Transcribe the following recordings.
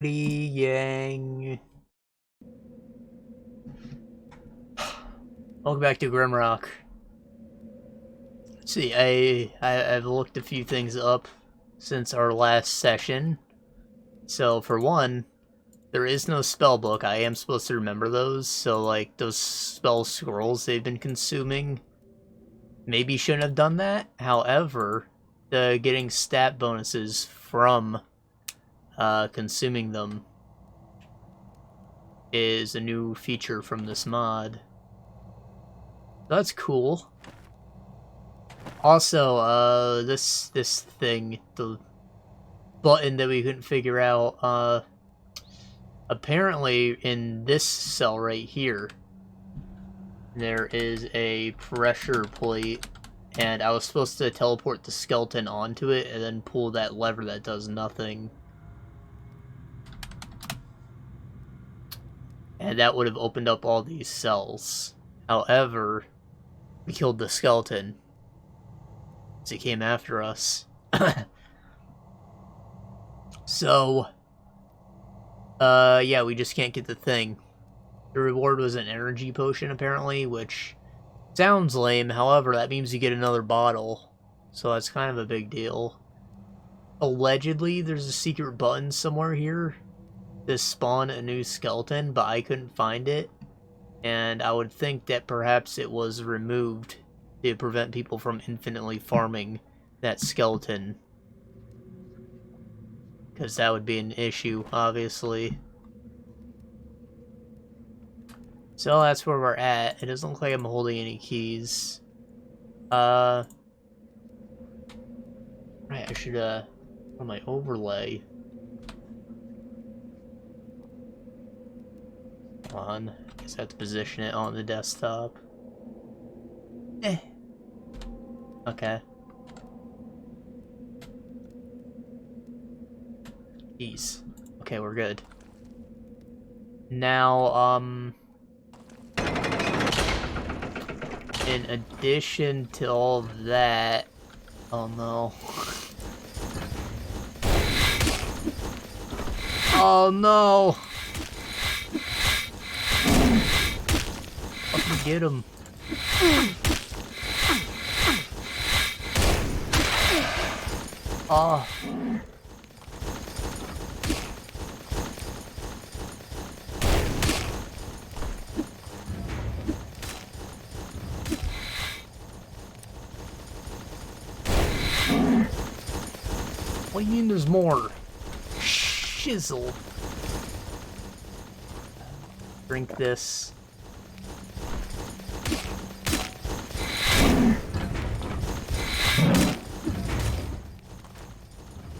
Yang. Welcome back to Grimrock. See, I've looked a few things up since our last session. So for one, there is no spell book. I am supposed to remember those. So like those spell scrolls they've been consuming, maybe shouldn't have done that. However, getting stat bonuses from consuming them is a new feature from this mod. That's cool. Also, this thing, the button that we couldn't figure out, apparently in this cell right here, there is a pressure plate, and I was supposed to teleport the skeleton onto it and then pull that lever that does nothing. And that would have opened up all these cells. However, we killed the skeleton. He came after us. So, yeah, we just can't get the thing. The reward was an energy potion, apparently, which sounds lame. However, that means you get another bottle. So that's kind of a big deal. Allegedly, there's a secret button somewhere here to spawn a new skeleton, but I couldn't find it. And I would think that perhaps it was removed to prevent people from infinitely farming that skeleton. Because that would be an issue, obviously. So that's where we're at. It doesn't look like I'm holding any keys. Right, I should, on my overlay. Come on. I guess I have to position it on the desktop. Okay. Jeez. Okay, we're good. Now, in addition to all of that... Oh no. Oh no! Let me get him. Oh. What do you mean there's more? Shizzle. Drink this.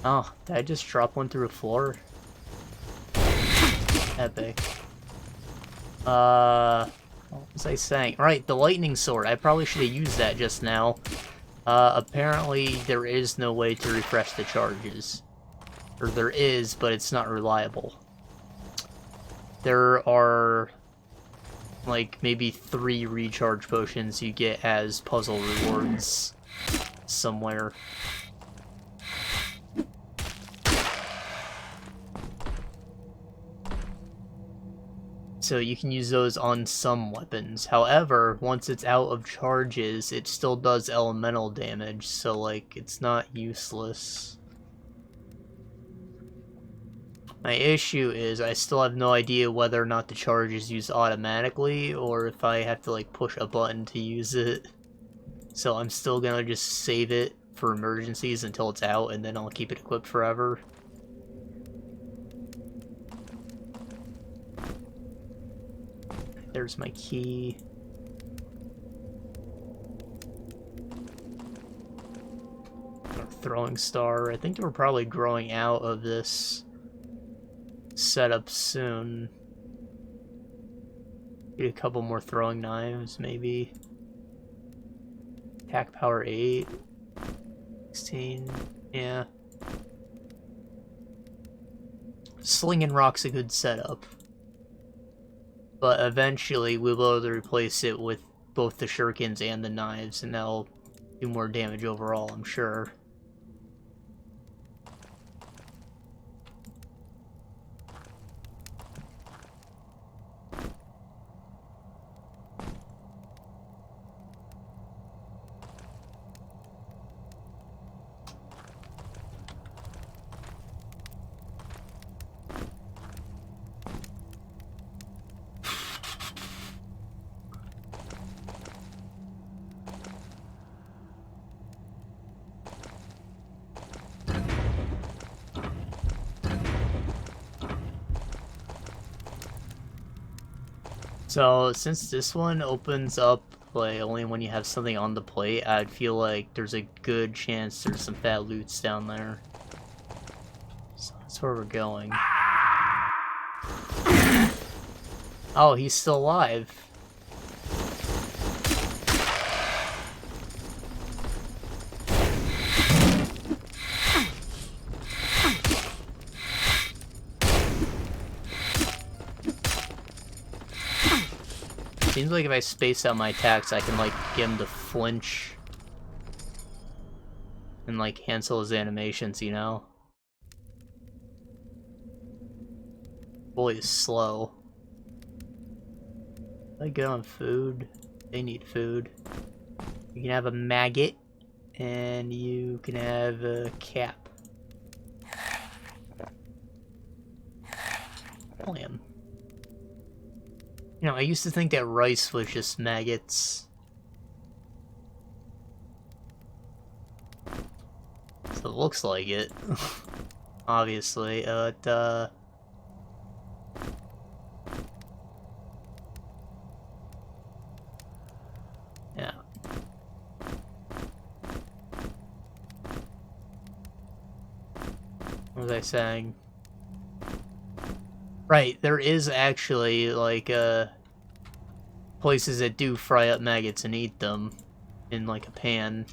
Oh, did I just drop one through a floor? Epic. What was I saying? Right, the lightning sword. I probably should have used that just now. Apparently there is no way to refresh the charges. Or there is, but it's not reliable. There are, like, maybe 3 recharge potions you get as puzzle rewards somewhere. So you can use those on some weapons. However, once it's out of charges, it still does elemental damage, so like, it's not useless. My issue is I still have no idea whether or not the charge is used automatically, or if I have to like push a button to use it. So I'm still gonna just save it for emergencies until it's out, and then I'll keep it equipped forever. There's my key. Throwing star. I think we're probably growing out of this setup soon. Get a couple more throwing knives, maybe. Attack power 8. 16. Yeah. Slinging rock's a good setup. But eventually we'll be able to replace it with both the shurikens and the knives, and that'll do more damage overall, I'm sure. So, since this one opens up like only when you have something on the plate, I'd feel like there's a good chance there's some fat loots down there. So that's where we're going. Oh, he's still alive. Seems like if I space out my attacks, I can, like, get him to flinch. And, like, cancel his animations, you know? Boy is slow. I get on food. They need food. You can have a maggot. And you can have a cap. Lamb. You know, I used to think that rice was just maggots. So it looks like it. Obviously, yeah. What was I saying? Right, there is actually, like, places that do fry up maggots and eat them in, like, a pan.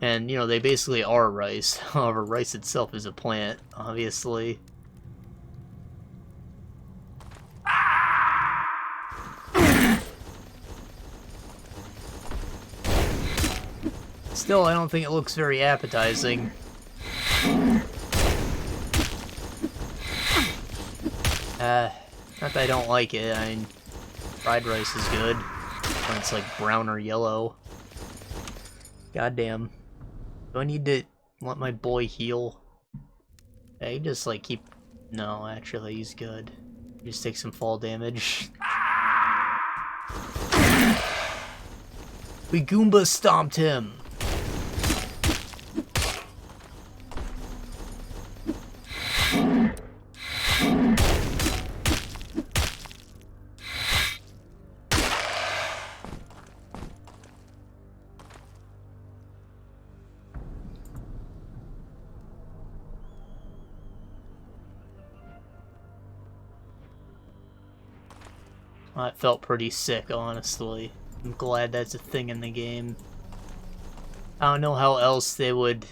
And, you know, they basically are rice. However, rice itself is a plant, obviously. Still, I don't think it looks very appetizing. Not that I don't like it. I mean, fried rice is good when it's like brown or yellow. Goddamn. Do I need to let my boy heal? Yeah, he just like keep... No, actually, he's good. He just takes some fall damage. We Goomba stomped him! That felt pretty sick, honestly. I'm glad that's a thing in the game. I don't know how else they would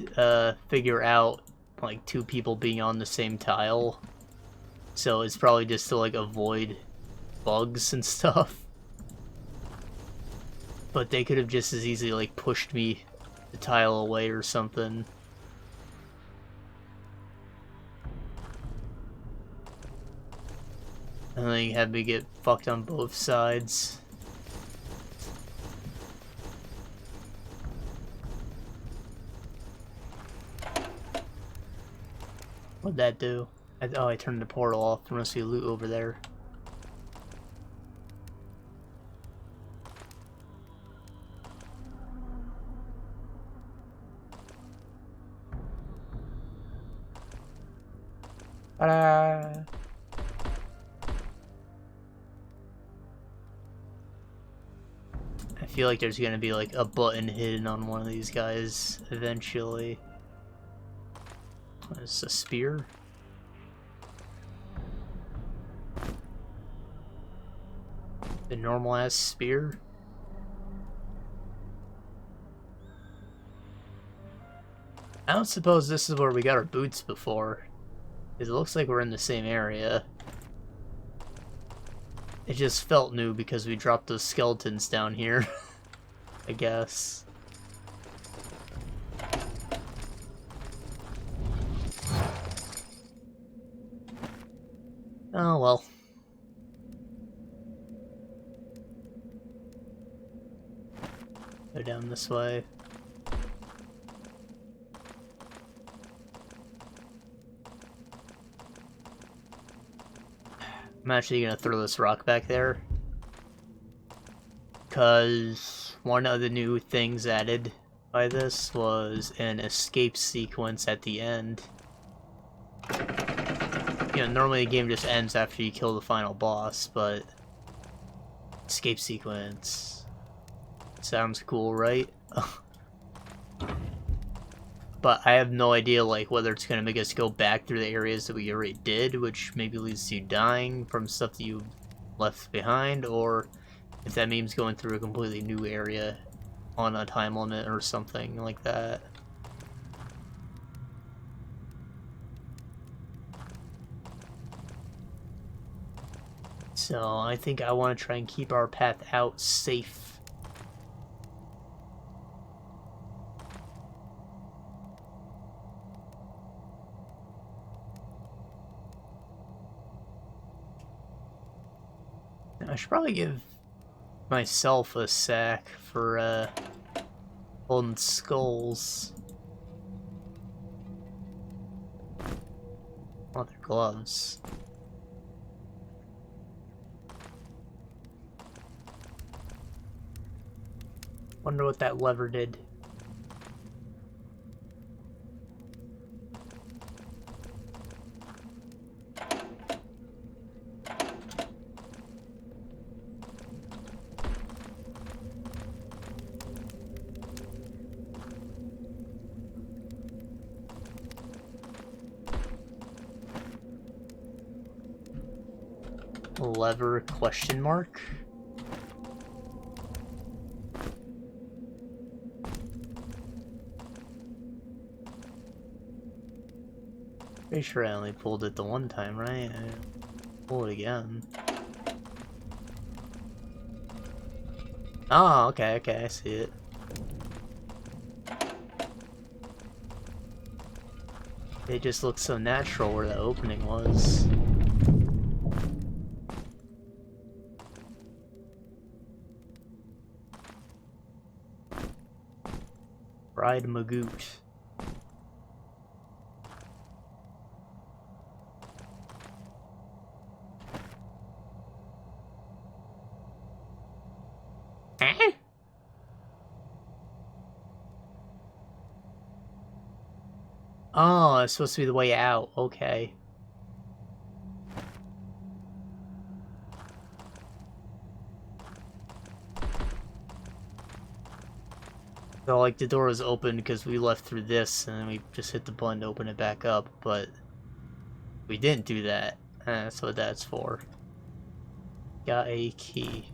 figure out like two people being on the same tile. So it's probably just to like avoid bugs and stuff. But they could have just as easily like pushed me the tile away or something. And then you had me get fucked on both sides. What'd that do? Oh, I turned the portal off. There must be loot over there. Ta-da! I feel like there's gonna be like a button hidden on one of these guys eventually. What is this, a spear? The normal ass spear? I don't suppose this is where we got our boots before. Because it looks like we're in the same area. It just felt new because we dropped those skeletons down here. I guess. Oh well. Go down this way. I'm actually gonna throw this rock back there. Because one of the new things added by this was an escape sequence at the end. You know, normally the game just ends after you kill the final boss, but escape sequence. Sounds cool, right? But I have no idea, like, whether it's gonna make us go back through the areas that we already did, which maybe leads to you dying from stuff that you left behind, or if that means going through a completely new area on a time limit or something like that. So I think I want to try and keep our path out safe. I should probably give myself a sack for holding skulls. Oh, they're gloves. Wonder what that lever did. Lever question mark? Pretty sure I only pulled it the one time, right? Pull it again. Oh, okay, I see it. It just looks so natural where the opening was. Fried Magoot. Oh, it's supposed to be the way out. Okay. So, like, the door was open because we left through this, and then we just hit the button to open it back up, but we didn't do that. That's what that's for. Got a key.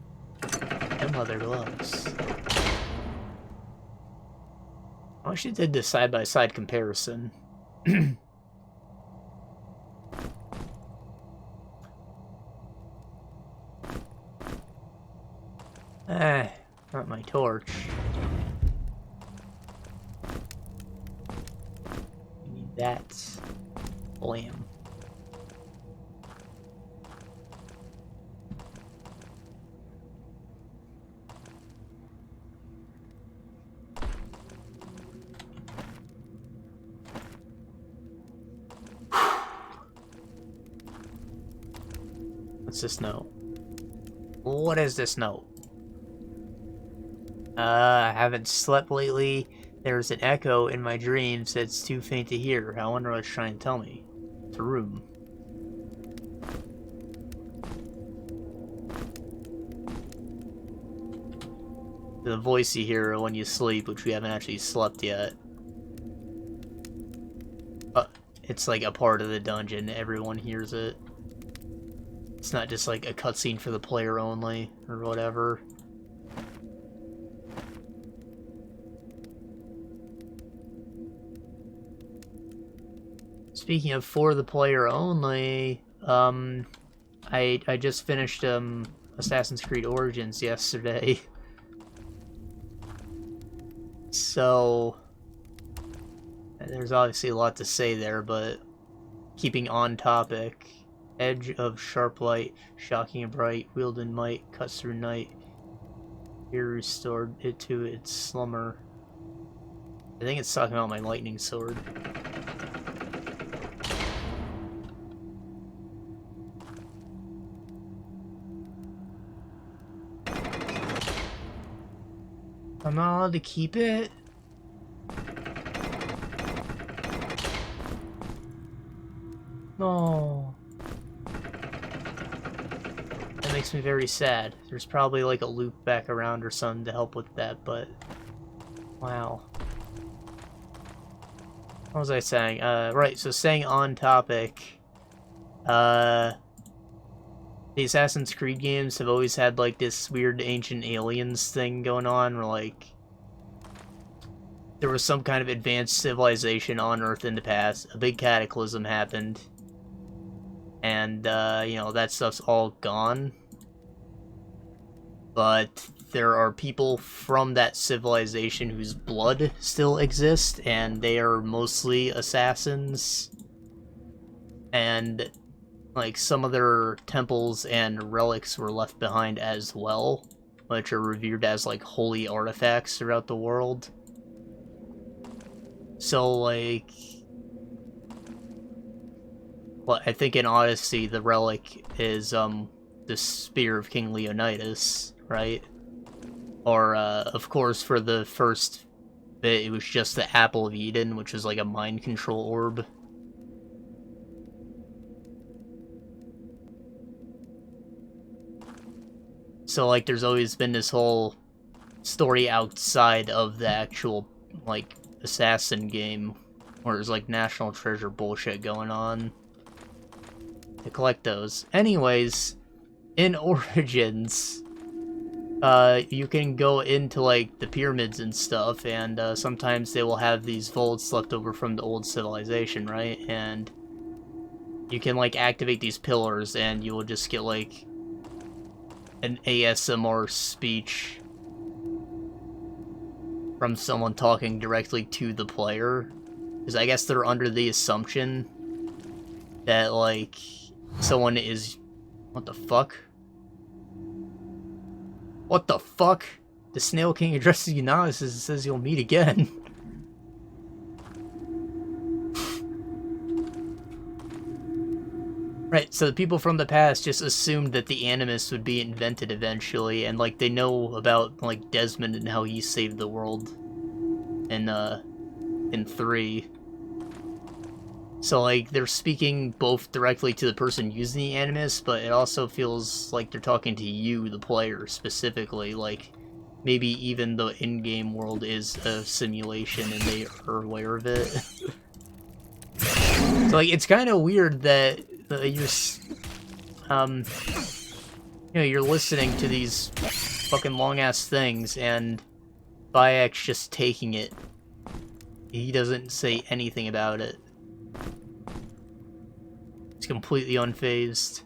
And leather gloves. I actually did the side-by-side comparison. Not my torch. We need that. Blam. What's this note? What is this note? I haven't slept lately. There's an echo in my dreams that's too faint to hear. I wonder what it's trying to tell me. It's a room. The voice you hear when you sleep, which we haven't actually slept yet. It's like a part of the dungeon. Everyone hears it. It's not just like a cutscene for the player only, or whatever. Speaking of for the player only, I just finished Assassin's Creed Origins yesterday. So there's obviously a lot to say there, but keeping on topic. Edge of sharp light, shocking and bright, wield and might, cuts through night. Here restored it to its slumber. I think it's talking about my lightning sword. I'm not allowed to keep it? No. And makes me very sad. There's probably like a loop back around or something to help with that, but wow. What was I saying? Right, so staying on topic, the Assassin's Creed games have always had like this weird ancient aliens thing going on, where like there was some kind of advanced civilization on Earth in the past, a big cataclysm happened, and you know, that stuff's all gone. But there are people from that civilization whose blood still exists, and they are mostly assassins. And like some of their temples and relics were left behind as well, which are revered as like holy artifacts throughout the world. So like, well, I think in Odyssey the relic is the spear of King Leonidas, right? Or of course for the first bit it was just the Apple of Eden, which was like a mind control orb. So, like, there's always been this whole story outside of the actual, like, assassin game, where there's, like, national treasure bullshit going on to collect those. Anyways, in Origins, you can go into, like, the pyramids and stuff, and sometimes they will have these vaults left over from the old civilization, right? And you can, like, activate these pillars, and you will just get, like, an ASMR speech from someone talking directly to the player. Because I guess they're under the assumption that, like, someone is... What the fuck? What the fuck? The Snail King addresses you now and says you'll meet again. Right, so the people from the past just assumed that the Animus would be invented eventually, and, like, they know about, like, Desmond and how he saved the world in 3. So, like, they're speaking both directly to the person using the Animus, but it also feels like they're talking to you, the player, specifically. Like, maybe even the in-game world is a simulation and they are aware of it. So, like, it's kind of weird that you're, you know, you're listening to these fucking long-ass things, and Bayek's just taking it. He doesn't say anything about it. He's completely unfazed.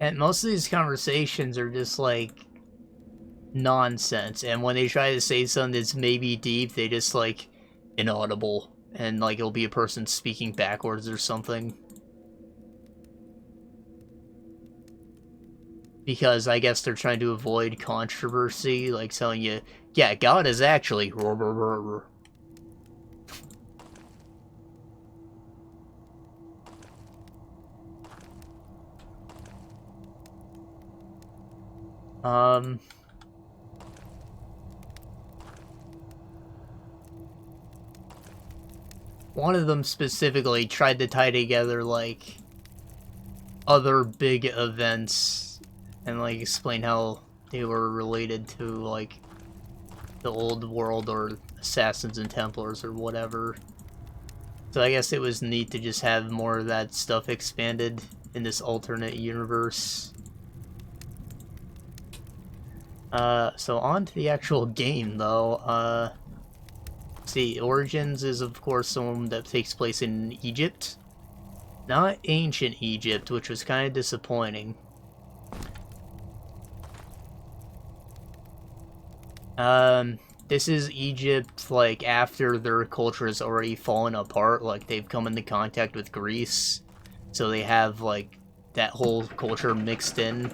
And most of these conversations are just, like, nonsense. And when they try to say something that's maybe deep, they just, like, inaudible. And, like, it'll be a person speaking backwards or something. Because I guess they're trying to avoid controversy, like telling you, yeah, God is actually... One of them specifically tried to tie together, like, other big events and, like, explain how they were related to, like, the old world or Assassins and Templars or whatever. So I guess it was neat to just have more of that stuff expanded in this alternate universe. So on to the actual game, though. See, Origins is, of course, one that takes place in Egypt. Not ancient Egypt, which was kind of disappointing. This is Egypt, like, after their culture has already fallen apart. Like, they've come into contact with Greece. So they have, like, that whole culture mixed in.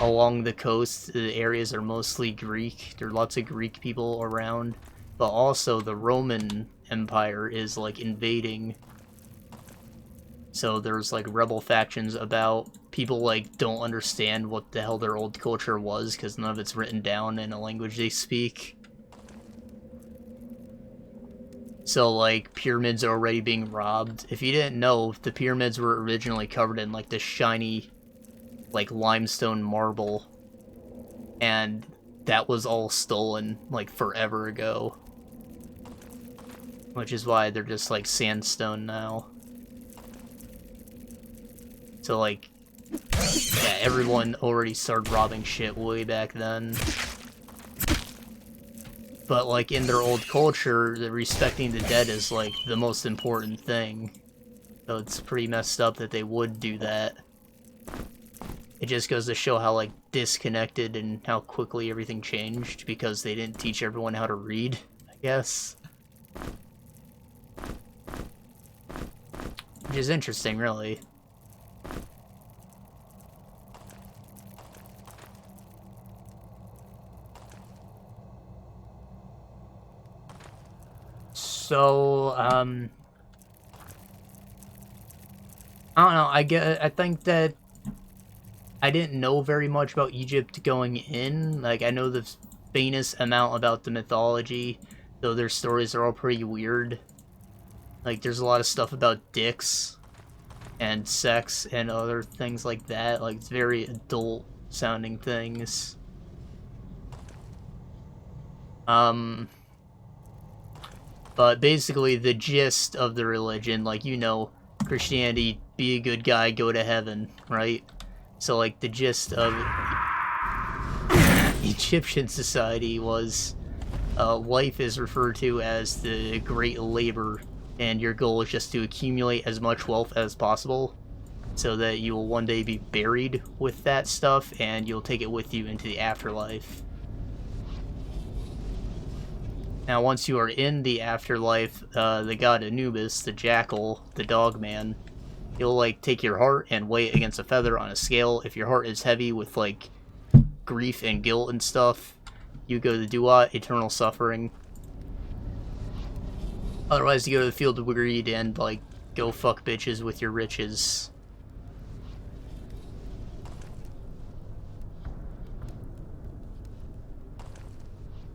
Along the coast, the areas are mostly Greek. There are lots of Greek people around. But also the Roman Empire is, like, invading. So there's, like, rebel factions about. People, like, don't understand what the hell their old culture was because none of it's written down in a language they speak. So, like, pyramids are already being robbed. If you didn't know, the pyramids were originally covered in, like, this shiny, like, limestone marble. And that was all stolen, like, forever ago. Which is why they're just, like, sandstone now. So, like, yeah, everyone already started robbing shit way back then. But, like, in their old culture, respecting the dead is, like, the most important thing. So it's pretty messed up that they would do that. It just goes to show how, like, disconnected and how quickly everything changed because they didn't teach everyone how to read, I guess. Which is interesting, really. So, I don't know, I think that I didn't know very much about Egypt going in. Like, I know the faintest amount about the mythology, though their stories are all pretty weird. Like, there's a lot of stuff about dicks and sex and other things like that. Like, it's very adult-sounding things. But basically, the gist of the religion, like, you know, Christianity, be a good guy, go to heaven, right? So, like, the gist of Egyptian society was life is referred to as the great labor, and your goal is just to accumulate as much wealth as possible so that you will one day be buried with that stuff and you'll take it with you into the afterlife. Now, once you are in the afterlife, the god Anubis, the jackal, the dog man, he'll, like, take your heart and weigh it against a feather on a scale. If your heart is heavy with, like, grief and guilt and stuff, you go to Duat, eternal suffering. Otherwise, you go to the field of greed and, like, go fuck bitches with your riches.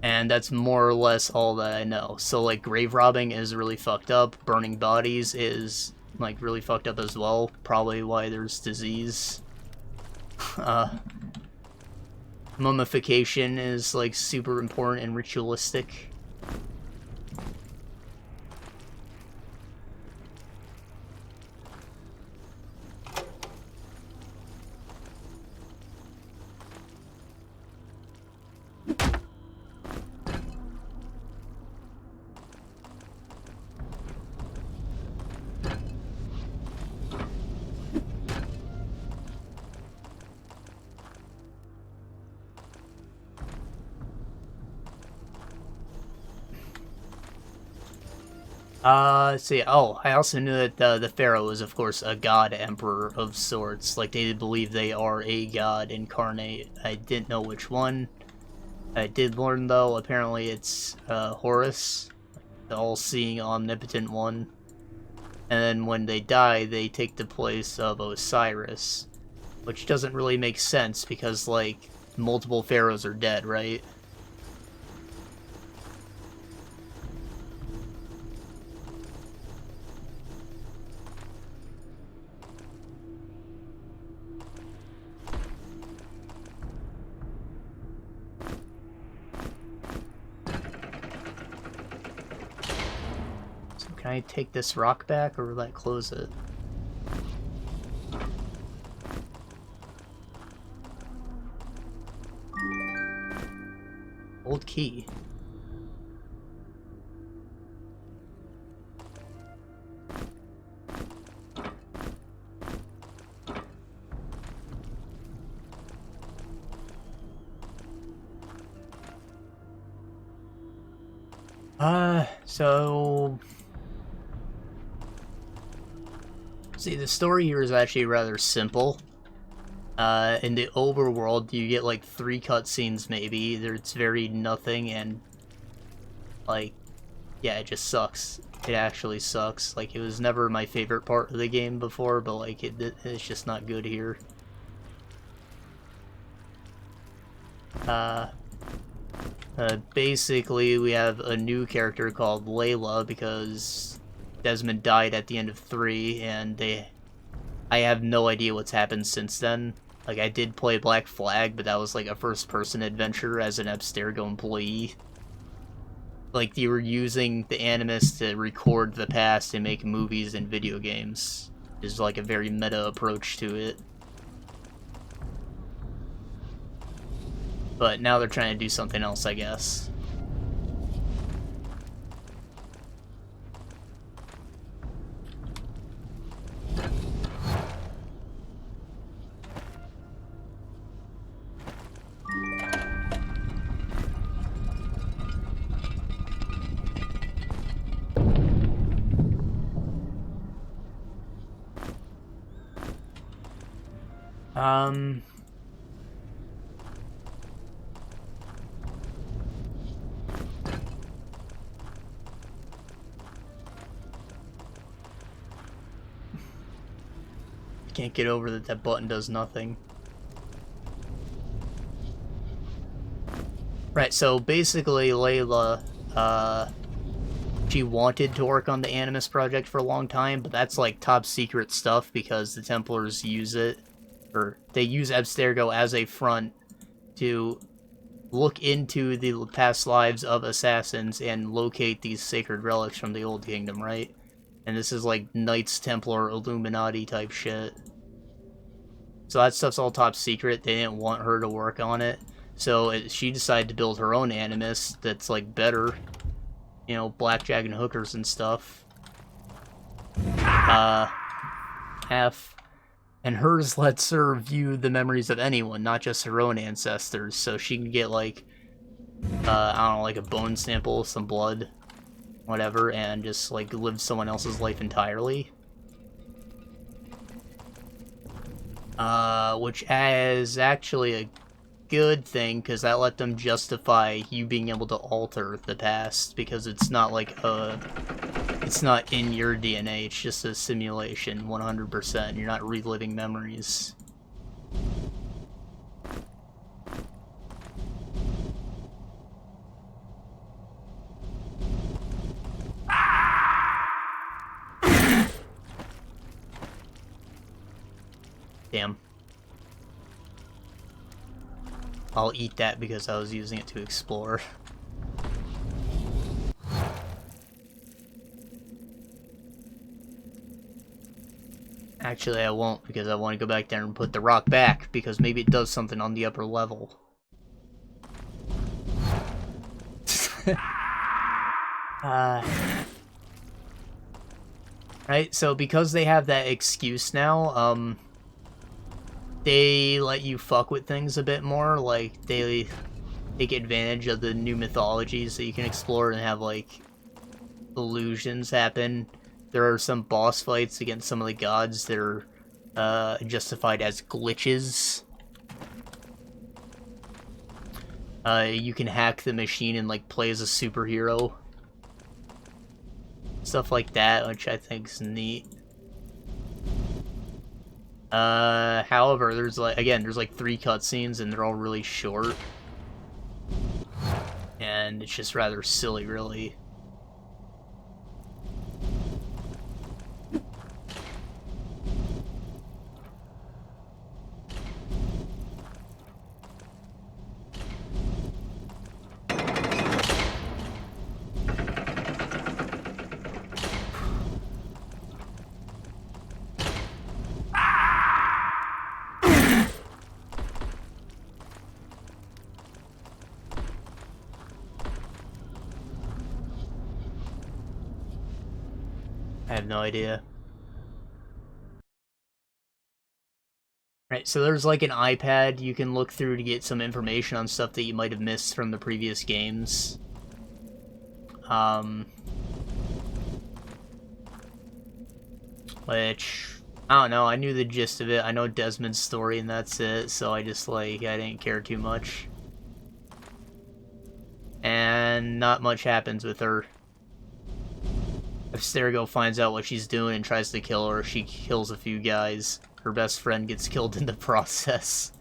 And that's more or less all that I know. So, like, grave robbing is really fucked up. Burning bodies is, like, really fucked up as well. Probably why there's disease. Mummification is, like, super important and ritualistic. So I also knew that the Pharaoh is, of course, a god emperor of sorts. Like, they believe they are a god incarnate. I didn't know which one. I did learn, though, apparently it's, Horus, the all-seeing, omnipotent one. And then when they die, they take the place of Osiris. Which doesn't really make sense, because, like, multiple pharaohs are dead, right? Can I take this rock back, or will that close it? Old key. See, the story here is actually rather simple. In the overworld, you get like 3 cutscenes maybe. It's very nothing and like, yeah, it just sucks. It actually sucks. Like, it was never my favorite part of the game before, but like, it's just not good here. Basically, we have a new character called Layla because Desmond died at the end of 3, and I have no idea what's happened since then. Like, I did play Black Flag, but that was like a first-person adventure as an Abstergo employee. Like, you were using the Animus to record the past and make movies and video games. Is like a very meta approach to it. But now they're trying to do something else, I guess. Can't get over that that button does nothing. Right, so basically Layla, she wanted to work on the Animus project for a long time, but that's like top secret stuff because the Templars use it, or they use Abstergo as a front to look into the past lives of assassins and locate these sacred relics from the Old Kingdom, right? And this is like Knights Templar Illuminati type shit. So that stuff's all top secret. They didn't want her to work on it. So she decided to build her own Animus that's like better. You know, blackjack and hookers and stuff. And hers lets her view the memories of anyone, not just her own ancestors. So she can get like, I don't know, like a bone sample, some blood, whatever, and just like live someone else's life entirely. Which is actually a good thing, because that let them justify you being able to alter the past, because it's not like it's not in your DNA, it's just a simulation, 100%. You're not reliving memories. Damn. I'll eat that because I was using it to explore. Actually, I won't, because I want to go back there and put the rock back, because maybe it does something on the upper level. Right, so because they have that excuse now, they let you fuck with things a bit more. Like, they take advantage of the new mythologies that you can explore and have, like, illusions happen. There are some boss fights against some of the gods that are justified as glitches. You can hack the machine and, like, play as a superhero. Stuff like that, which I think is neat. However, there's like, again, there's like 3 cutscenes and they're all really short. And it's just rather silly, really. I have no idea. Right, so there's like an iPad you can look through to get some information on stuff that you might have missed from the previous games. Which I don't know, I knew the gist of it. I know Desmond's story and that's it, so I just, like, I didn't care too much. And not much happens with her. If Sterigo finds out what she's doing and tries to kill her, she kills a few guys. Her best friend gets killed in the process.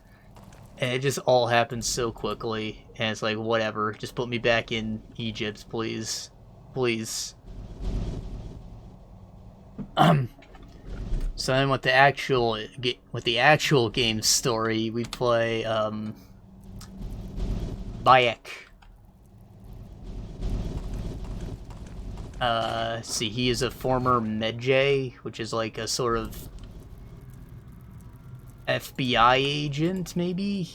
And it just all happens so quickly. And it's like, whatever. Just put me back in Egypt, please. Please. So then with the actual game story, we play, Bayek. See, he is a former Medjay, which is like a sort of FBI agent, maybe?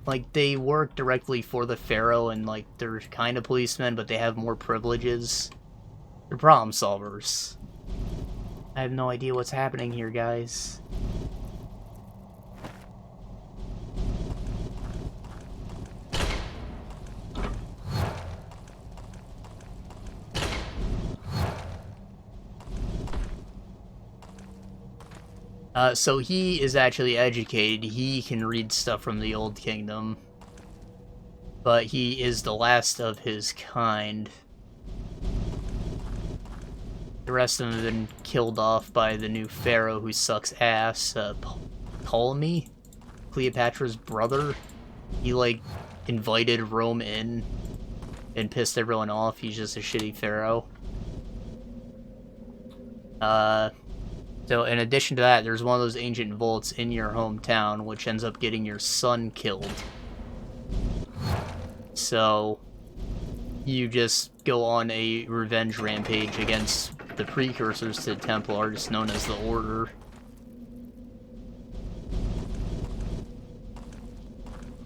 Like, they work directly for the Pharaoh, and, like, they're kind of policemen, but they have more privileges. They're problem solvers. I have no idea what's happening here, guys. So he is actually educated. He can read stuff from the Old Kingdom. But he is the last of his kind. The rest of them have been killed off by the new pharaoh who sucks ass. Ptolemy? Cleopatra's brother? He, like, invited Rome in and pissed everyone off. He's just a shitty pharaoh. So in addition to that, there's one of those ancient vaults in your hometown, which ends up getting your son killed. So you just go on a revenge rampage against the precursors to the Templars, known as the Order.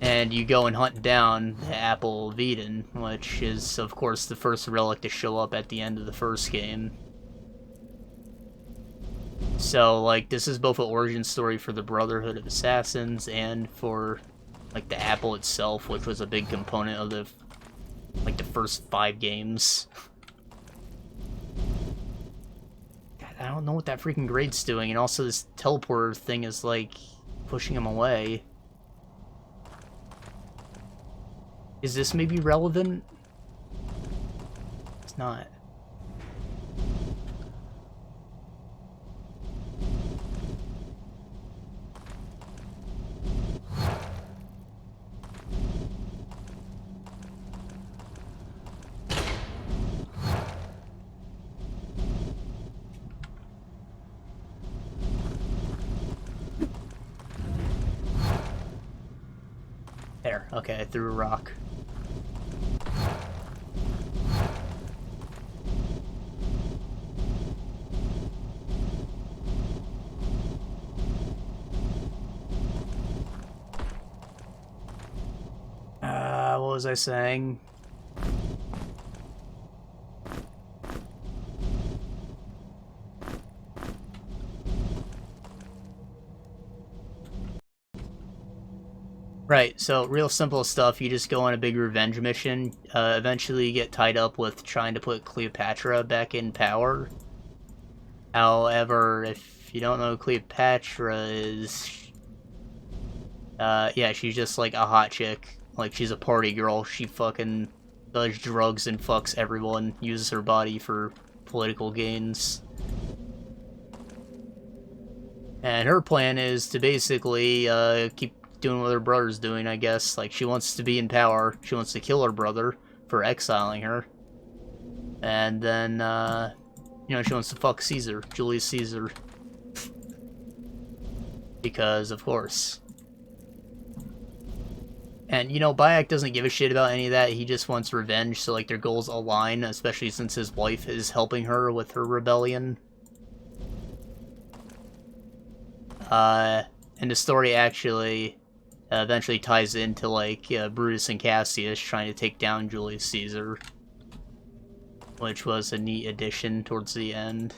And you go and hunt down the Apple of Eden, which is, of course, the first relic to show up at the end of the first game. So, like, this is both an origin story for the Brotherhood of Assassins and for, like, the Apple itself, which was a big component of the, like, the first 5 games. God, I don't know what that freaking grade's doing, and also this teleporter thing is, like, pushing him away. Is this maybe relevant? It's not. There, okay, I threw a rock. What was I saying? Right, so real simple stuff. You just go on a big revenge mission. Eventually you get tied up with trying to put Cleopatra back in power. However, if you don't know who Cleopatra is... yeah, she's just like a hot chick. Like, she's a party girl. She fucking does drugs and fucks everyone. Uses her body for political gains. And her plan is to basically, keep doing what her brother's doing, I guess. Like, she wants to be in power. She wants to kill her brother for exiling her. And then, you know, she wants to fuck Caesar, Julius Caesar. Because, of course. And, you know, Bayek doesn't give a shit about any of that. He just wants revenge, so, like, their goals align, especially since his wife is helping her with her rebellion. And the story actually eventually ties into, like, Brutus and Cassius trying to take down Julius Caesar, which was a neat addition towards the end.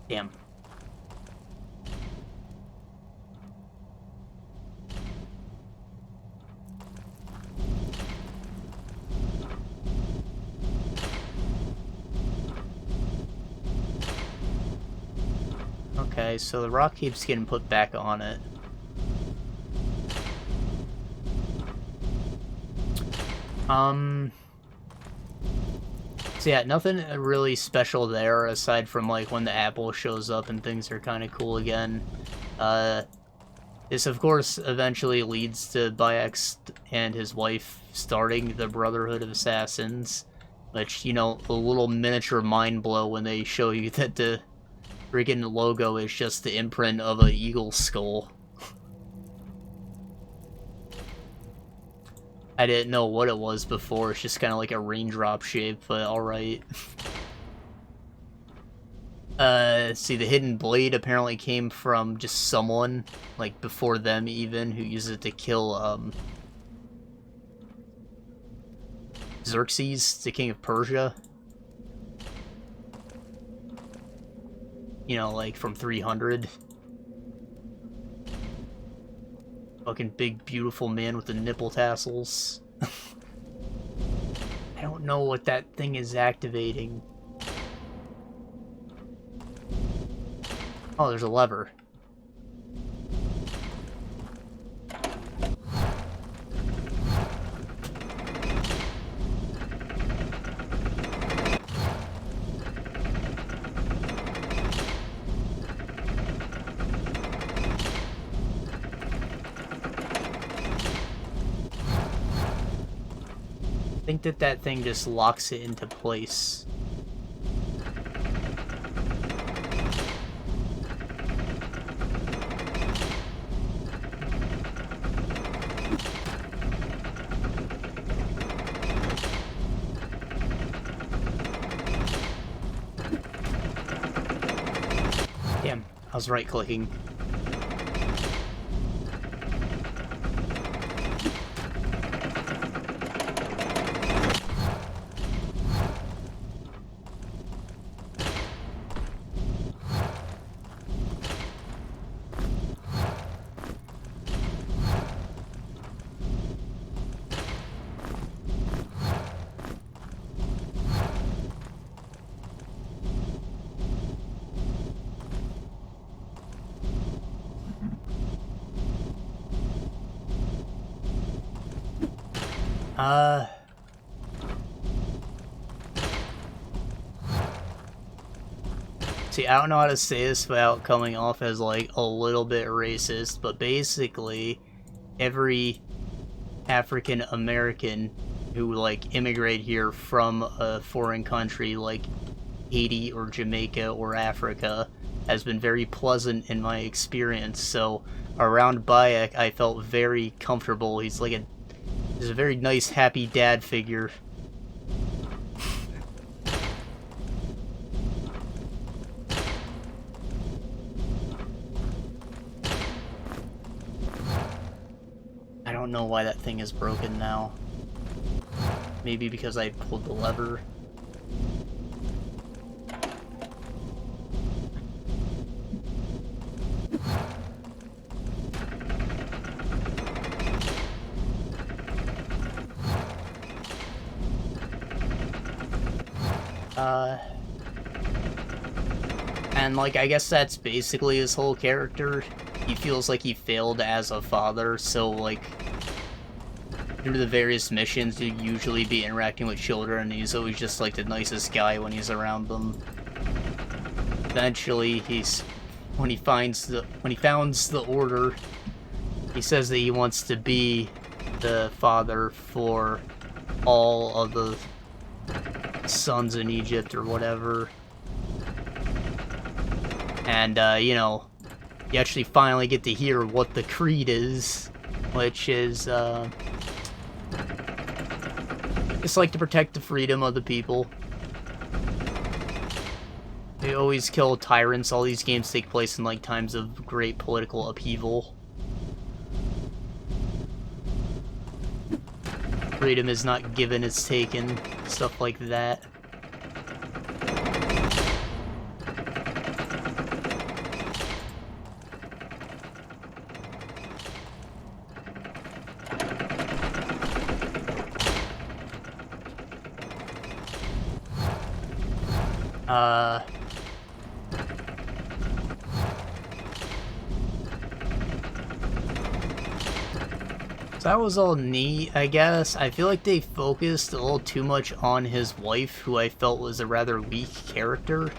Damn. Okay, so the rock keeps getting put back on it. So yeah, nothing really special there, aside from, like, when the apple shows up and things are kind of cool again. This, of course, eventually leads to Bayek and his wife starting the Brotherhood of Assassins, which, you know, a little miniature mind blow when they show you that the freaking logo is just the imprint of an eagle skull. I didn't know what it was before, it's just kind of like a raindrop shape, but alright. See, the hidden blade apparently came from just someone, like, before them even, who used it to kill, Xerxes, the king of Persia. You know, like, from 300. Fucking big, beautiful man with the nipple tassels. I don't know what that thing is activating. Oh, there's a lever. I think that thing just locks it into place. Damn, I was right-clicking. See, I don't know how to say this without coming off as, like, a little bit racist, but basically, every African American who, like, immigrate here from a foreign country, like Haiti or Jamaica or Africa, has been very pleasant in my experience, so around Bayek, I felt very comfortable. He's like he's a very nice, happy dad figure. I don't know why that thing is broken now. Maybe because I pulled the lever. And, like, I guess that's basically his whole character. He feels like he failed as a father, so, like, through the various missions, he'd usually be interacting with children, and he's always just, like, the nicest guy when he's around them. Eventually, when he founds the Order, he says that he wants to be the father for all of the sons in Egypt or whatever. And, you know, you actually finally get to hear what the creed is, which is, it's like to protect the freedom of the people. They always kill tyrants. All these games take place in, like, times of great political upheaval. Freedom is not given, it's taken. Stuff like that. Uh... So that was all neat, I guess. I feel like they focused a little too much on his wife, who I felt was a rather weak character.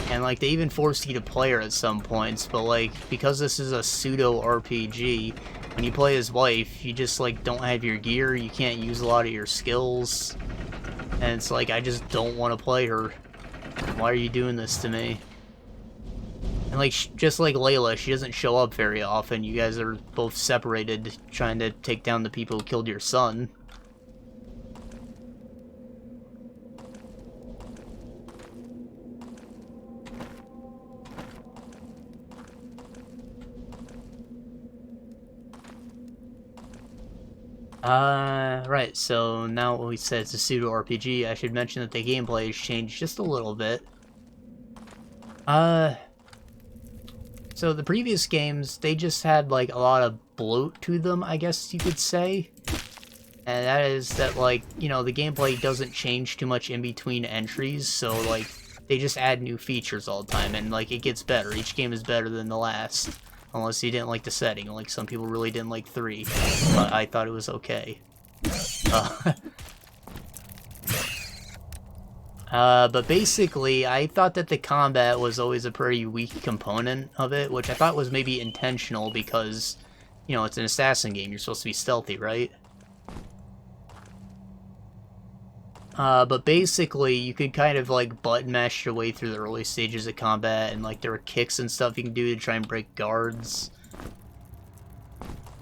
And, like, they even forced you to play her at some points, but, like, because this is a pseudo-RPG, when you play his wife, you just, like, don't have your gear, you can't use a lot of your skills, and it's like, I just don't want to play her. Why are you doing this to me? And, like, just like Layla, she doesn't show up very often. You guys are both separated, trying to take down the people who killed your son. Right, so now we said it's a pseudo-RPG, I should mention that the gameplay has changed just a little bit. So the previous games, they just had, like, a lot of bloat to them, I guess you could say. And that is that, like, you know, the gameplay doesn't change too much in between entries, so, like, they just add new features all the time, and, like, it gets better. Each game is better than the last. Unless you didn't like the setting, like some people really didn't like 3, but I thought it was okay. But basically, I thought that the combat was always a pretty weak component of it, which I thought was maybe intentional because, you know, it's an assassin game, you're supposed to be stealthy, right? But basically, you could kind of, like, button mash your way through the early stages of combat, and, like, there were kicks and stuff you can do to try and break guards.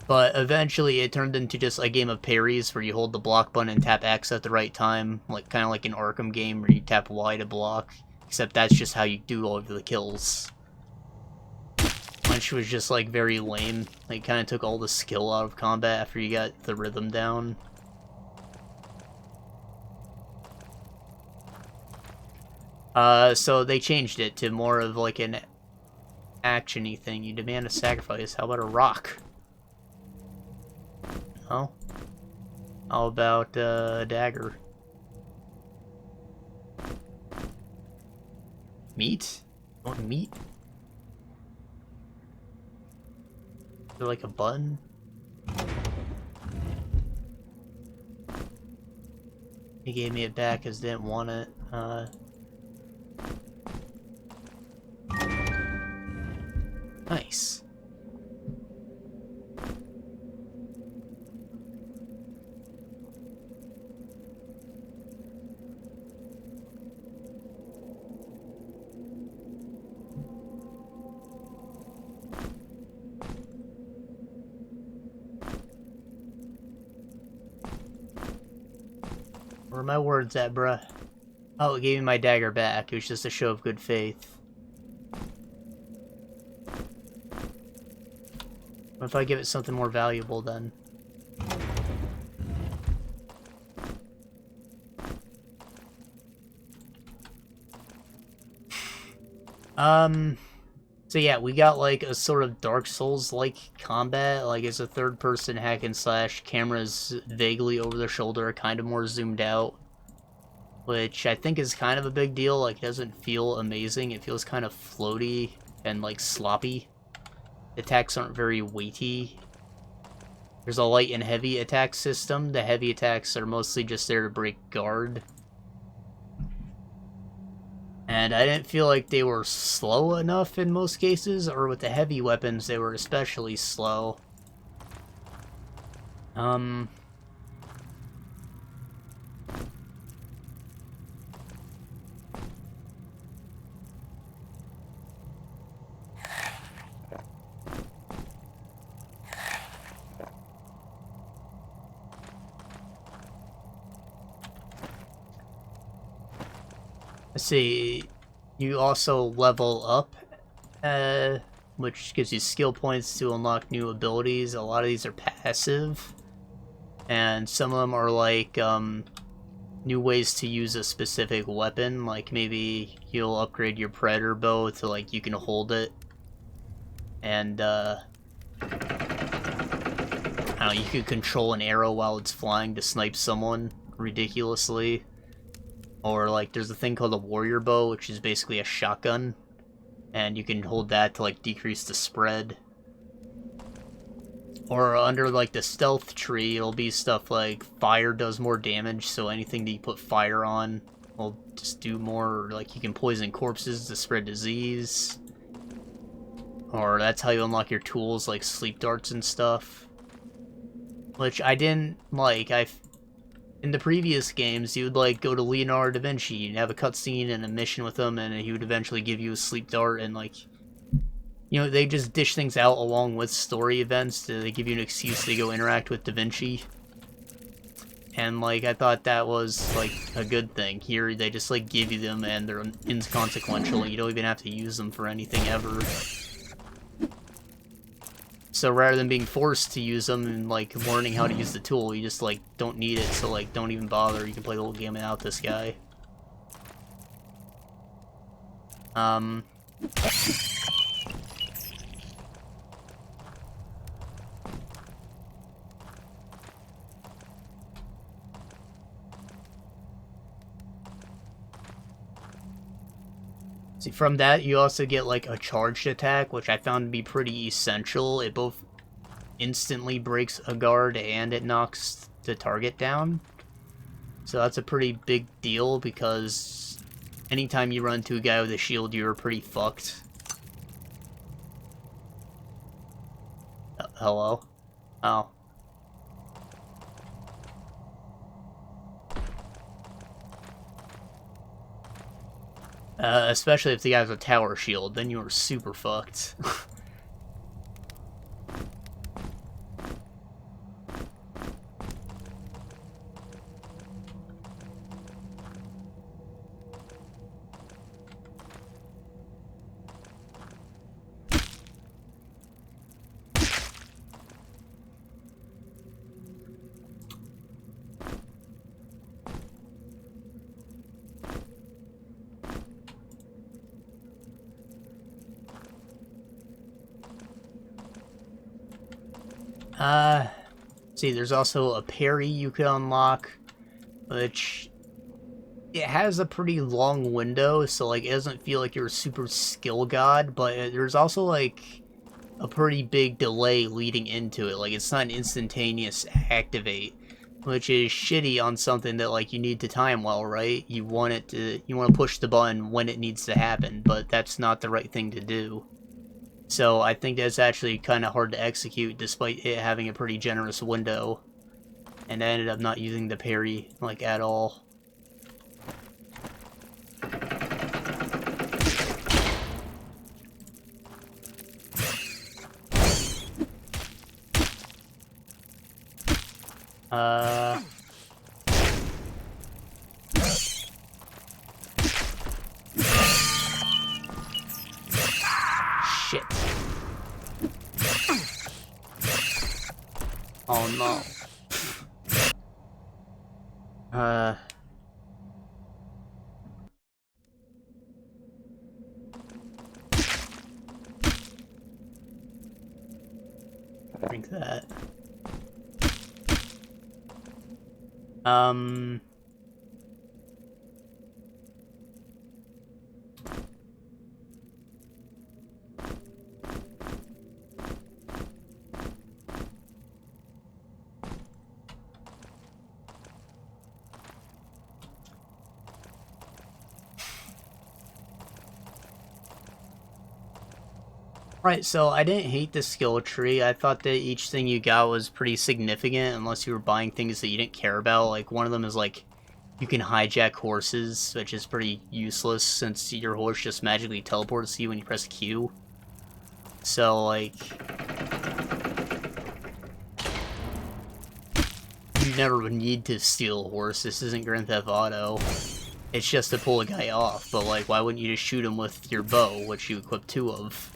But eventually, it turned into just a game of parries, where you hold the block button and tap X at the right time, like kind of like an Arkham game, where you tap Y to block, except that's just how you do all of the kills. Which was just, like, very lame. Like, kind of took all the skill out of combat after you got the rhythm down. So they changed it to more of, like, an action-y thing. You demand a sacrifice. How about a rock? Oh? How about a dagger? Meat? You want meat? Is there, like, a button? He gave me it back because didn't want it. Nice. Where are my words at, bruh? Oh, it gave me my dagger back. It was just a show of good faith. What if I give it something more valuable, then? So yeah, we got, like, a sort of Dark Souls-like combat. Like, it's a third-person hack-and-slash. Cameras vaguely over their shoulder, kind of more zoomed out. Which I think is kind of a big deal. Like, it doesn't feel amazing. It feels kind of floaty and, like, sloppy. The attacks aren't very weighty. There's a light and heavy attack system. The heavy attacks are mostly just there to break guard. And I didn't feel like they were slow enough in most cases, or with the heavy weapons, they were especially slow. Let's see, you also level up, which gives you skill points to unlock new abilities. A lot of these are passive, and some of them are like, new ways to use a specific weapon. Like, maybe you'll upgrade your Predator bow to, like, you can hold it, and, I don't know, you could control an arrow while it's flying to snipe someone ridiculously. Or, like, there's a thing called a warrior bow, which is basically a shotgun. And you can hold that to, like, decrease the spread. Or under, like, the stealth tree, it'll be stuff like fire does more damage, so anything that you put fire on will just do more. Or, like, you can poison corpses to spread disease. Or that's how you unlock your tools, like sleep darts and stuff. Which I didn't like. In the previous games, you would, like, go to Leonardo da Vinci and have a cutscene and a mission with him, and he would eventually give you a sleep dart, and, like, you know, they just dish things out along with story events. They give you an excuse to go interact with Da Vinci. And, like, I thought that was, like, a good thing. Here, they just, like, give you them, and they're inconsequential. You don't even have to use them for anything ever. So rather than being forced to use them and, like, learning how to use the tool, you just, like, don't need it, so, like, don't even bother. You can play the whole game without this guy. See, from that, you also get, like, a charged attack, which I found to be pretty essential. It both instantly breaks a guard and it knocks the target down. So that's a pretty big deal, because anytime you run to a guy with a shield, you're pretty fucked. Hello? Oh. Especially if the guy has a tower shield, then you are super fucked. See, there's also a parry you can unlock, which it has a pretty long window, so, like, it doesn't feel like you're a super skill god, but there's also, like, a pretty big delay leading into it. Like, it's not an instantaneous activate, which is shitty on something that, like, you need to time well, right? You want to push the button when it needs to happen, but that's not the right thing to do. So I think that's actually kind of hard to execute, despite it having a pretty generous window. And I ended up not using the parry, like, at all. Shit. Oh no. Drink that. Right, so I didn't hate the skill tree. I thought that each thing you got was pretty significant, unless you were buying things that you didn't care about. Like, one of them is, like, you can hijack horses, which is pretty useless, since your horse just magically teleports to you when you press Q. So, like, you never would need to steal a horse. This isn't Grand Theft Auto. It's just to pull a guy off, but, like, why wouldn't you just shoot him with your bow, which you equip 2 of?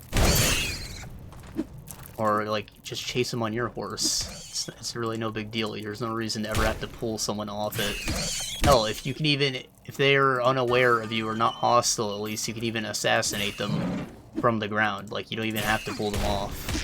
Or, like, just chase him on your horse. It's really no big deal. There's no reason to ever have to pull someone off it. Hell, if you can even, if they're unaware of you or not hostile, at least you can even assassinate them from the ground. Like, you don't even have to pull them off.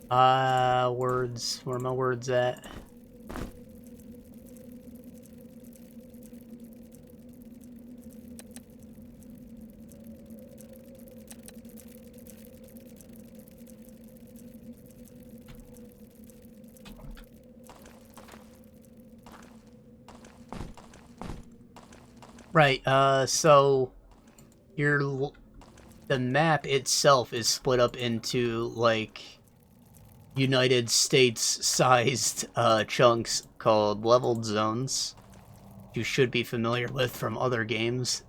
Words. Where are my words at? Right, so the map itself is split up into, like, United States-sized, chunks called leveled zones. You should be familiar with from other games.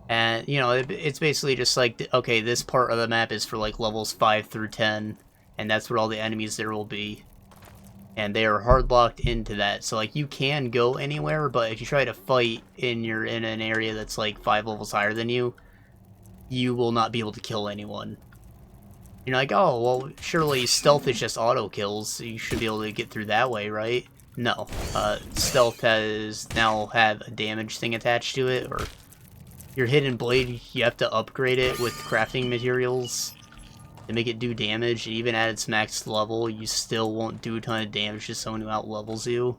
And, you know, it's basically just like, okay, this part of the map is for, like, levels 5 through 10, and that's what all the enemies there will be. And they are hard locked into that, so, like, you can go anywhere, but if you try to fight and you're in an area that's, like, 5 levels higher than you, you will not be able to kill anyone. You're like, oh, well, surely stealth is just auto kills, so you should be able to get through that way, right? No. Stealth now have a damage thing attached to it, or your hidden blade, you have to upgrade it with crafting materials to make it do damage. Even at its max level, you still won't do a ton of damage to someone who out-levels you.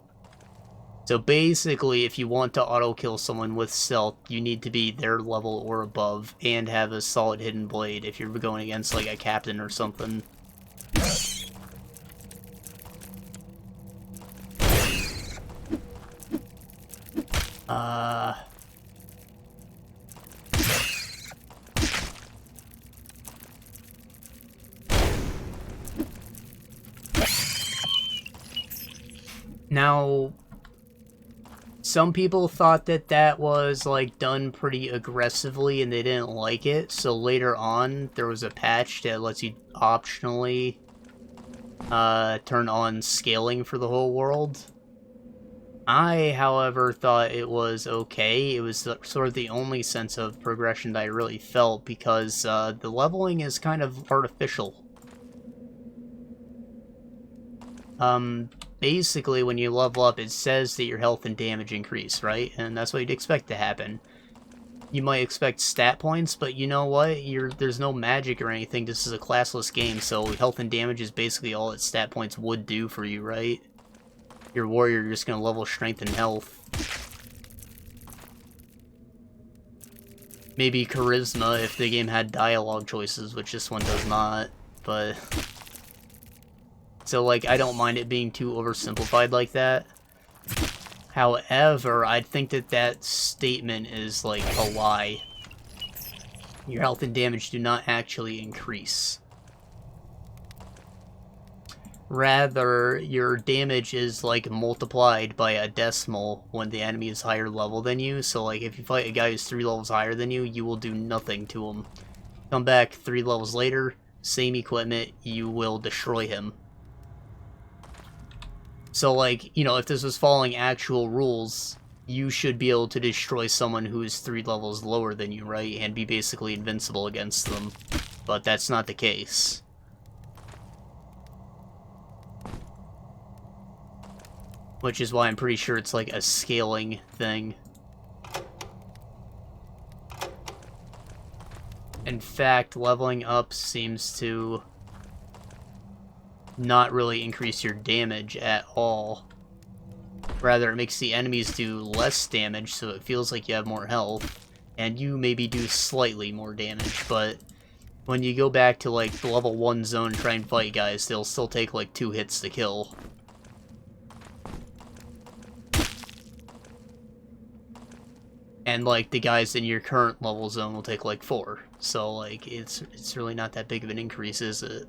So basically, if you want to auto-kill someone with stealth, you need to be their level or above, and have a solid hidden blade if you're going against, like, a captain or something. Now, some people thought that that was, like, done pretty aggressively and they didn't like it, so later on there was a patch that lets you optionally turn on scaling for the whole world. I, however, thought it was okay. It was sort of the only sense of progression that I really felt, because the leveling is kind of artificial. Basically, when you level up, it says that your health and damage increase, right? And that's what you'd expect to happen. You might expect stat points, but you know what? There's no magic or anything. This is a classless game, so health and damage is basically all that stat points would do for you, right? Your warrior, you're just gonna level strength and health. Maybe charisma if the game had dialogue choices, which this one does not, but... So, like, I don't mind it being too oversimplified like that. However, I think that that statement is, like, a lie. Your health and damage do not actually increase. Rather, your damage is, like, multiplied by a decimal when the enemy is higher level than you. So, like, if you fight a guy who's 3 levels higher than you, you will do nothing to him. Come back 3 levels later, same equipment, you will destroy him. So, like, you know, if this was following actual rules, you should be able to destroy someone who is 3 levels lower than you, right? And be basically invincible against them. But that's not the case. Which is why I'm pretty sure it's like a scaling thing. In fact, leveling up seems to not really increase your damage at all. Rather, it makes the enemies do less damage, so it feels like you have more health, and you maybe do slightly more damage, but when you go back to, like, the level 1 zone and try and fight guys, they'll still take, like, 2 hits to kill. And, like, the guys in your current level zone will take, like, 4. So, like, it's really not that big of an increase, is it?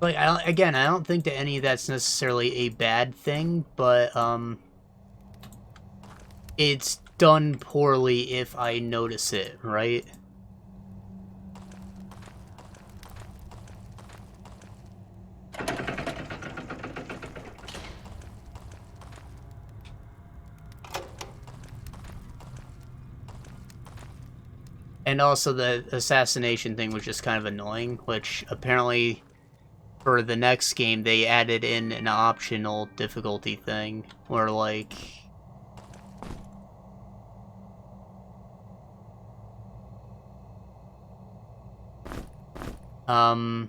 Like, again, I don't think that any of that's necessarily a bad thing, but, it's done poorly if I notice it, right? And also the assassination thing was just kind of annoying, which apparently for the next game they added in an optional difficulty thing where like you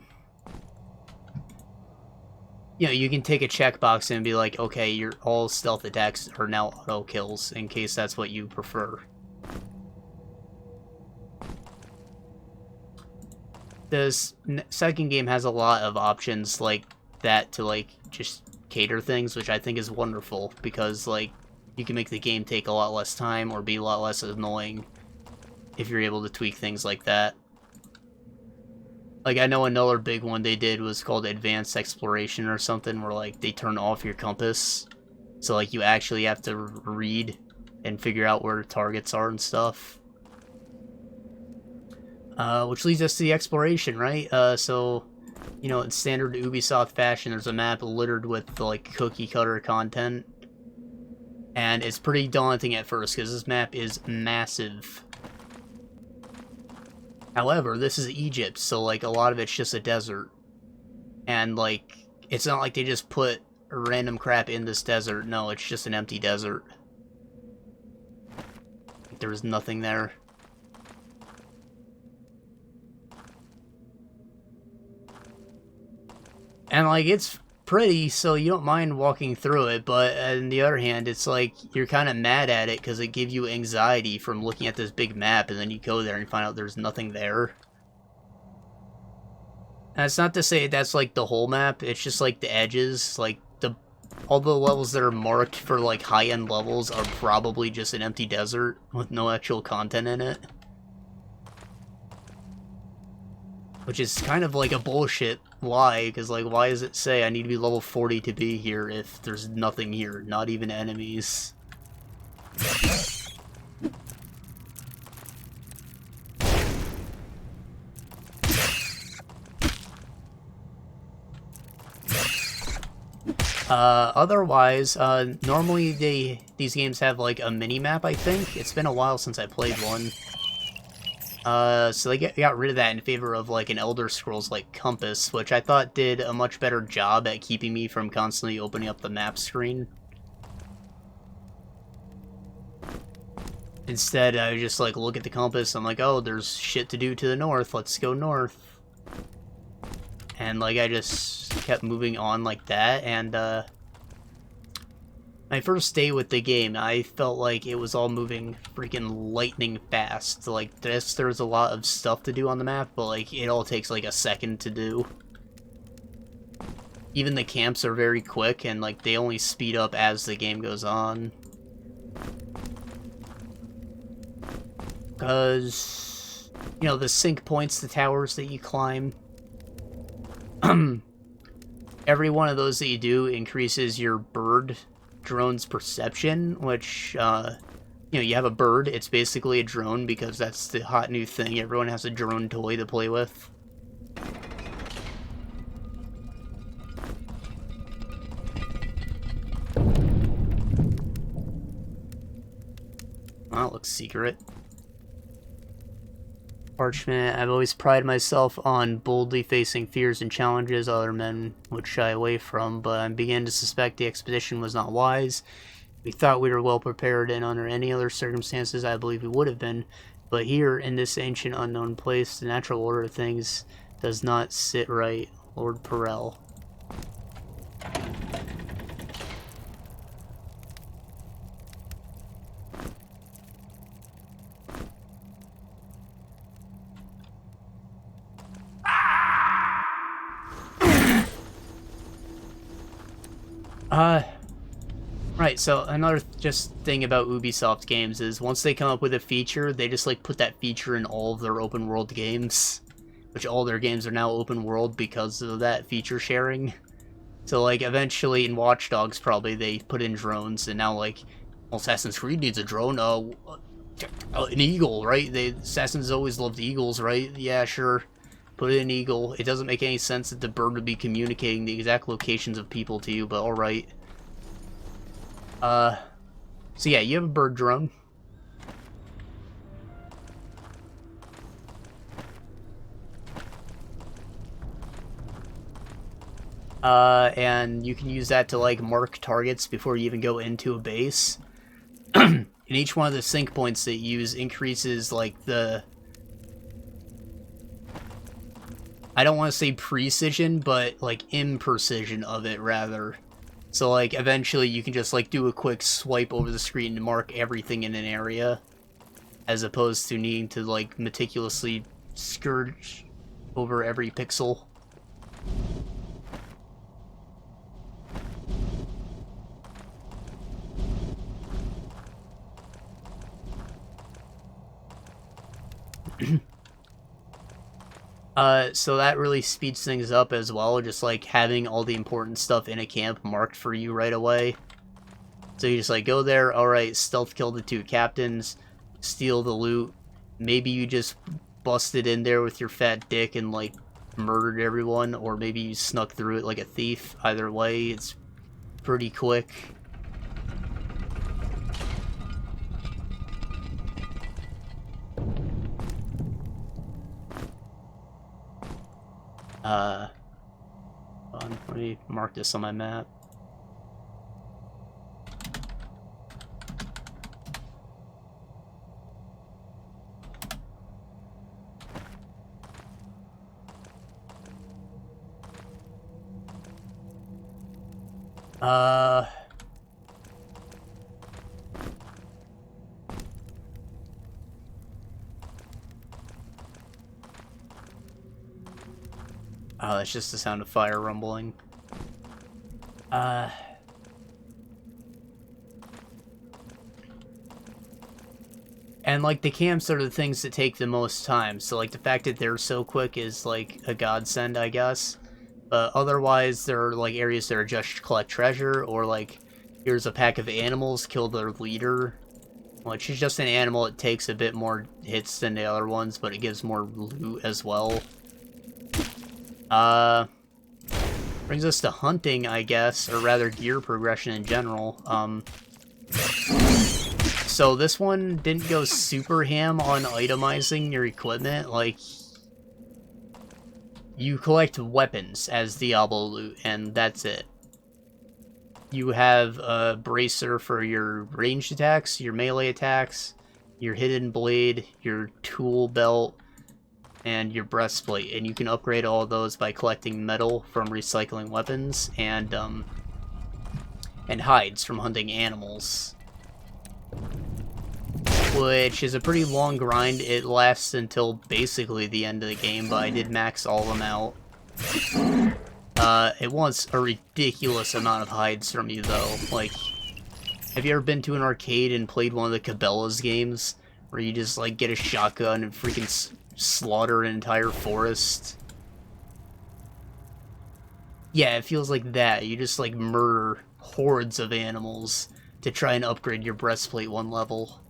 know, you can take a checkbox and be like, okay, your all stealth attacks are now auto kills in case that's what you prefer. This second game has a lot of options like that to like just cater things, which I think is wonderful because like you can make the game take a lot less time or be a lot less annoying if you're able to tweak things like that. Like I know another big one they did was called Advanced Exploration or something where like they turn off your compass. So like you actually have to read and figure out where targets are and stuff. Which leads us to the exploration, right? So, you know, in standard Ubisoft fashion, there's a map littered with, like, cookie-cutter content. And it's pretty daunting at first, because this map is massive. However, this is Egypt, so, like, a lot of it's just a desert. And, like, it's not like they just put random crap in this desert. No, it's just an empty desert. There was nothing there. And, like, it's pretty, so you don't mind walking through it, but on the other hand, it's like, you're kind of mad at it because it gives you anxiety from looking at this big map, and then you go there and find out there's nothing there. And it's not to say that's, like, the whole map, it's just, like, the edges, like, all the levels that are marked for, like, high-end levels are probably just an empty desert with no actual content in it. Which is kind of like a bullshit lie, because, like, why does it say I need to be level 40 to be here if there's nothing here, not even enemies? Otherwise, normally these games have, like, a mini-map, I think. It's been a while since I played one. So they got rid of that in favor of, like, an Elder Scrolls, like, compass, which I thought did a much better job at keeping me from constantly opening up the map screen. Instead, I just, like, look at the compass, I'm like, oh, there's shit to do to the north, let's go north. And, like, I just kept moving on like that, and, my first day with the game, I felt like it was all moving freaking lightning fast. Like, there's a lot of stuff to do on the map, but, like, it all takes, like, a second to do. Even the camps are very quick, and, like, they only speed up as the game goes on. Because, you know, the sync points, the towers that you climb, every one of those that you do increases your bird drone's perception, which, you know, you have a bird, it's basically a drone because that's the hot new thing. Everyone has a drone toy to play with. Oh, it looks secret. Parchment. I've always prided myself on boldly facing fears and challenges other men would shy away from, but I began to suspect the expedition was not wise. We thought we were well prepared, and under any other circumstances I believe we would have been, but here, in this ancient unknown place, the natural order of things does not sit right. Lord Perel. Right, so another just thing about Ubisoft games is once they come up with a feature, they just like put that feature in all of their open world games, which all their games are now open world because of that feature sharing. So like eventually in Watch Dogs probably they put in drones, and now like Assassin's Creed needs a drone. An eagle, right? Assassins always loved eagles, right? Yeah, sure. Put in an eagle. It doesn't make any sense that the bird would be communicating the exact locations of people to you, but alright. So yeah, you have a bird drone. And you can use that to, like, mark targets before you even go into a base. And each one of the sync points that you use increases, like, the... I don't want to say precision, but, like, imprecision of it, rather. So, like, eventually you can just, like, do a quick swipe over the screen to mark everything in an area, as opposed to needing to, like, meticulously scourge over every pixel. So that really speeds things up as well, just like having all the important stuff in a camp marked for you right away. So you just like go there, alright, stealth kill the 2 captains, steal the loot, maybe you just busted in there with your fat dick and like murdered everyone, or maybe you snuck through it like a thief. Either way, it's pretty quick. Let me mark this on my map. Oh, that's just the sound of fire rumbling. And, like, the camps are the things that take the most time, so, like, the fact that they're so quick is, like, a godsend, I guess. But otherwise, there are, like, areas that are just collect treasure, or, like, here's a pack of animals, kill their leader. Which is just an animal, it takes a bit more hits than the other ones, but it gives more loot as well. Brings us to hunting, I guess, or rather gear progression in general. So this one didn't go super ham on itemizing your equipment. Like, you collect weapons as Diablo loot, and that's it. You have a bracer for your ranged attacks, your melee attacks, your hidden blade, your tool belt, and your breastplate, and you can upgrade all of those by collecting metal from recycling weapons and hides from hunting animals. Which is a pretty long grind. It lasts until basically the end of the game, but I did max all of them out. It wants a ridiculous amount of hides from you, though. Like, have you ever been to an arcade and played one of the Cabela's games, where you just, like, get a shotgun and freaking slaughter an entire forest? Yeah, it feels like that. You just, like, murder hordes of animals to try and upgrade your breastplate one level.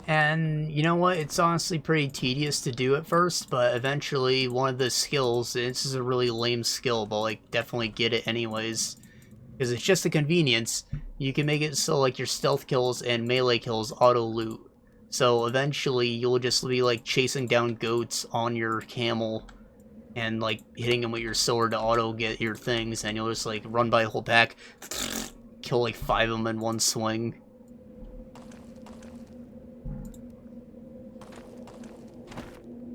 And you know what? It's honestly pretty tedious to do at first, but eventually one of the skills, and this is a really lame skill, but like definitely get it anyways, because it's just a convenience. You can make it so like your stealth kills and melee kills auto loot. So eventually you'll just be like chasing down goats on your camel and like hitting them with your sword to auto get your things, and you'll just like run by a whole pack, kill like 5 of them in one swing.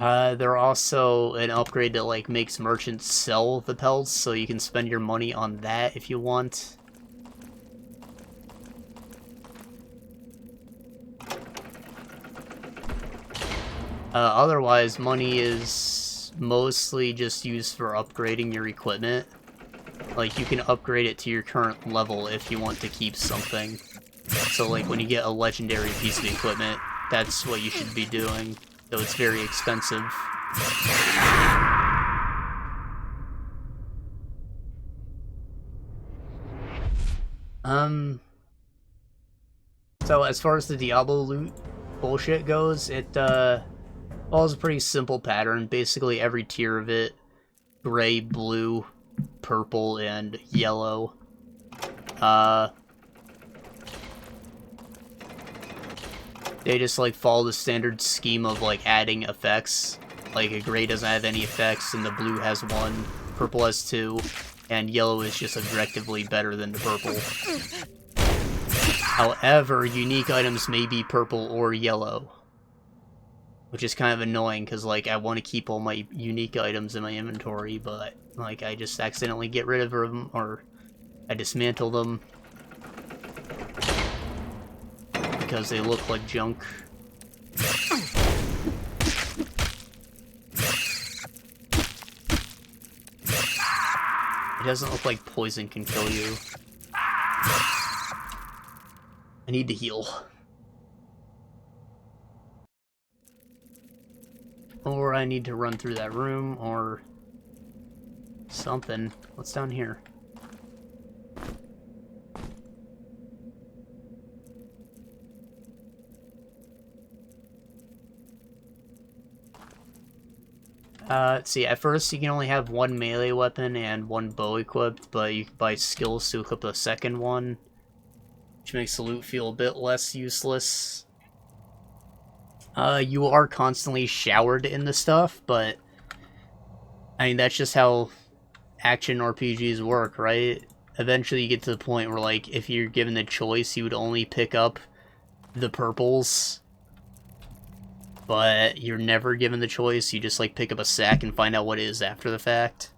There are also an upgrade that like makes merchants sell the pelts, so you can spend your money on that if you want. Otherwise, money is mostly just used for upgrading your equipment. Like, you can upgrade it to your current level if you want to keep something. So, like, when you get a legendary piece of equipment, that's what you should be doing. Though it's very expensive. So as far as the Diablo loot bullshit goes, it, follows a pretty simple pattern. Basically, every tier of it, gray, blue, purple, and yellow. They just, like, follow the standard scheme of, like, adding effects. Like, a gray doesn't have any effects, and the blue has one, purple has two, and yellow is just objectively better than the purple. However, unique items may be purple or yellow. Which is kind of annoying, because, like, I want to keep all my unique items in my inventory, but, like, I just accidentally get rid of them, or I dismantle them. Because they look like junk. It doesn't look like poison can kill you. I need to heal. Or I need to run through that room, or something. What's down here? Let's see, at first you can only have one melee weapon and one bow equipped, but you can buy skills to equip a second one, which makes the loot feel a bit less useless. You are constantly showered in the stuff, but I mean, that's just how action RPGs work, right? Eventually you get to the point where, like, if you're given the choice, you would only pick up the purples, but you're never given the choice. You just, like, pick up a sack and find out what it is after the fact.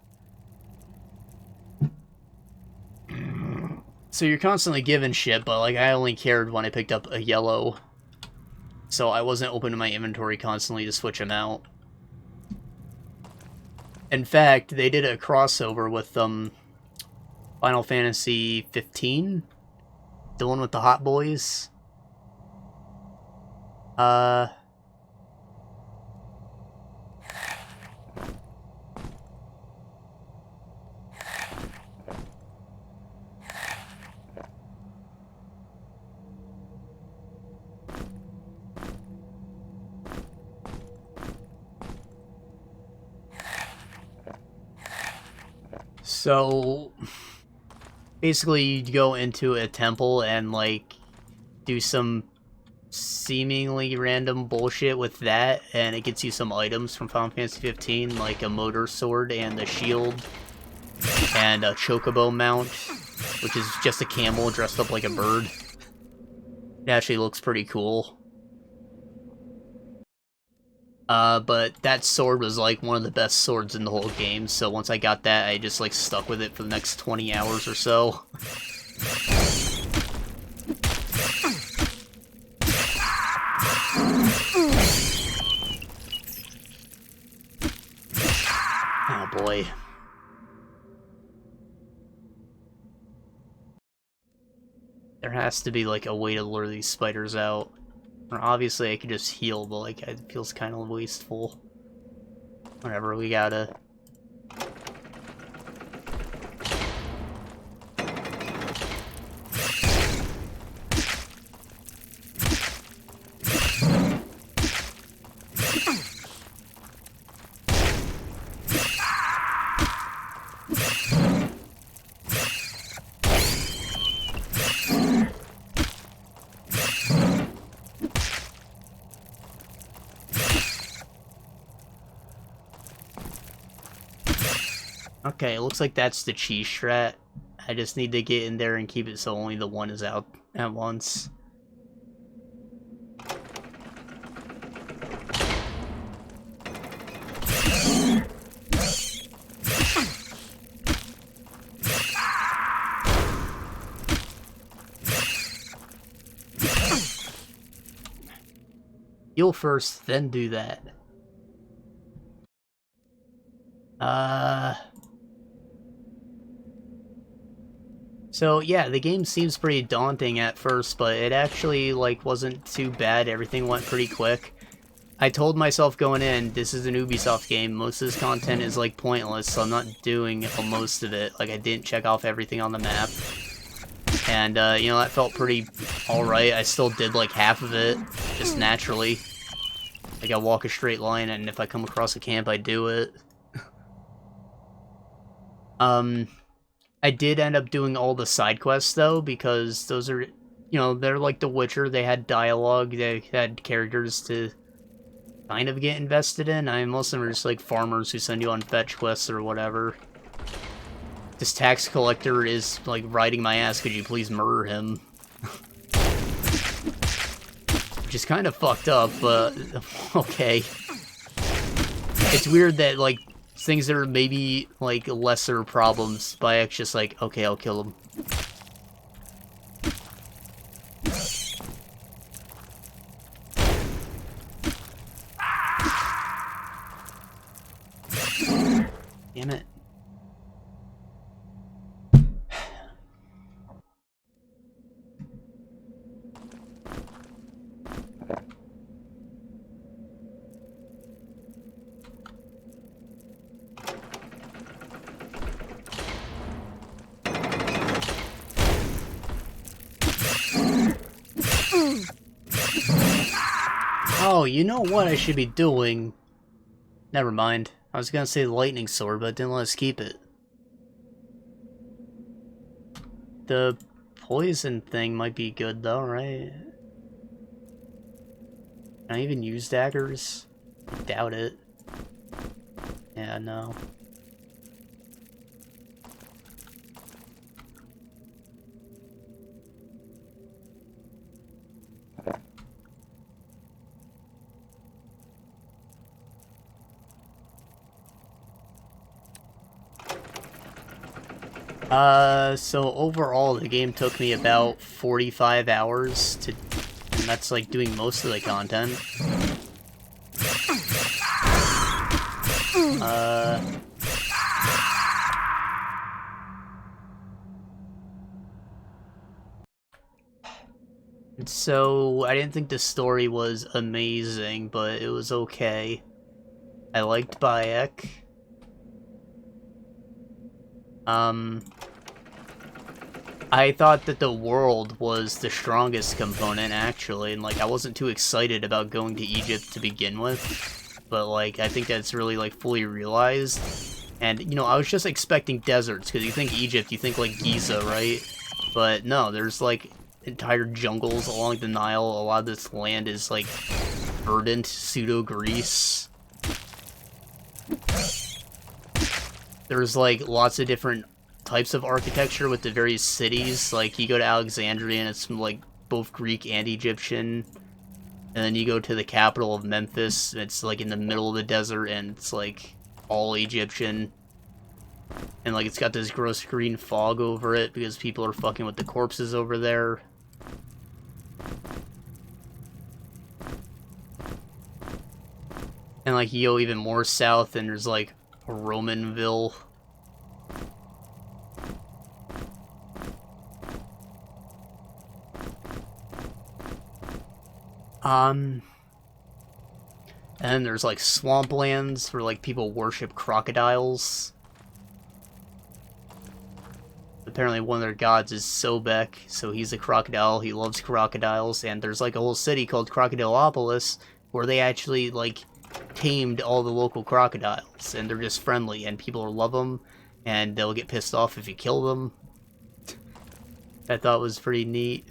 So you're constantly given shit, but, like, I only cared when I picked up a yellow, so I wasn't opening my inventory constantly to switch them out. In fact, they did a crossover with Final Fantasy 15, the one with the hot boys. So, basically you go into a temple and, like, do some seemingly random bullshit with that, and it gets you some items from Final Fantasy 15, like a motor sword and a shield, and a chocobo mount, which is just a camel dressed up like a bird. It actually looks pretty cool. But that sword was, like, one of the best swords in the whole game, so once I got that, I just, like, stuck with it for the next 20 hours or so. Oh boy. There has to be, like, a way to lure these spiders out. Or obviously I could just heal, but, like, it feels kind of wasteful. Whatever, we gotta... Okay, it looks like that's the cheese strat. I just need to get in there and keep it so only the one is out at once. Heal first, then do that. So yeah, the game seems pretty daunting at first, but it actually, like, wasn't too bad. Everything went pretty quick. I told myself going in, this is an Ubisoft game, most of this content is, like, pointless, so I'm not doing most of it. Like, I didn't check off everything on the map. And, you know, that felt pretty alright. I still did, like, half of it, just naturally. Like, I walk a straight line, and if I come across a camp, I do it. I did end up doing all the side quests, though, because those are, you know, they're like The Witcher. They had dialogue, they had characters to kind of get invested in. I mean, most of them are just, like, farmers who send you on fetch quests or whatever. This tax collector is, like, riding my ass. Could you please murder him? Which is kind of fucked up, but okay. It's weird that, like, things that are maybe, like, lesser problems, Bayek's just like, okay, I'll kill him. Damn it. Oh, you know what I should be doing? Never mind. I was gonna say the lightning sword, but it didn't let us keep it. The poison thing might be good though, right? Can I even use daggers? I doubt it. Yeah, no. So overall the game took me about 45 hours to, and that's like doing most of the content. So I didn't think the story was amazing, but it was okay. I liked Bayek. I thought that the world was the strongest component, actually, and, like, I wasn't too excited about going to Egypt to begin with, but, like, I think that's really, like, fully realized. And, you know, I was just expecting deserts, because you think Egypt, you think, like, Giza, right? But no, there's, like, entire jungles along the Nile. A lot of this land is, like, verdant pseudo-Greece. There's, like, lots of different types of architecture with the various cities. Like, you go to Alexandria and it's, like, both Greek and Egyptian. And then you go to the capital of Memphis, and it's, like, in the middle of the desert, and it's, like, all Egyptian. And, like, it's got this gross green fog over it because people are fucking with the corpses over there. And, like, you go even more south, and there's, like, Romanville. And then there's, like, swamplands where, like, people worship crocodiles. Apparently one of their gods is Sobek, so he's a crocodile, he loves crocodiles, and there's, like, a whole city called Crocodilopolis where they actually, like, tamed all the local crocodiles, and they're just friendly, and people love them, and they'll get pissed off if you kill them. I thought was pretty neat.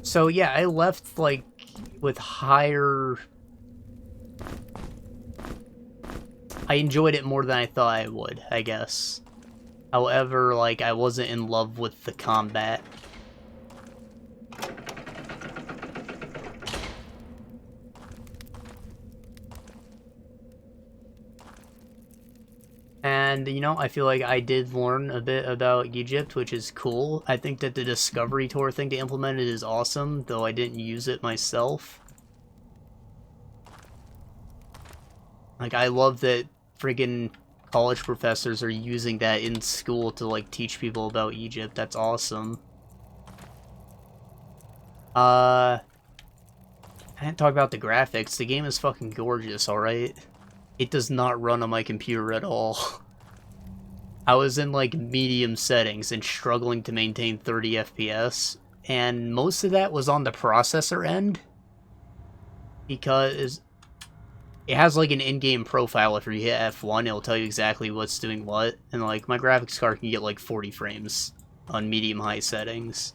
So yeah, I left, like, with higher... I enjoyed it more than I thought I would, I guess. However, like, I wasn't in love with the combat. And, you know, I feel like I did learn a bit about Egypt, which is cool. I think that the Discovery Tour thing to implement it is awesome, though I didn't use it myself. Like, I love that friggin' college professors are using that in school to, like, teach people about Egypt. That's awesome. I didn't talk about the graphics. The game is fucking gorgeous, alright? It does not run on my computer at all. I was in, like, medium settings and struggling to maintain 30 FPS, and most of that was on the processor end, because it has, like, an in-game profile. If you hit F1, it'll tell you exactly what's doing what, and, like, my graphics card can get, like, 40 frames on medium-high settings,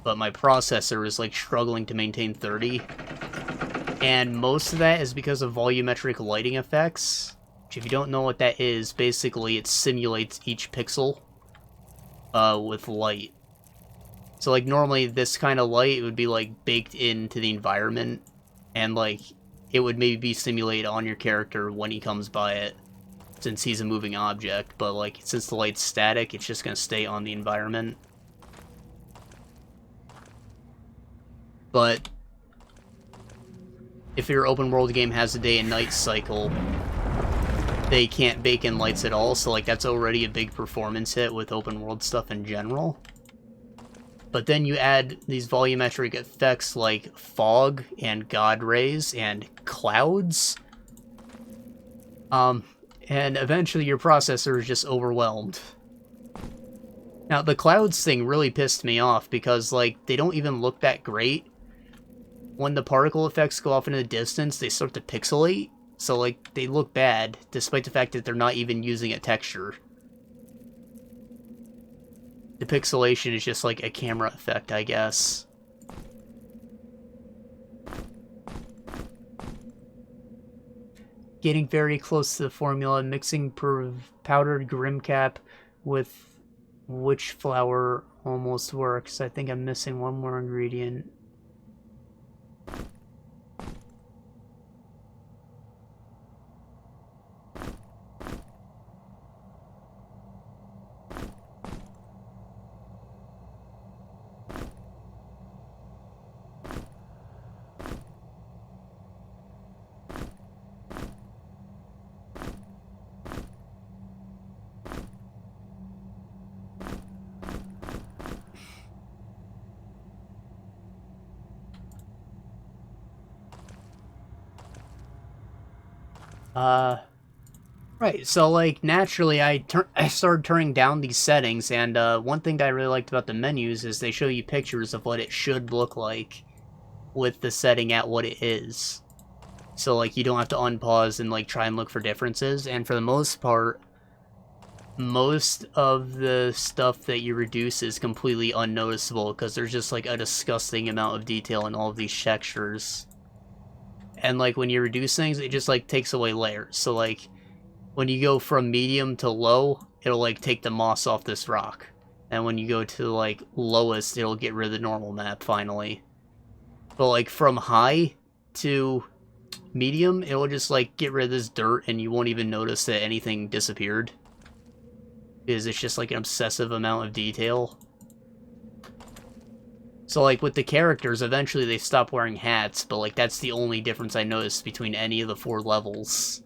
but my processor is, like, struggling to maintain 30, and most of that is because of volumetric lighting effects, which, if you don't know what that is, basically it simulates each pixel with light. So, like, normally this kind of light would be, like, baked into the environment, and, like, it would maybe be simulated on your character when he comes by it, since he's a moving object, but, like, since the light's static, it's just gonna stay on the environment. But if your open world game has a day and night cycle, they can't bake in lights at all, so, like, that's already a big performance hit with open world stuff in general. But then you add these volumetric effects like fog and god rays and clouds, and eventually your processor is just overwhelmed. Now, the clouds thing really pissed me off because, like, they don't even look that great. When the particle effects go off into the distance, they start to pixelate, so, like, they look bad, despite the fact that they're not even using a texture. The pixelation is just, like, a camera effect, I guess. Getting very close to the formula, mixing powdered Grimcap with witch flower almost works. I think I'm missing one more ingredient. Right, so, like, naturally I started turning down these settings, and one thing that I really liked about the menus is they show you pictures of what it should look like with the setting at what it is. So, like, you don't have to unpause and, like, try and look for differences, and for the most part, most of the stuff that you reduce is completely unnoticeable, because there's just, like, a disgusting amount of detail in all of these textures. And, like, when you reduce things, it just, like, takes away layers. So, like, when you go from medium to low, it'll, like, take the moss off this rock. And when you go to, like, lowest, it'll get rid of the normal map, finally. But, like, from high to medium, it'll just, like, get rid of this dirt, and you won't even notice that anything disappeared. Because it's just, like, an obsessive amount of detail. So, like, with the characters, eventually they stop wearing hats, but, like, that's the only difference I noticed between any of the 4 levels.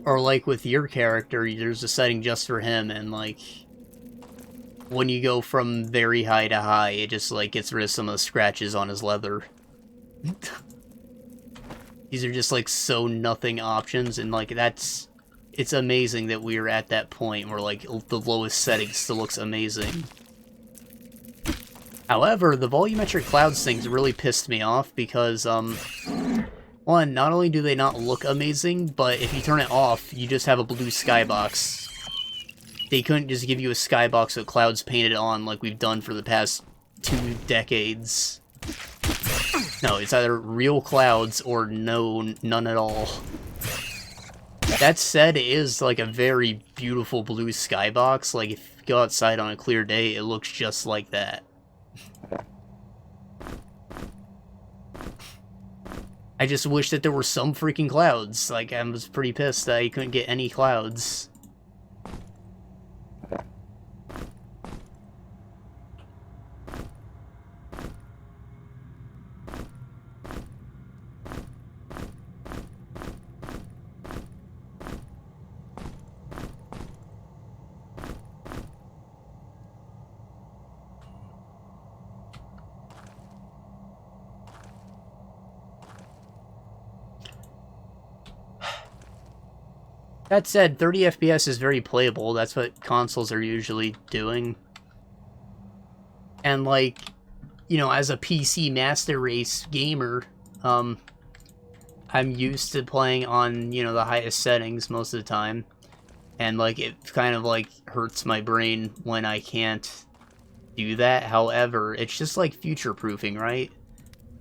Or, like, with your character, there's a setting just for him, and, like, when you go from very high to high, it just, like, gets rid of some of the scratches on his leather. These are just, like, so nothing options, and, like, it's amazing that we are at that point where, like, the lowest setting still looks amazing. However, the volumetric clouds things really pissed me off because, one, not only do they not look amazing, but if you turn it off, you just have a blue skybox. They couldn't just give you a skybox with clouds painted on like we've done for the past 2 decades. No, it's either real clouds or none at all. That said, it is like a very beautiful blue skybox. Like, if you go outside on a clear day, it looks just like that. I just wish that there were some freaking clouds. Like, I was pretty pissed that I couldn't get any clouds. That said, 30 FPS is very playable. That's what consoles are usually doing. And, like, you know, as a PC Master Race gamer, I'm used to playing on, you know, the highest settings most of the time. And, like, it kind of, like, hurts my brain when I can't do that. However, it's just, like, future-proofing, right?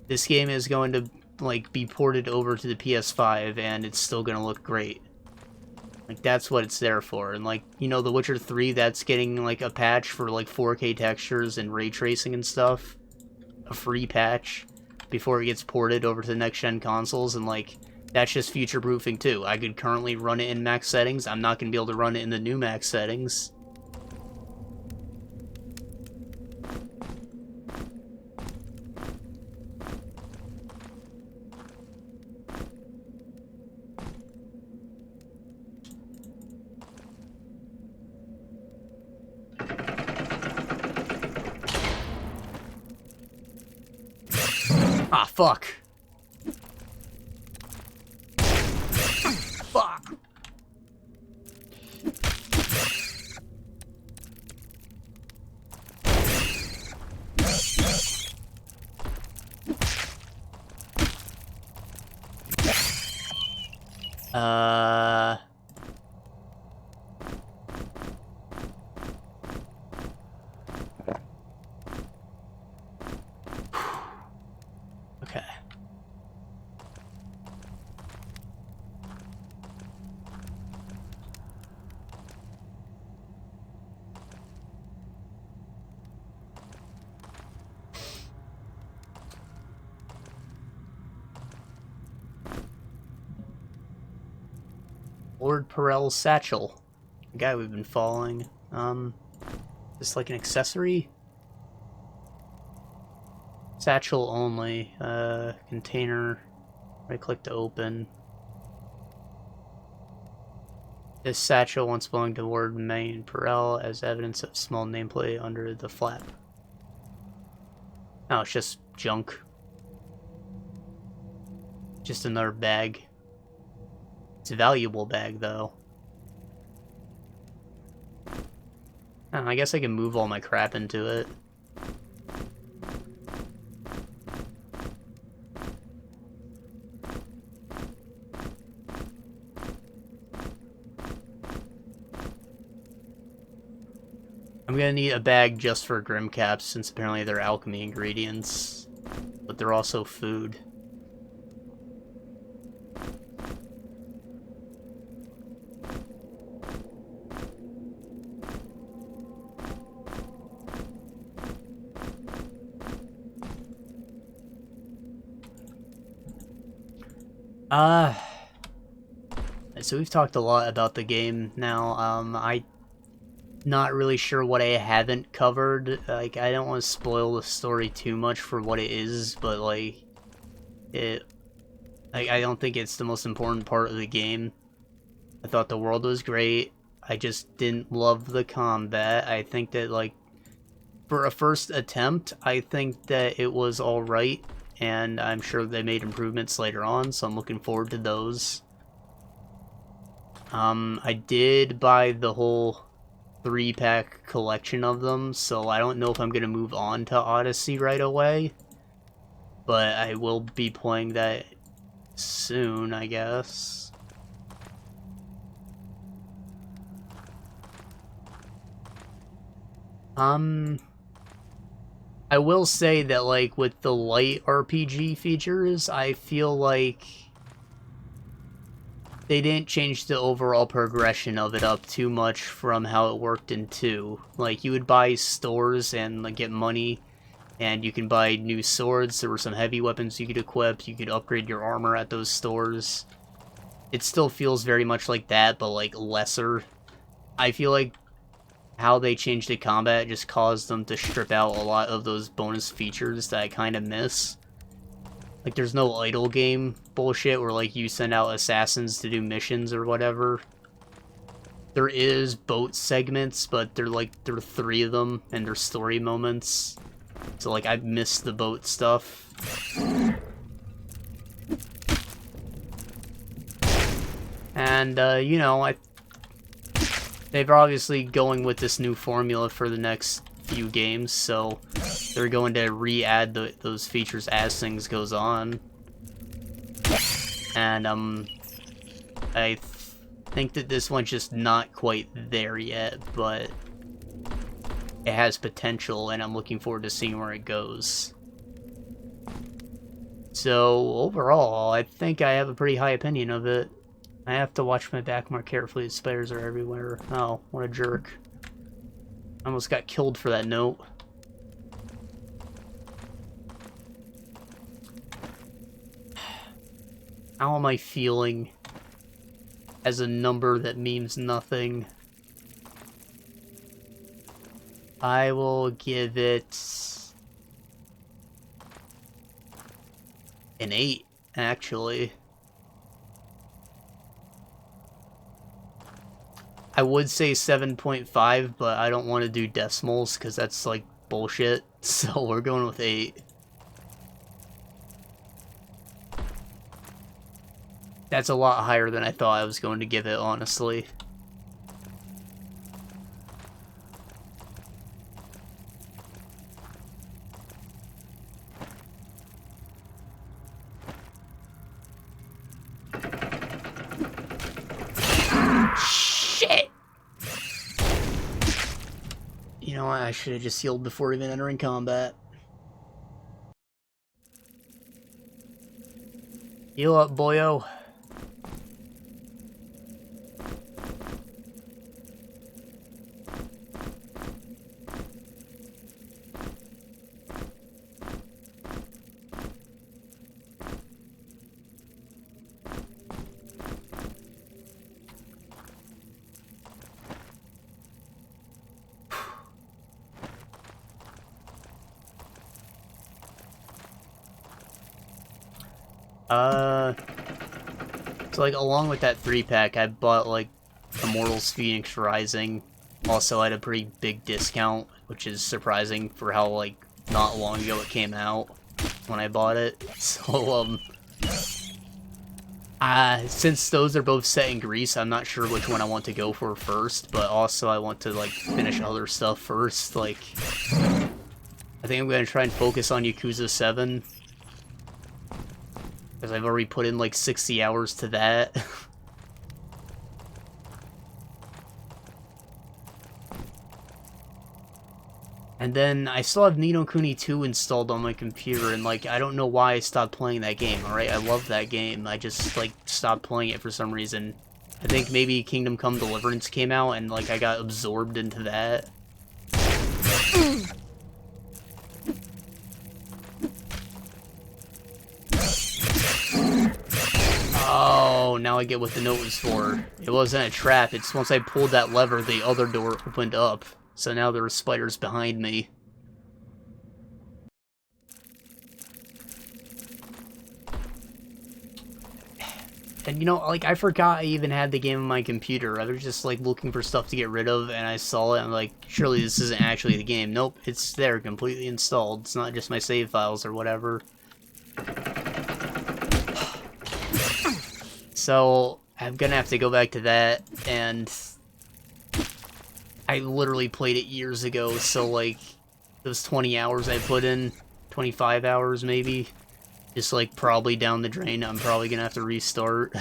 This game is going to, like, be ported over to the PS5, and it's still going to look great. Like, that's what it's there for. And, like, you know, The Witcher 3, that's getting, like, a patch for, like, 4K textures and ray tracing and stuff. A free patch before it gets ported over to the next-gen consoles, and, like, that's just future-proofing, too. I could currently run it in max settings. I'm not going to be able to run it in the new max settings. Ah, fuck. Fuck. Okay. Lord Perel's satchel. The guy we've been following. Just like an accessory? Satchel only. Container. Right click to open. This satchel once belonged to Lord Main Perel as evidence of small nameplate under the flap. Oh, it's just junk. Just another bag. It's a valuable bag, though. I guess I can move all my crap into it. I'm gonna need a bag just for Grim Caps, since apparently they're alchemy ingredients. But they're also food. So we've talked a lot about the game now. I'm not really sure what I haven't covered. Like, I don't want to spoil the story too much for what it is, but, like, I don't think it's the most important part of the game. I thought the world was great. I just didn't love the combat. I think that, like, for a first attempt, I think that it was alright, and I'm sure they made improvements later on, so I'm looking forward to those. I did buy the whole 3-pack collection of them, so I don't know if I'm going to move on to Odyssey right away, but I will be playing that soon, I guess. I will say that, like, with the light RPG features, I feel like they didn't change the overall progression of it up too much from how it worked in 2. Like, you would buy stores and, like, get money, and you can buy new swords. There were some heavy weapons you could equip. You could upgrade your armor at those stores. It still feels very much like that, but, like, lesser. I feel like how they changed the combat just caused them to strip out a lot of those bonus features that I kind of miss. Like, there's no idle game bullshit where, like, you send out assassins to do missions or whatever. There is boat segments, but there are 3 of them, and they're story moments. So, like, I missed the boat stuff. And, you know, they're obviously going with this new formula for the next few games, so they're going to re-add those features as things goes on. And, I think that this one's just not quite there yet, but it has potential, and I'm looking forward to seeing where it goes. So, overall, I think I have a pretty high opinion of it. I have to watch my back more carefully. The spiders are everywhere. Oh, what a jerk. I almost got killed for that note. How am I feeling as a number that means nothing? I will give it an 8, actually. I would say 7.5, but I don't want to do decimals because that's like bullshit. So we're going with 8. That's a lot higher than I thought I was going to give it, honestly. You know what, I should have just healed before even entering combat. Heal up, boyo. So like along with that 3-pack, I bought like Immortals Phoenix Rising, also at a pretty big discount, which is surprising for how like not long ago it came out when I bought it. So since those are both set in Greece, I'm not sure which one I want to go for first, but also I want to like finish other stuff first. Like, I think I'm gonna try and focus on Yakuza 7. Because I've already put in like 60 hours to that. And then I still have Ni no Kuni 2 installed on my computer, and like, I don't know why I stopped playing that game, alright? I love that game. I just like stopped playing it for some reason. I think maybe Kingdom Come Deliverance came out and like I got absorbed into that. Oh, now I get what the note was for. It wasn't a trap, it's once I pulled that lever, the other door opened up. So now there are spiders behind me. And you know, like, I forgot I even had the game on my computer. I was just, like, looking for stuff to get rid of, and I saw it, and I'm like, surely this isn't actually the game. Nope, it's there, completely installed. It's not just my save files or whatever. So, I'm gonna have to go back to that, and I literally played it years ago, so, like, those 20 hours I put in, 25 hours maybe, just, like, probably down the drain. I'm probably gonna have to restart.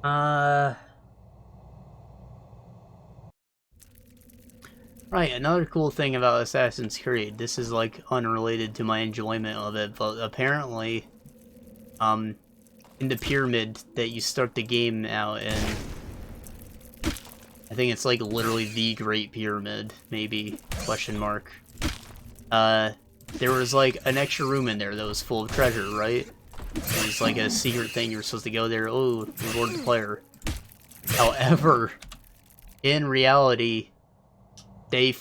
Right, another cool thing about Assassin's Creed, this is like unrelated to my enjoyment of it, but apparently, in the pyramid that you start the game out in, I think it's like literally the Great Pyramid, maybe, question mark. There was like an extra room in there that was full of treasure, right? It was like a secret thing, you're supposed to go there, oh, reward the player. However, in reality, they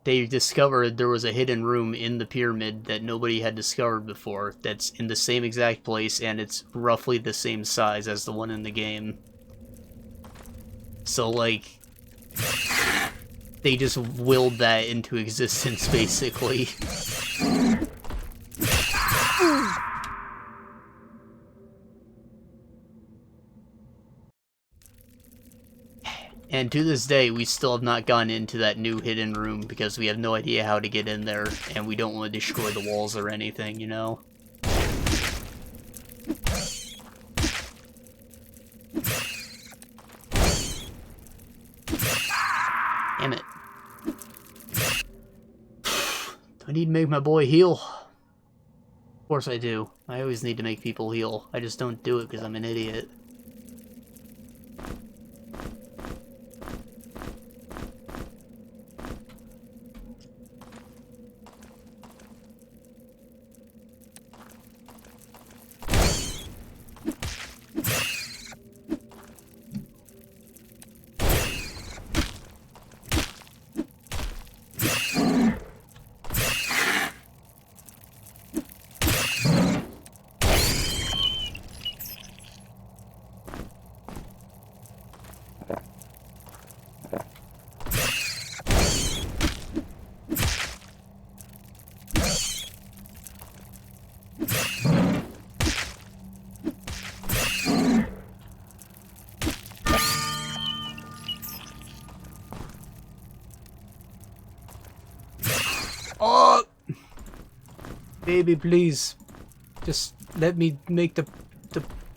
discovered there was a hidden room in the pyramid that nobody had discovered before that's in the same exact place, and it's roughly the same size as the one in the game. So, like, they just willed that into existence, basically. And to this day, we still have not gone into that new hidden room because we have no idea how to get in there, and we don't want to destroy the walls or anything, you know? Damn it. Do I need to make my boy heal? Of course I do. I always need to make people heal. I just don't do it because I'm an idiot. Oh! Baby, please. Just let me make the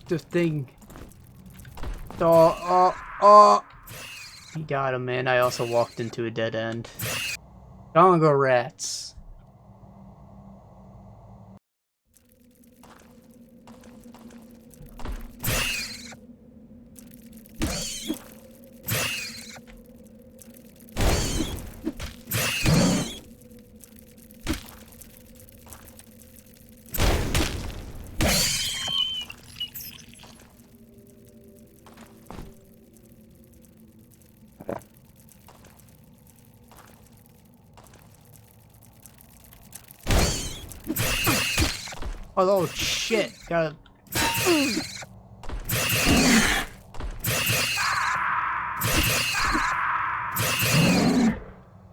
thing. Oh! He got him, man. I also walked into a dead end. Congo rats. Oh shit! Gotta.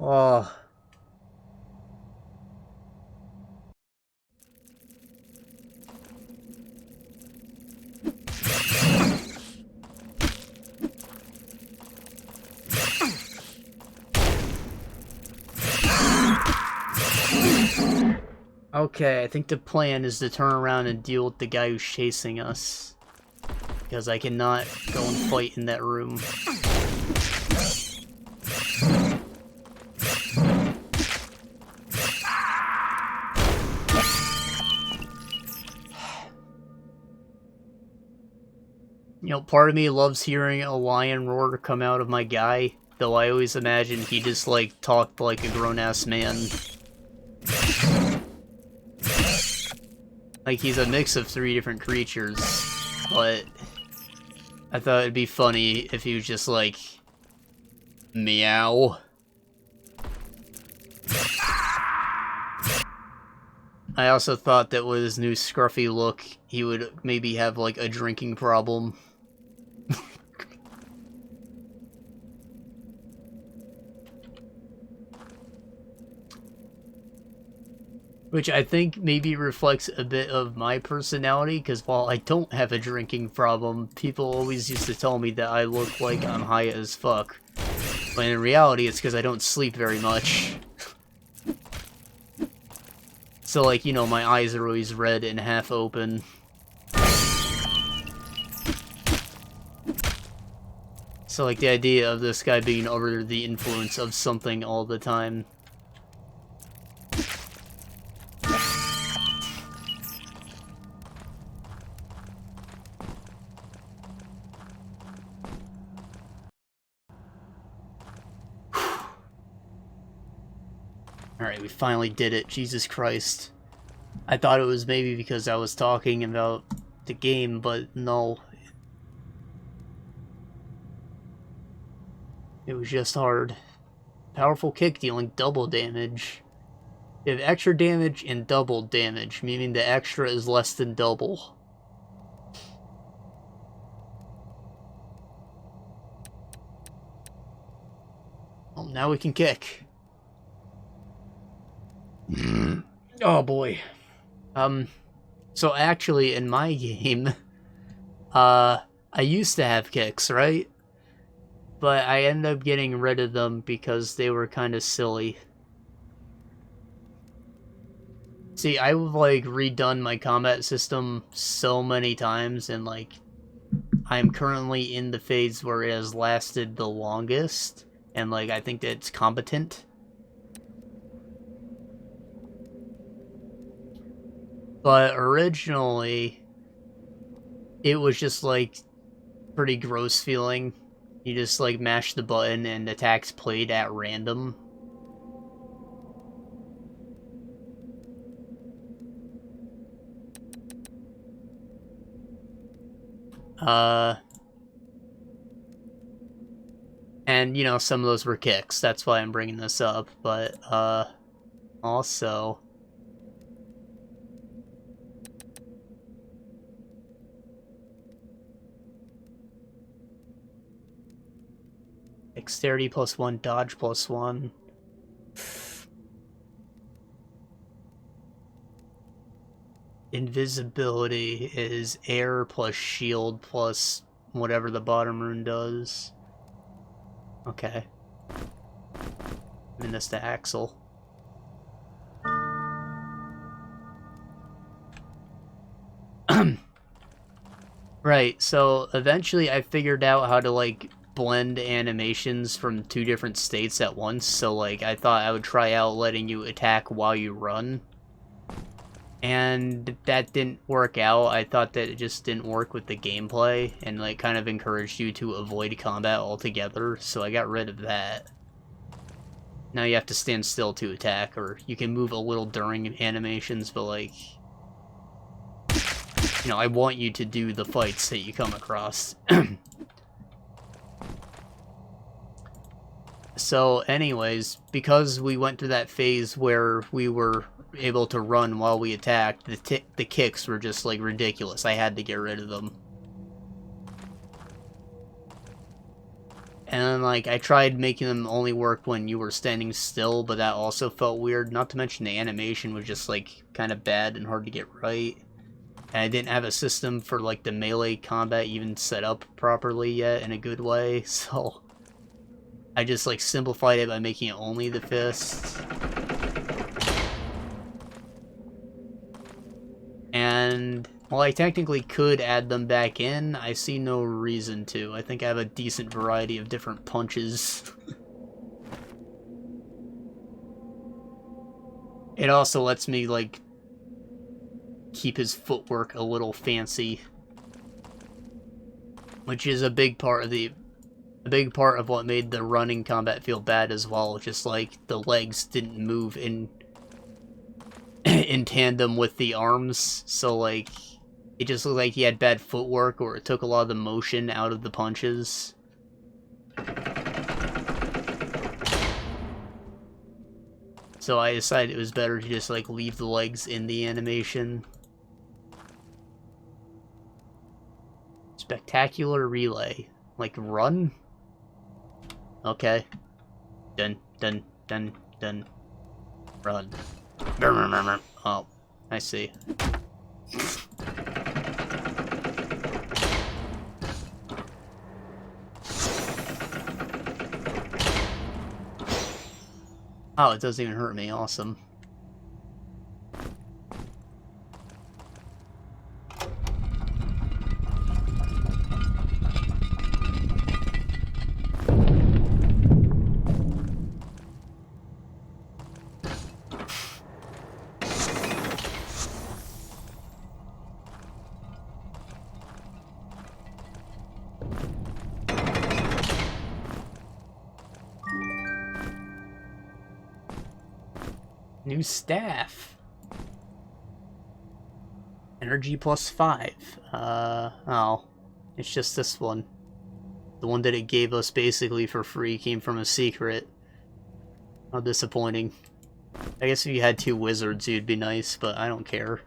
Oh. Okay, I think the plan is to turn around and deal with the guy who's chasing us. Because I cannot go and fight in that room. You know, part of me loves hearing a lion roar come out of my guy, though I always imagine he just, like, talked like a grown-ass man. Like, he's a mix of 3 different creatures, but I thought it'd be funny if he was just like, meow. I also thought that with his new scruffy look, he would maybe have, like, a drinking problem. Which I think maybe reflects a bit of my personality, because while I don't have a drinking problem, people always used to tell me that I look like I'm high as fuck. But in reality, it's because I don't sleep very much. So, like, you know, my eyes are always red and half open. So, like, the idea of this guy being under the influence of something all the time. Alright, we finally did it. Jesus Christ. I thought it was maybe because I was talking about the game, but no. It was just hard. Powerful kick dealing double damage. You have extra damage and double damage, meaning the extra is less than double. Well, now we can kick. Oh boy. So actually in my game, I used to have kicks, right? But I ended up getting rid of them because they were kind of silly. See, I've like redone my combat system so many times, and like I'm currently in the phase where it has lasted the longest, and like I think that it's competent. But originally, it was just like pretty gross feeling. You just like mash the button and attacks played at random. And you know, some of those were kicks. That's why I'm bringing this up. But also. Dexterity +1, dodge +1. Invisibility is air plus shield plus whatever the bottom rune does. Okay. And this to Axel. Right, so eventually I figured out how to like blend animations from two different states at once, so like I thought I would try out letting you attack while you run. And that didn't work out. I thought that it just didn't work with the gameplay, and like kind of encouraged you to avoid combat altogether, so I got rid of that. Now you have to stand still to attack, or you can move a little during animations, but like, you know, I want you to do the fights that you come across. So anyways, because we went through that phase where we were able to run while we attacked, the kicks were just like ridiculous. I had to get rid of them. And then like I tried making them only work when you were standing still, but that also felt weird. Not to mention the animation was just like kind of bad and hard to get right. And I didn't have a system for like the melee combat even set up properly yet in a good way, so I just like simplified it by making it only the fists. And while I technically could add them back in, I see no reason to. I think I have a decent variety of different punches. It also lets me like keep his footwork a little fancy, which is a big part of what made the running combat feel bad as well. Just like the legs didn't move in tandem with the arms, so like it just looked like he had bad footwork, or it took a lot of the motion out of the punches. So I decided it was better to just like leave the legs in the animation. Spectacular relay. Like run? Okay. Dun dun dun dun. Run. Oh, I see. Oh, it doesn't even hurt me. Awesome. New staff. Energy +5. Oh. It's just this one. The one that it gave us basically for free came from a secret. How disappointing. I guess if you had 2 wizards, you'd be nice, but I don't care.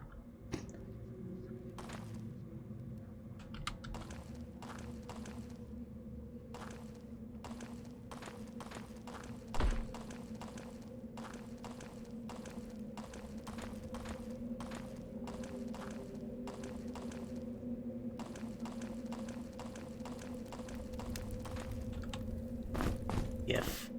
If.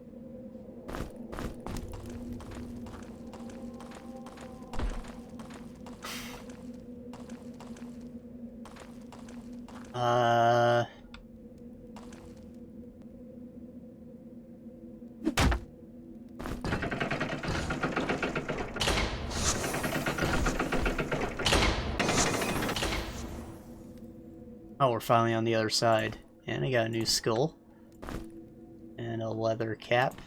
Oh, we're finally on the other side. And I got a new skull. And a leather cap.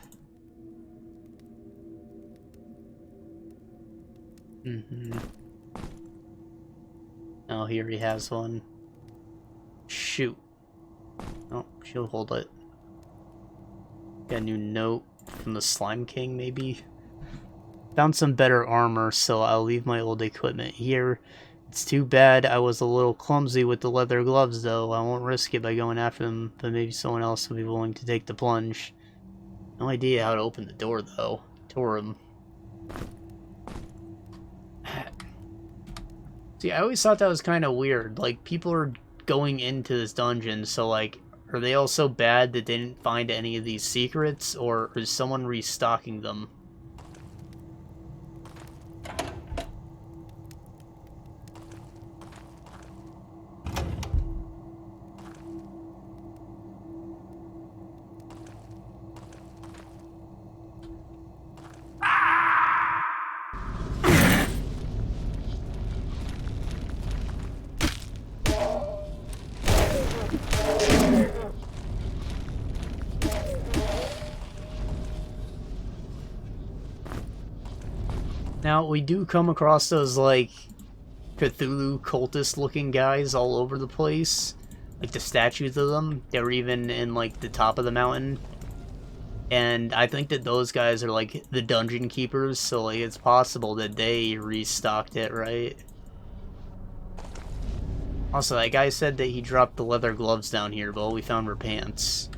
Oh, here he has one. Shoot. Oh, she'll hold it. Got a new note from the Slime King, maybe? Found some better armor, so I'll leave my old equipment here. It's too bad I was a little clumsy with the leather gloves, though. I won't risk it by going after them, but maybe someone else will be willing to take the plunge. No idea how to open the door, though. Tore him. See, I always thought that was kind of weird. Like, people are going into this dungeon, so, like, are they all so bad that they didn't find any of these secrets, or is someone restocking them? Now, we do come across those, like, Cthulhu cultist-looking guys all over the place. Like, the statues of them. They were even in, like, the top of the mountain. And I think that those guys are, like, the dungeon keepers, so, like, it's possible that they restocked it, right? Also, that guy said that he dropped the leather gloves down here, but all we found were pants.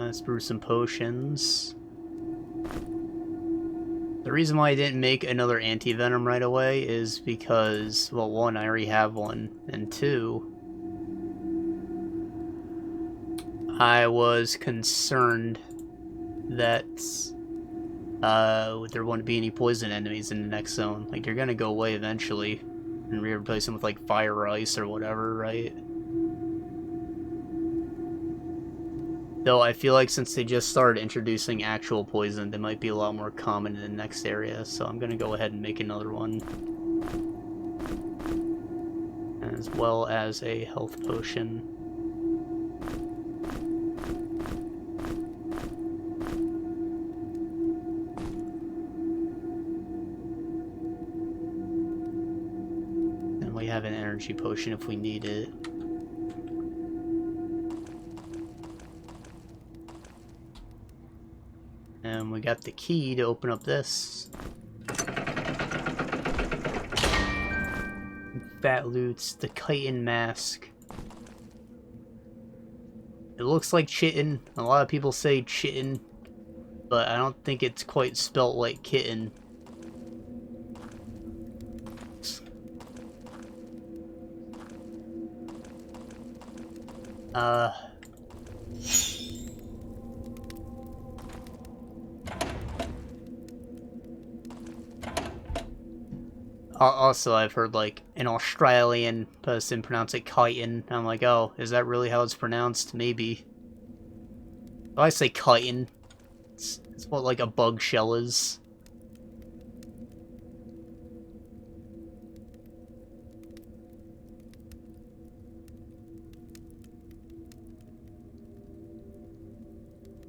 Let's brew some potions. The reason why I didn't make another anti-venom right away is because, well, one, I already have one, and two, I was concerned that there wouldn't be any poison enemies in the next zone. Like, they're gonna go away eventually, and replace them with, like, fire or ice or whatever, right? Though I feel like since they just started introducing actual poison, they might be a lot more common in the next area, so I'm gonna go ahead and make another one. As well as a health potion. And we have an energy potion if we need it. And we got the key to open up this. Fat Loots, the chitin mask. It looks like chitin. A lot of people say chitin, but I don't think it's quite spelt like kitten. Uh... Also, I've heard, like, an Australian person pronounce it chitin. I'm like, oh, is that really how it's pronounced? Maybe. If I say chitin, it's what, like, a bug shell is.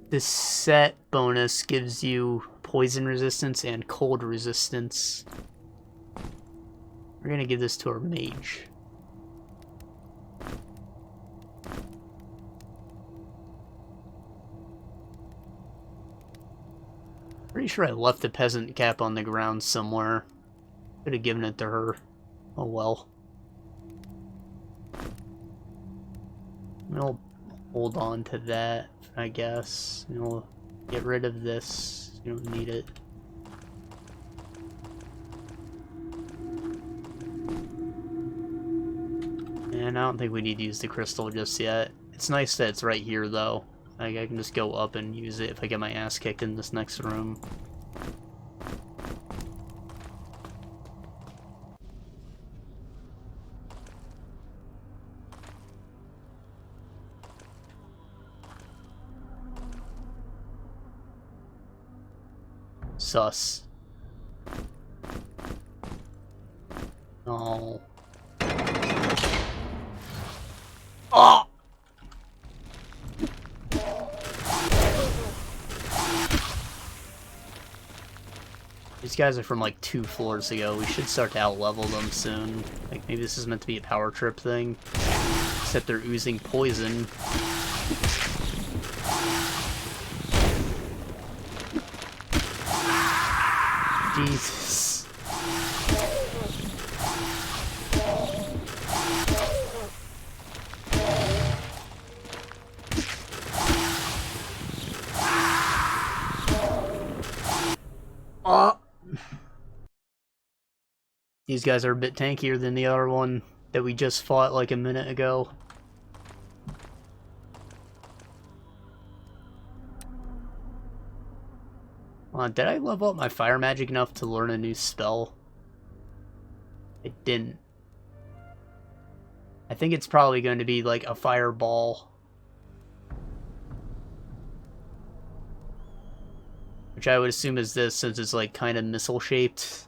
This set bonus gives you poison resistance and cold resistance. We're gonna give this to our mage. Pretty sure I left the peasant cap on the ground somewhere. Could have given it to her. Oh well. We'll hold on to that, I guess. We'll get rid of this. You don't need it. And I don't think we need to use the crystal just yet. It's nice that it's right here, though. Like, I can just go up and use it if I get my ass kicked in this next room. Sus. Oh. Oh! These guys are from like 2 floors ago. We should start to out-level them soon. Like, maybe this is meant to be a power trip thing. Except they're oozing poison. Jesus. Oh! These guys are a bit tankier than the other one that we just fought like a minute ago. Did I level up my fire magic enough to learn a new spell? I didn't. I think it's probably going to be like a fireball. Which I would assume is this, since it's like kind of missile shaped.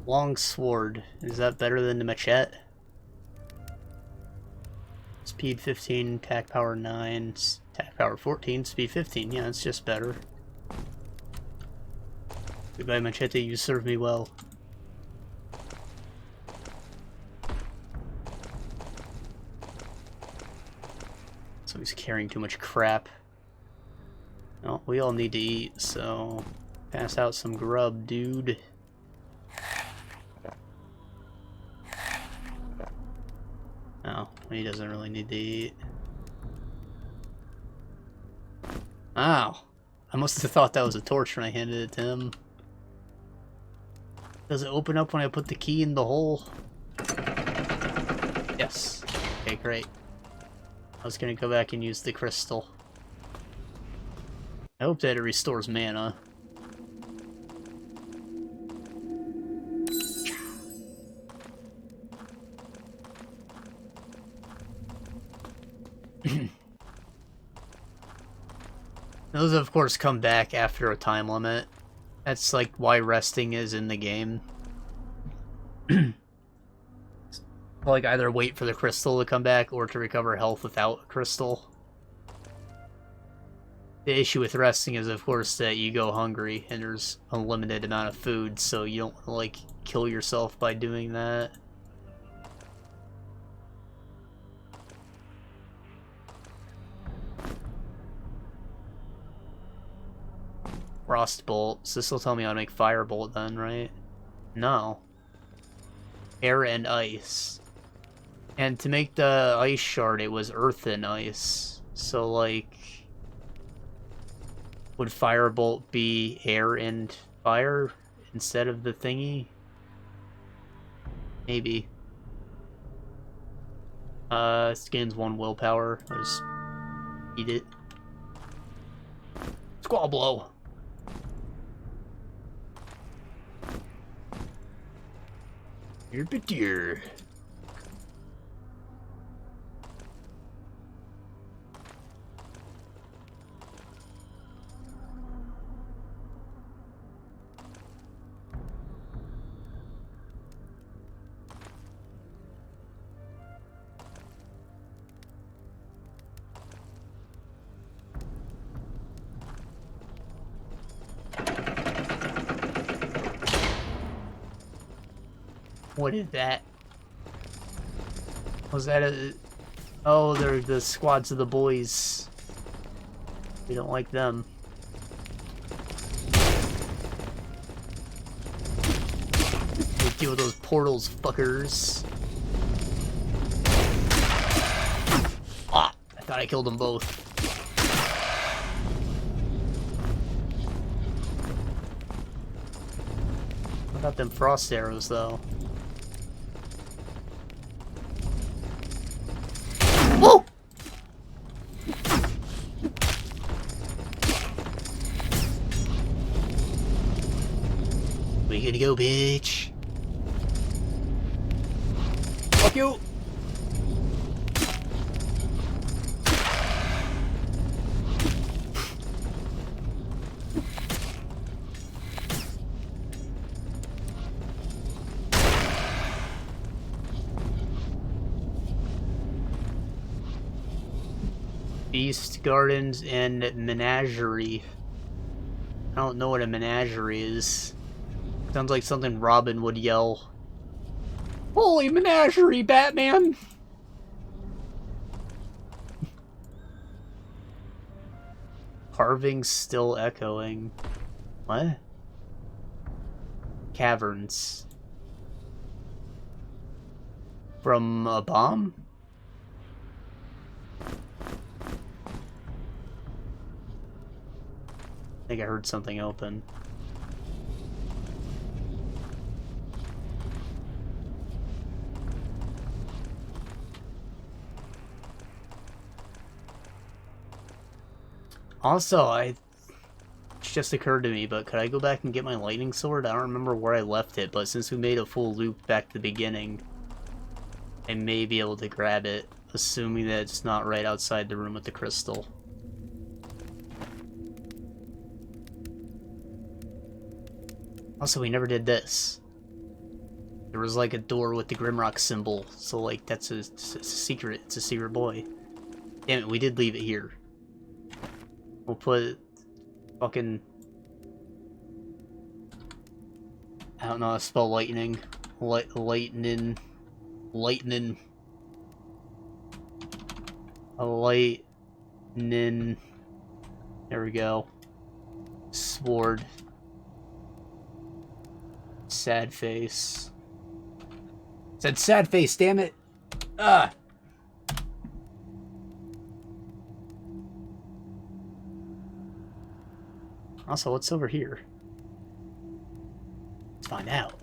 Long sword. Is that better than the machete? Speed 15, attack power 9, attack power 14, speed 15. Yeah, it's just better. Goodbye, machete, you serve me well. So he's carrying too much crap. Oh, we all need to eat, so pass out some grub, dude. Oh, he doesn't really need to eat. Ow. I must have thought that was a torch when I handed it to him. Does it open up when I put the key in the hole? Yes. Okay, great. I was gonna go back and use the crystal. I hope that it restores mana. Those, of course, come back after a time limit. That's, like, why resting is in the game. Like, either wait for the crystal to come back or to recover health without a crystal. The issue with resting is, of course, that you go hungry and there's a limited amount of food, so you don't want to, like, kill yourself by doing that. Frostbolt. So this will tell me how to make Firebolt then, right? No. Air and ice. And to make the ice shard, it was earth and ice. So, like... would Firebolt be air and fire instead of the thingy? Maybe. This gains 1 willpower. I'll just eat it. Squall blow! You're dear. What is that? Was that a... Oh, they're the squads of the boys. We don't like them. We deal with those portals, fuckers. Ah! I thought I killed them both. What about them frost arrows, though? Whoa! Where you gonna go, bitch? Fuck you! Beast Gardens and Menagerie. I don't know what a menagerie is. Sounds like something Robin would yell. Holy menagerie, Batman! Carvings still echoing. What? Caverns. From a bomb? I think I heard something open. Also, it just occurred to me, but could I go back and get my lightning sword? I don't remember where I left it, but since we made a full loop back to the beginning, I may be able to grab it, assuming that it's not right outside the room with the crystal. Also, we never did this. There was like a door with the Grimrock symbol, so like that's a secret. It's a secret boy. Damn it, we did leave it here. We'll put fucking... I don't know how to spell lightning. Lightning. There we go. Sword. Sad face. Said sad face, damn it! Ah! Also, what's over here? Let's find out.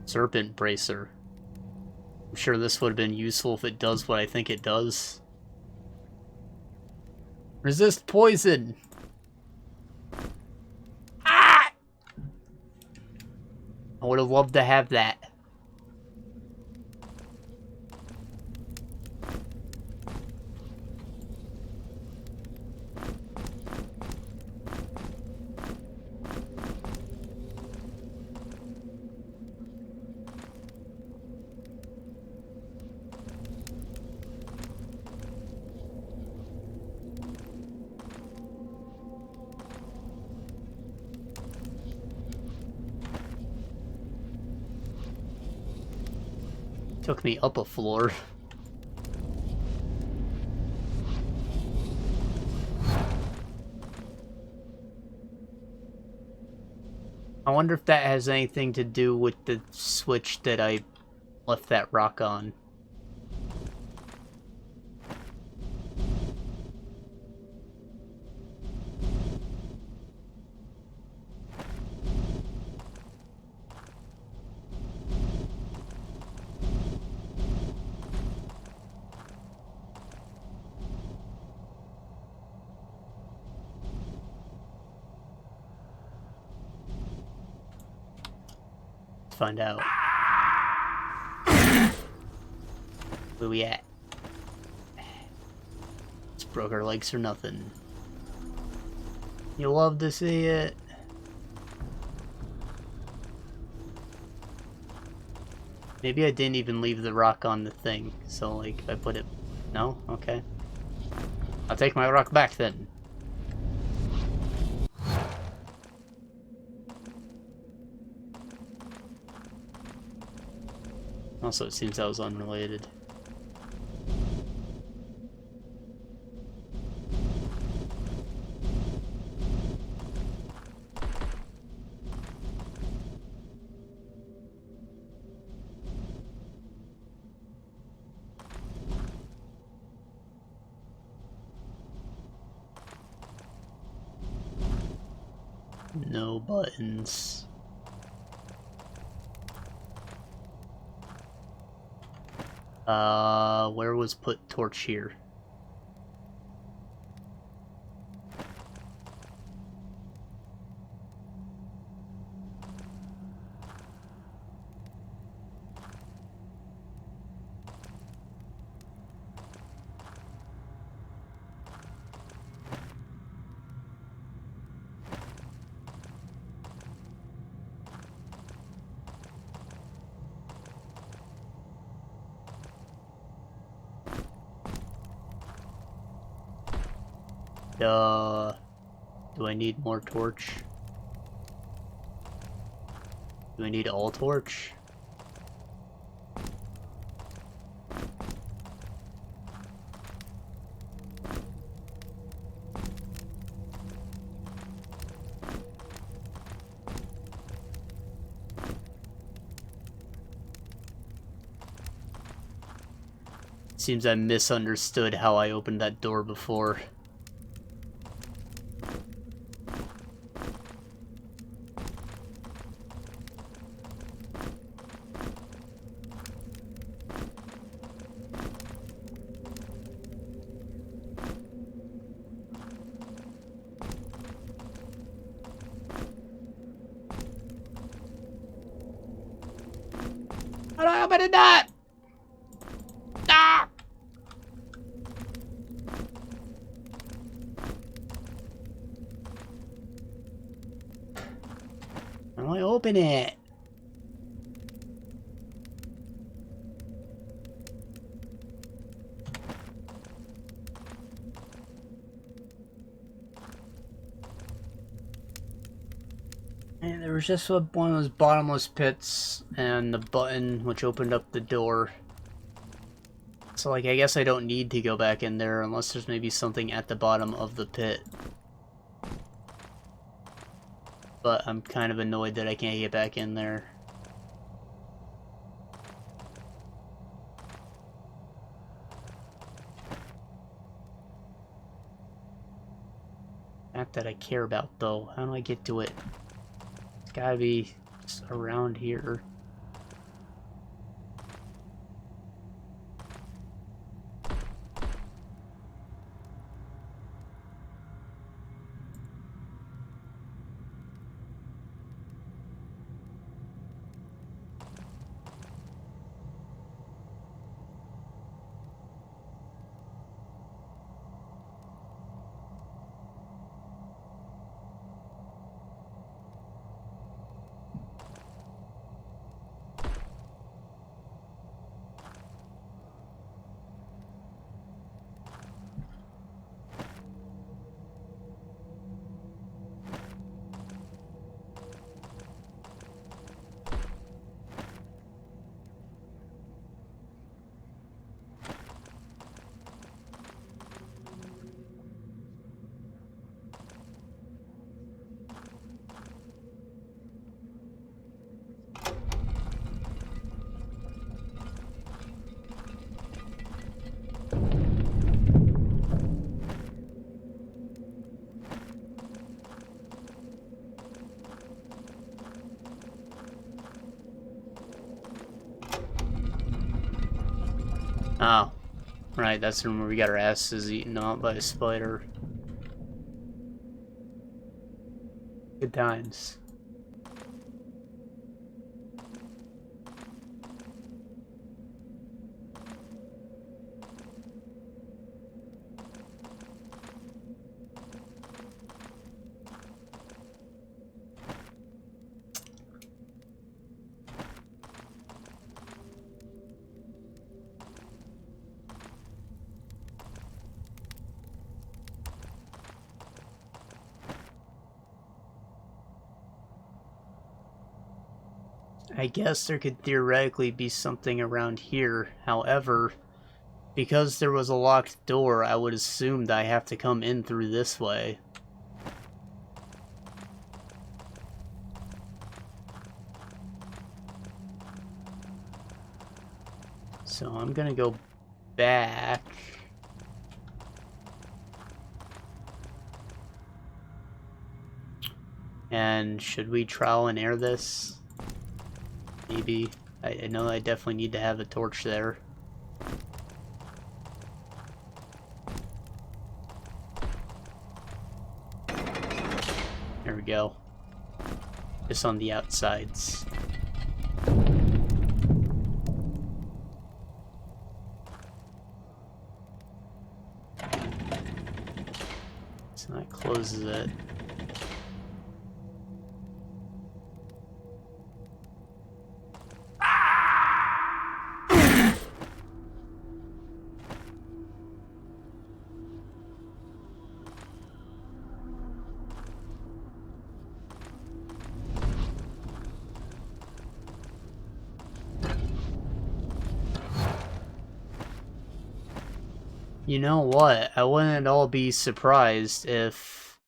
Serpent bracer. I'm sure this would have been useful if it does what I think it does. Resist poison! Ah! I would have loved to have that. Took me up a floor. I wonder if that has anything to do with the switch that I left that rock on. Find out. Where we at? Just broke our legs or nothing. You love to see it. Maybe I didn't even leave the rock on the thing, so like if I put it... No? Okay. I'll take my rock back then. Also, it seems that was unrelated. No buttons. Where was put torch here? Do I need more torch? Do I need all torch? Seems I misunderstood how I opened that door before. How do I open it up? Ah! How do I open it? And there was just one of those bottomless pits and the button which opened up the door. So, like, I guess I don't need to go back in there unless there's maybe something at the bottom of the pit. But I'm kind of annoyed that I can't get back in there. Not that I care about, though. How do I get to it? It's gotta be just around here. Oh, right, that's the room where we got our asses eaten out by a spider. Good times. I guess there could theoretically be something around here. However, because there was a locked door, I would assume that I have to come in through this way. So I'm gonna go back. And should we trial and error this? Maybe. I know I definitely need to have a torch there. There we go. Just on the outsides. So that closes it. You know what? I wouldn't at all be surprised if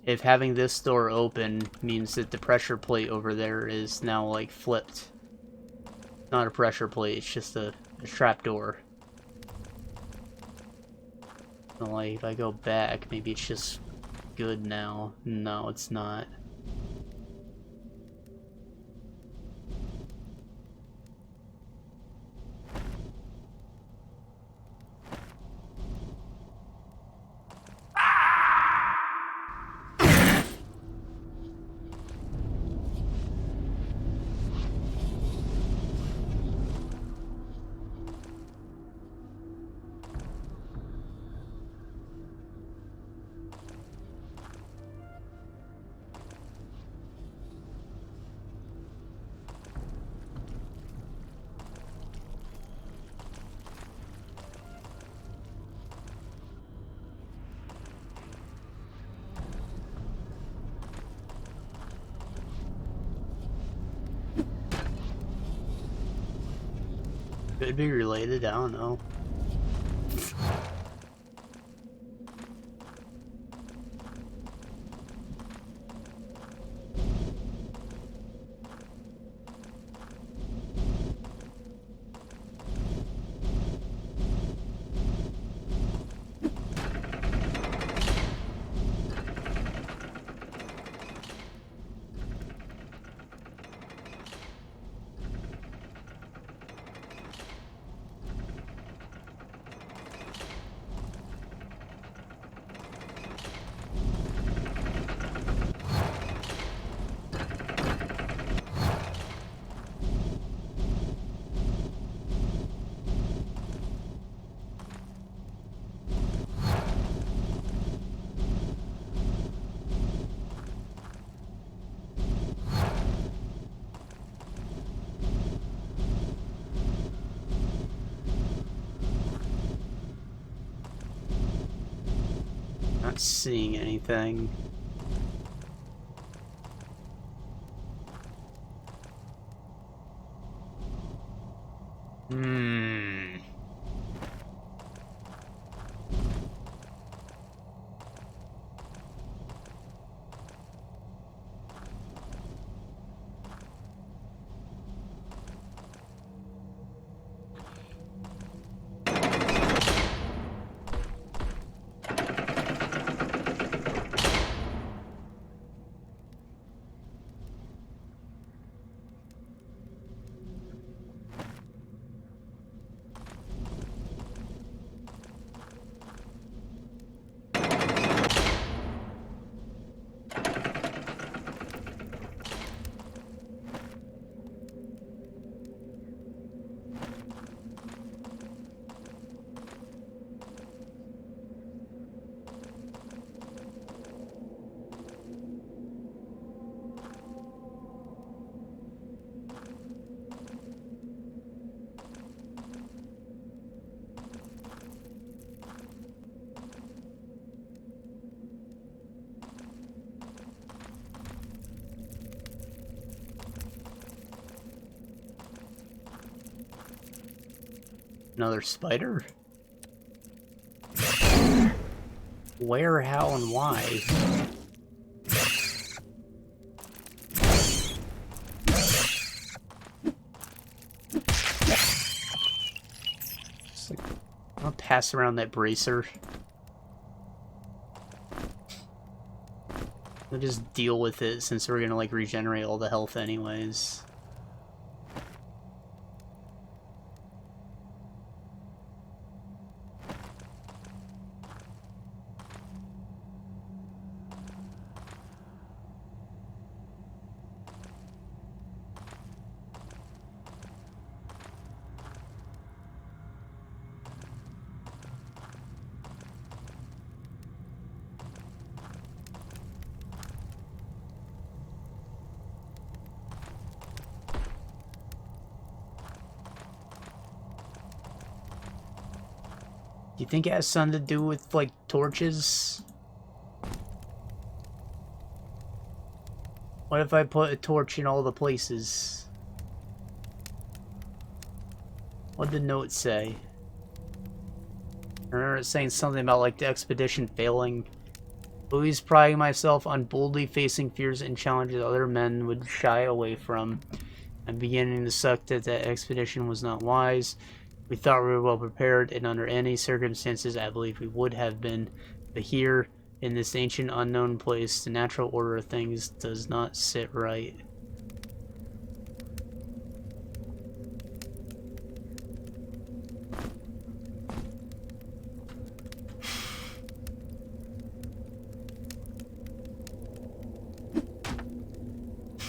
having this door open means that the pressure plate over there is now, like, flipped. Not a pressure plate, it's just a trap door. So, like, if I go back, maybe it's just good now. No, it's not. Could be related, I don't know. Not seeing anything. Another spider? Where, how, and why? Just like, I'll pass around that bracer. We'll just deal with it since we're gonna like regenerate all the health anyways. Do you think it has something to do with, like, torches? What if I put a torch in all the places? What did the note say? I remember it saying something about, like, the expedition failing. Always priding myself on boldly facing fears and challenges other men would shy away from. I'm beginning to suck that that expedition was not wise. We thought we were well prepared, and under any circumstances, I believe we would have been. But here, in this ancient unknown place, the natural order of things does not sit right.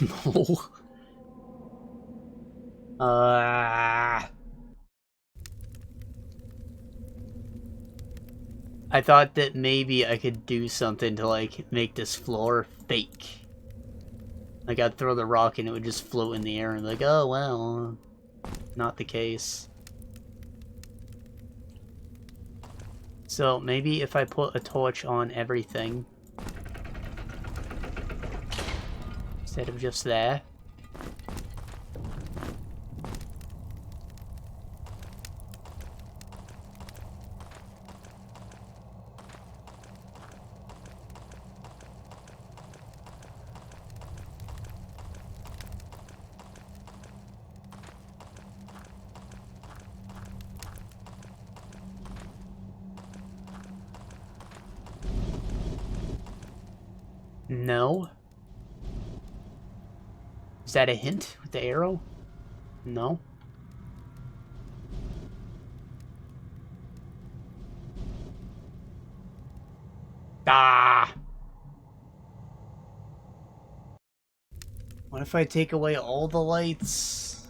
No. I thought that maybe I could do something to, like, make this floor fake. Like, I'd throw the rock and it would just float in the air and be like, oh, well, not the case. So, maybe if I put a torch on everything, instead of just there. No. Is that a hint with the arrow? No. Ah! What if I take away all the lights?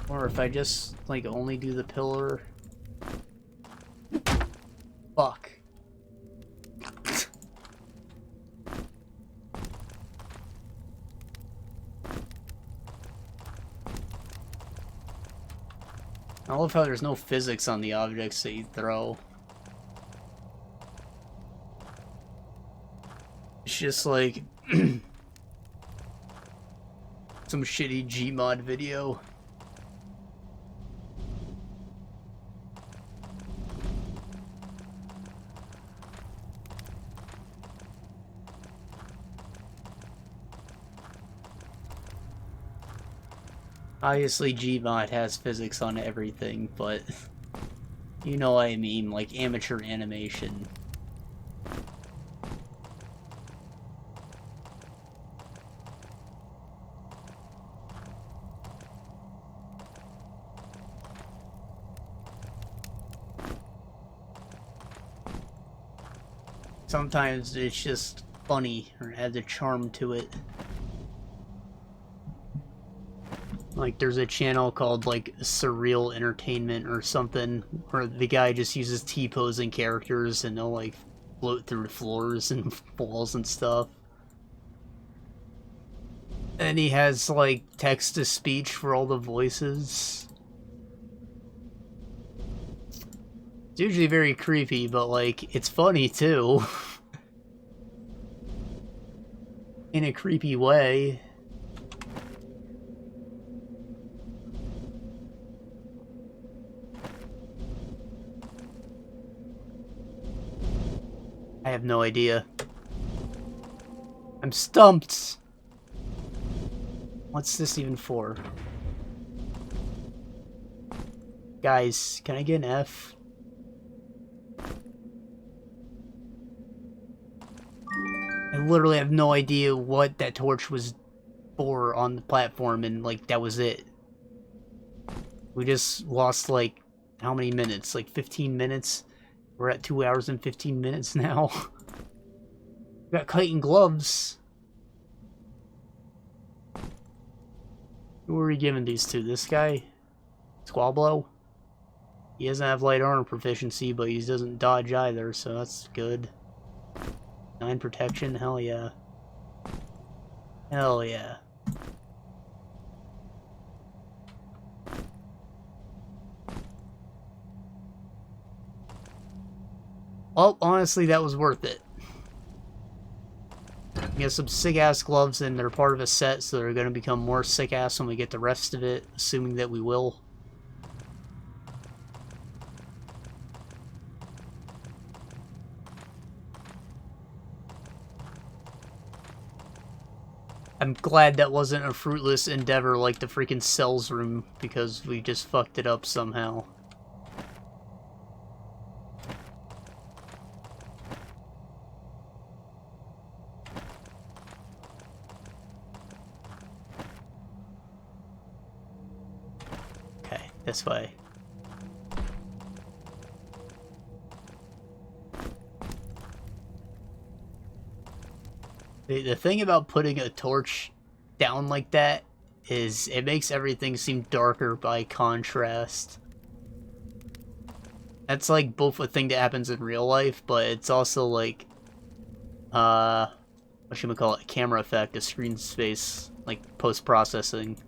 Or if I just, like, only do the pillar? Fuck. I love how there's no physics on the objects that you throw. It's just like some shitty Gmod video. Obviously, Gmod has physics on everything, but you know what I mean, like amateur animation. Sometimes it's just funny or adds a charm to it. Like, there's a channel called, like, Surreal Entertainment or something, where the guy just uses T-posing characters and they'll, like, float through floors and walls and stuff. And he has, like, text-to-speech for all the voices. It's usually very creepy, but, like, it's funny, too. In a creepy way. I have no idea. I'm stumped! What's this even for? Guys, can I get an F? I literally have no idea what that torch was for on the platform, and, like, that was it. We just lost, like, how many minutes? Like, 15 minutes? We're at 2 hours and 15 minutes now. We got kite and gloves. Who are we giving these to? This guy? Squablo? He doesn't have light armor proficiency, but he doesn't dodge either, so that's good. 9 protection? Hell yeah. Hell yeah. Well, honestly, that was worth it. We have some sick-ass gloves, and they're part of a set, so they're going to become more sick-ass when we get the rest of it, assuming that we will. I'm glad that wasn't a fruitless endeavor like the freaking cells room, because we just fucked it up somehow. Okay, this way. The thing about putting a torch down like that is it makes everything seem darker by contrast. That's like both a thing that happens in real life, but it's also like, whatchamacallit, a camera effect, a screen space, like post-processing.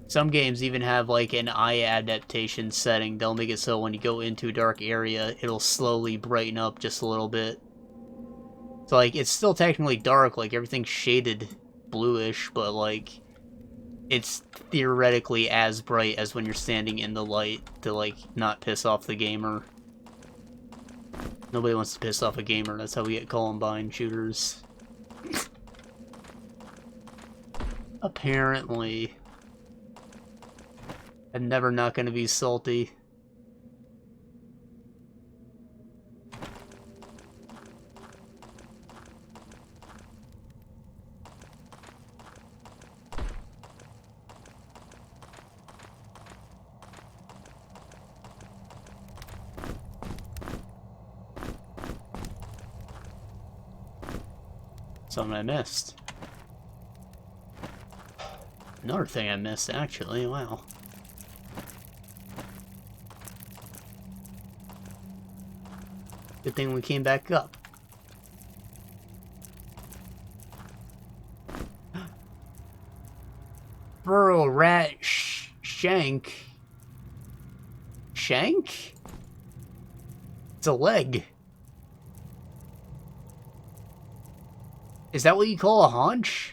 Some games even have like an eye adaptation setting. They'll make it so when you go into a dark area, it'll slowly brighten up just a little bit. So, like, it's still technically dark, like, everything's shaded bluish, but, like, it's theoretically as bright as when you're standing in the light to, like, not piss off the gamer. Nobody wants to piss off a gamer, that's how we get Columbine shooters. Apparently. I'm never not gonna be salty. Something I missed. Another thing I missed, actually. Wow. Good thing we came back up. Burrow rat shank. Shank? It's a leg. Is that what you call a haunch?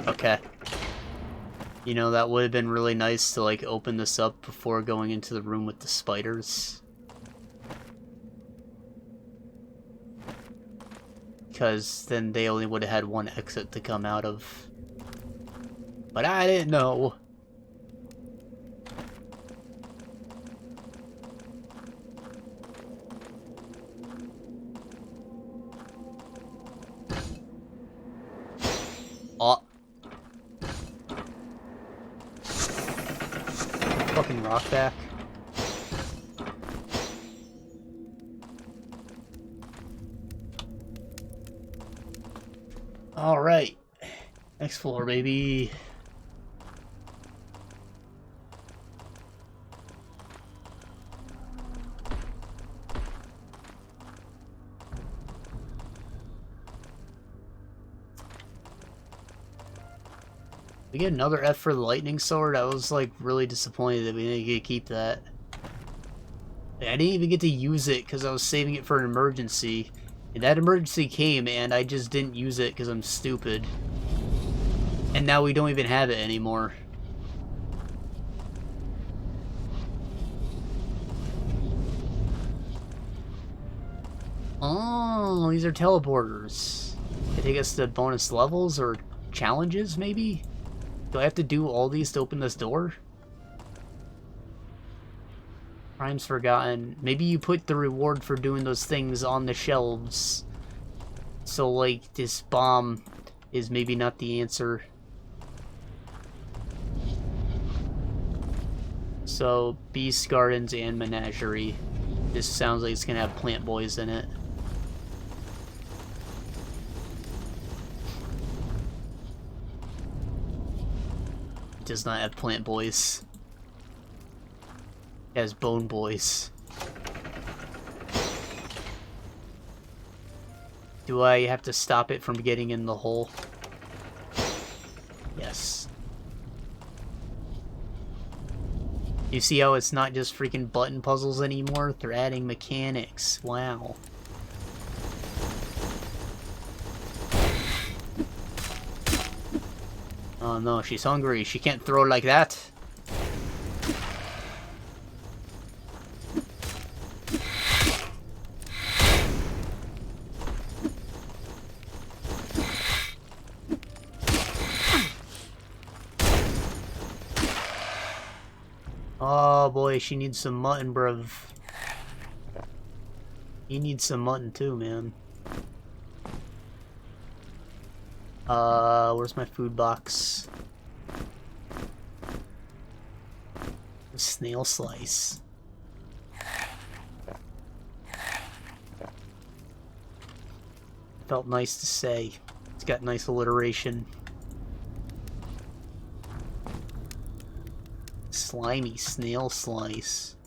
Okay. You know, that would have been really nice to, like, open this up before going into the room with the spiders. Because then they only would have had one exit to come out of. But I didn't know. Oh. Fucking rock back. Alright. Next floor, baby. We get another F for the lightning sword. I was like really disappointed that we didn't get to keep that. I didn't even get to use it because I was saving it for an emergency. And that emergency came and I just didn't use it because I'm stupid. And now we don't even have it anymore. Oh, these are teleporters. They take us to bonus levels or challenges, maybe? Do I have to do all these to open this door? Crimes forgotten. Maybe you put the reward for doing those things on the shelves. So, like, this bomb is maybe not the answer. So, Beast Gardens and Menagerie. This sounds like it's gonna have plant boys in it. It does not have plant boys. It has bone boys. Do I have to stop it from getting in the hole? Yes. You see how it's not just freaking button puzzles anymore? They're adding mechanics. Wow. Oh no, she's hungry. She can't throw like that. Oh boy, she needs some mutton, bruv. He needs some mutton too, man. Where's my food box? A snail slice. Felt nice to say. It's got nice alliteration. Slimy snail slice.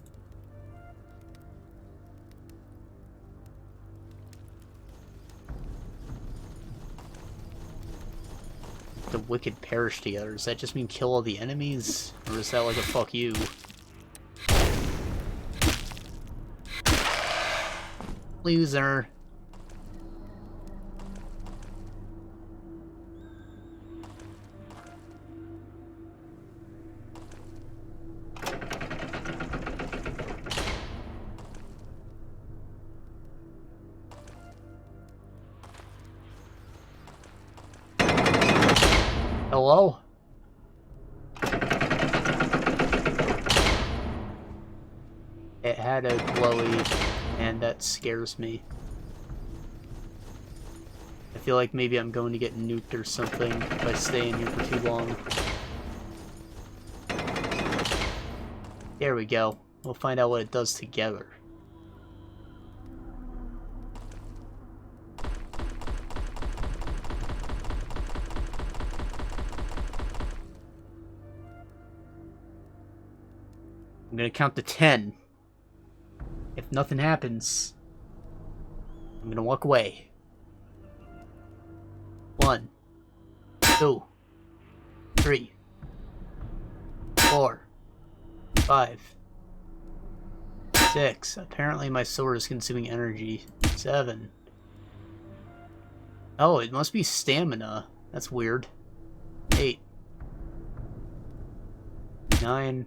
wicked perish together? Does that just mean kill all the enemies? Or is that like a fuck you? Loser. Hello? It had a glowy, and that scares me. I feel like maybe I'm going to get nuked or something if I stay in here for too long. There we go. We'll find out what it does together. I'm gonna count to 10. If nothing happens, I'm gonna walk away. 1, 2, 3, 4, 5, 6. Apparently my sword is consuming energy. 7. Oh, it must be stamina. That's weird. 8. 9.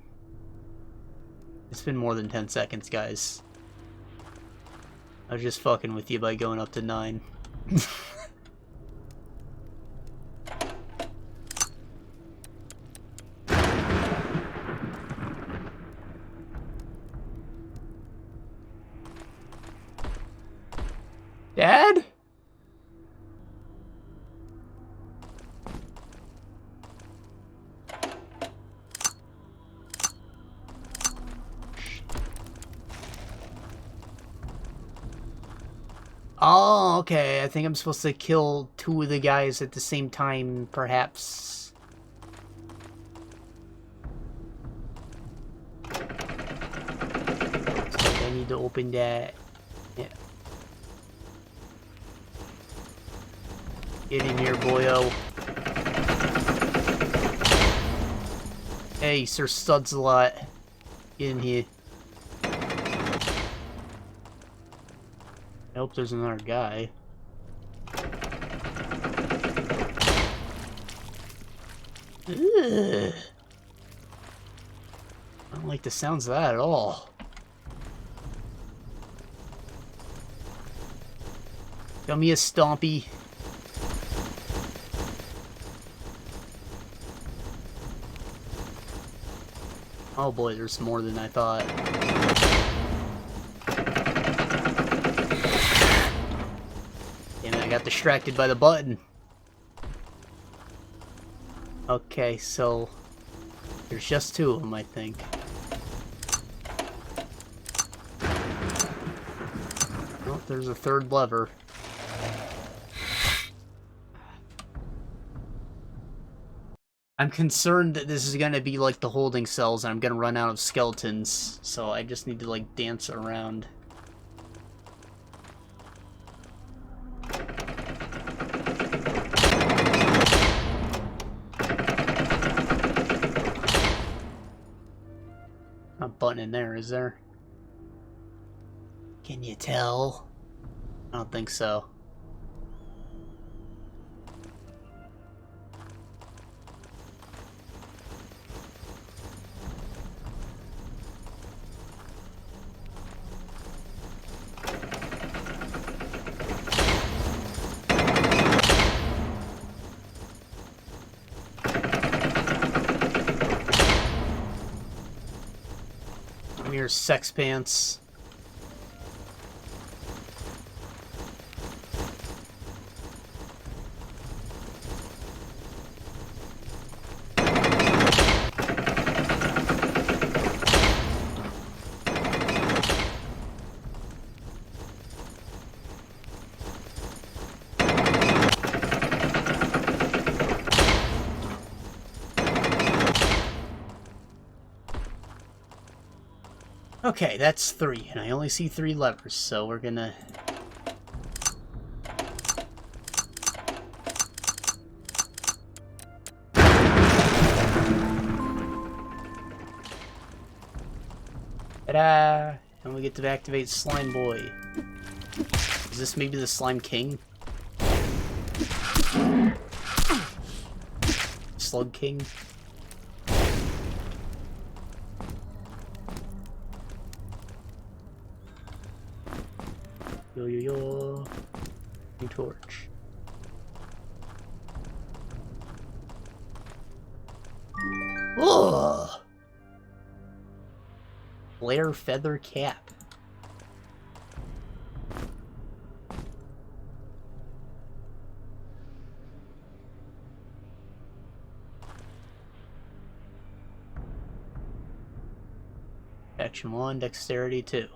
It's been more than 10 seconds, guys. I was just fucking with you by going up to 9. Dad? Oh, okay. I think I'm supposed to kill 2 of the guys at the same time, perhaps. So I need to open that. Yeah. Get in here, boyo. Hey, Sir Studsalot. Get in here. I hope there's another guy. Ugh. I don't like the sounds of that at all. Got me a stompy. Oh boy, there's more than I thought. Damn it, I got distracted by the button. Okay, so there's just 2 of them, I think. Oh, there's a 3rd lever. I'm concerned that this is gonna be like the holding cells and I'm gonna run out of skeletons, so I just need to like dance around. Not a button in there, is there? Can you tell? I don't think so. Here's Sex Pants. Okay, that's 3, and I only see 3 levers, so we're gonna... Ta-da! And we get to activate Slime Boy. Is this maybe the Slime King? Slug King? Yo yo yo. New torch. Ugh! Flare feather cap. Action 1, dexterity 2.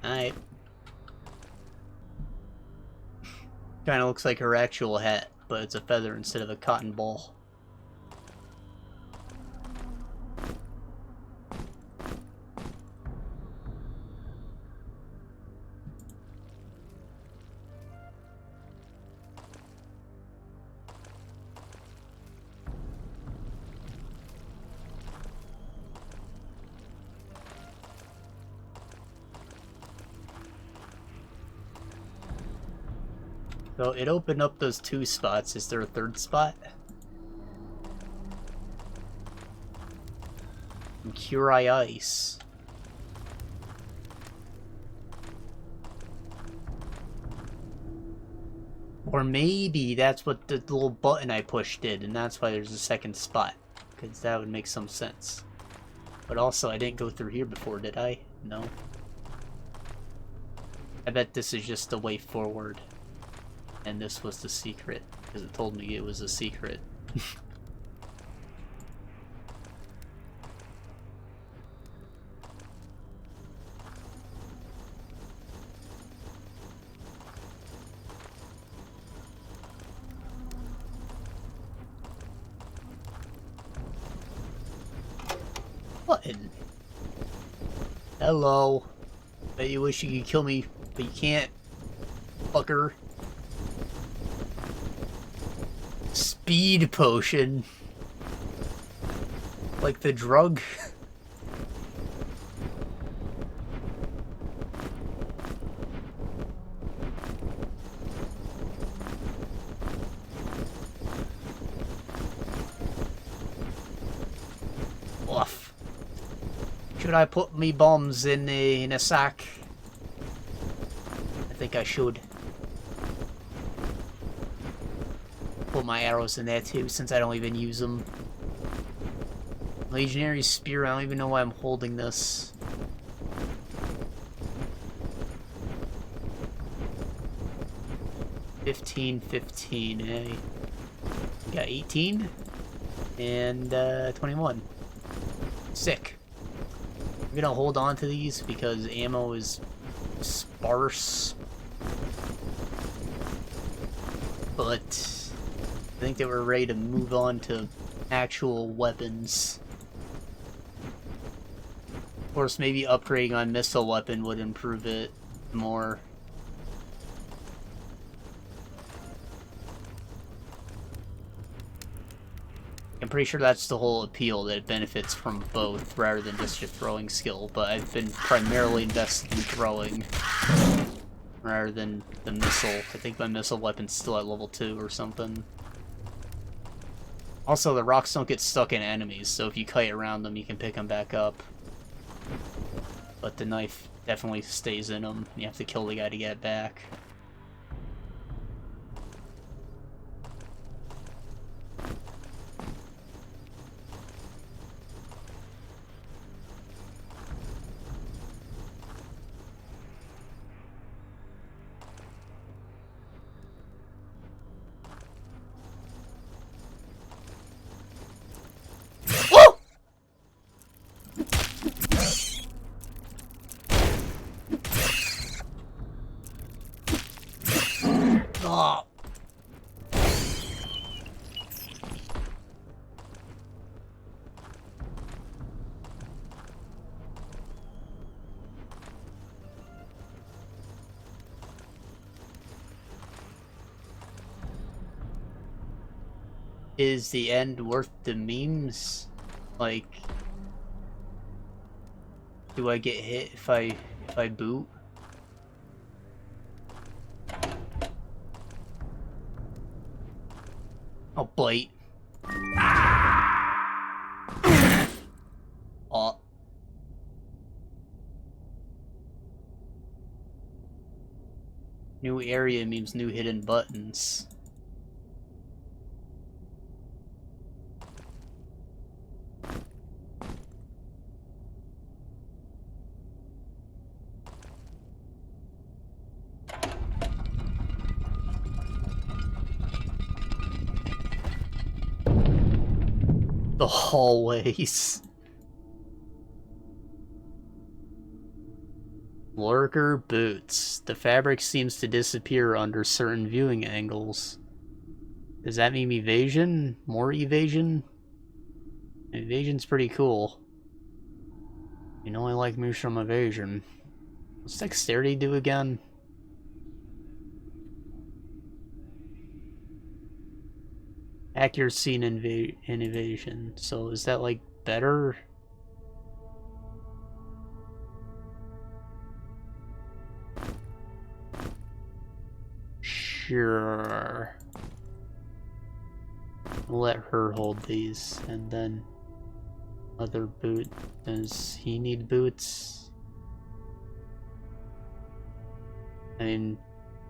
Alright. Kinda looks like her actual hat, but it's a feather instead of a cotton ball. So it opened up those 2 spots. Is there a 3rd spot? And Curie Ice. Or maybe that's what the little button I pushed did, and that's why there's a 2nd spot. Because that would make some sense. But also, I didn't go through here before, did I? No. I bet this is just the way forward. And this was the secret, because it told me it was a secret. Button. Hello. Bet you wish you could kill me, but you can't. Fucker. Speed potion. Like the drug. Oof. Should I put me bombs in a sack? I think I should. Put my arrows in there too, since I don't even use them. Legionary Spear, I don't even know why I'm holding this. $15, eh? Got 18 and 21. Sick. I'm gonna hold on to these because ammo is sparse. But I think that we're ready to move on to actual weapons. Of course, maybe upgrading on missile weapon would improve it more. I'm pretty sure that's the whole appeal, that it benefits from both rather than just your throwing skill, but I've been primarily invested in throwing rather than the missile. I think my missile weapon's still at level 2 or something. Also, the rocks don't get stuck in enemies, so if you kite around them, you can pick them back up. But the knife definitely stays in them. You have to kill the guy to get it back. Oh. Is the end worth the memes? Like, Do I get hit if I boot? I'll bite. Oh. New area means new hidden buttons. The hallways. Lurker boots. The fabric seems to disappear under certain viewing angles. Does that mean evasion? More evasion? Evasion's pretty cool. You know I like moves from evasion. What's dexterity do again? Accuracy and evasion. So is that like better? Sure. We'll let her hold these, and then other boot. Does he need boots? I mean,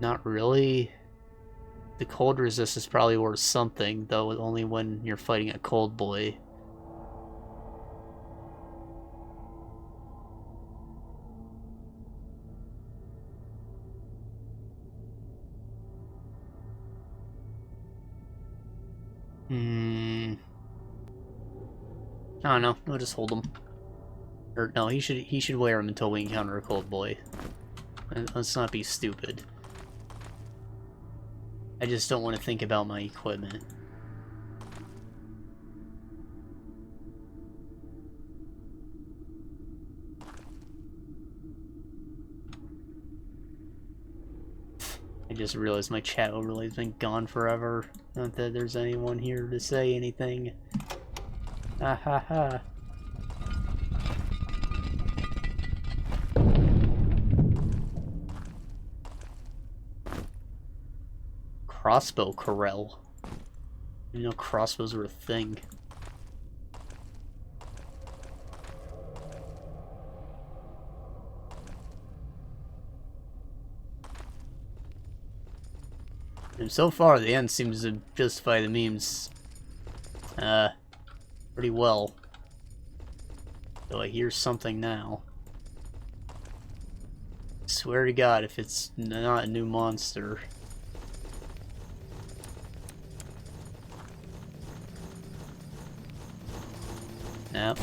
not really. The cold resist is probably worth something, though only when you're fighting a cold boy. I don't know. We'll just hold him. Or no, he should wear him until we encounter a cold boy. Let's not be stupid. I just don't want to think about my equipment. I just realized my chat overlay's been gone forever. Not that there's anyone here to say anything. Ah ha ha. Crossbow corral. I didn't know crossbows were a thing. And so far, the end seems to justify the memes pretty well. Though I hear something now. I swear to God, if it's not a new monster. Nope.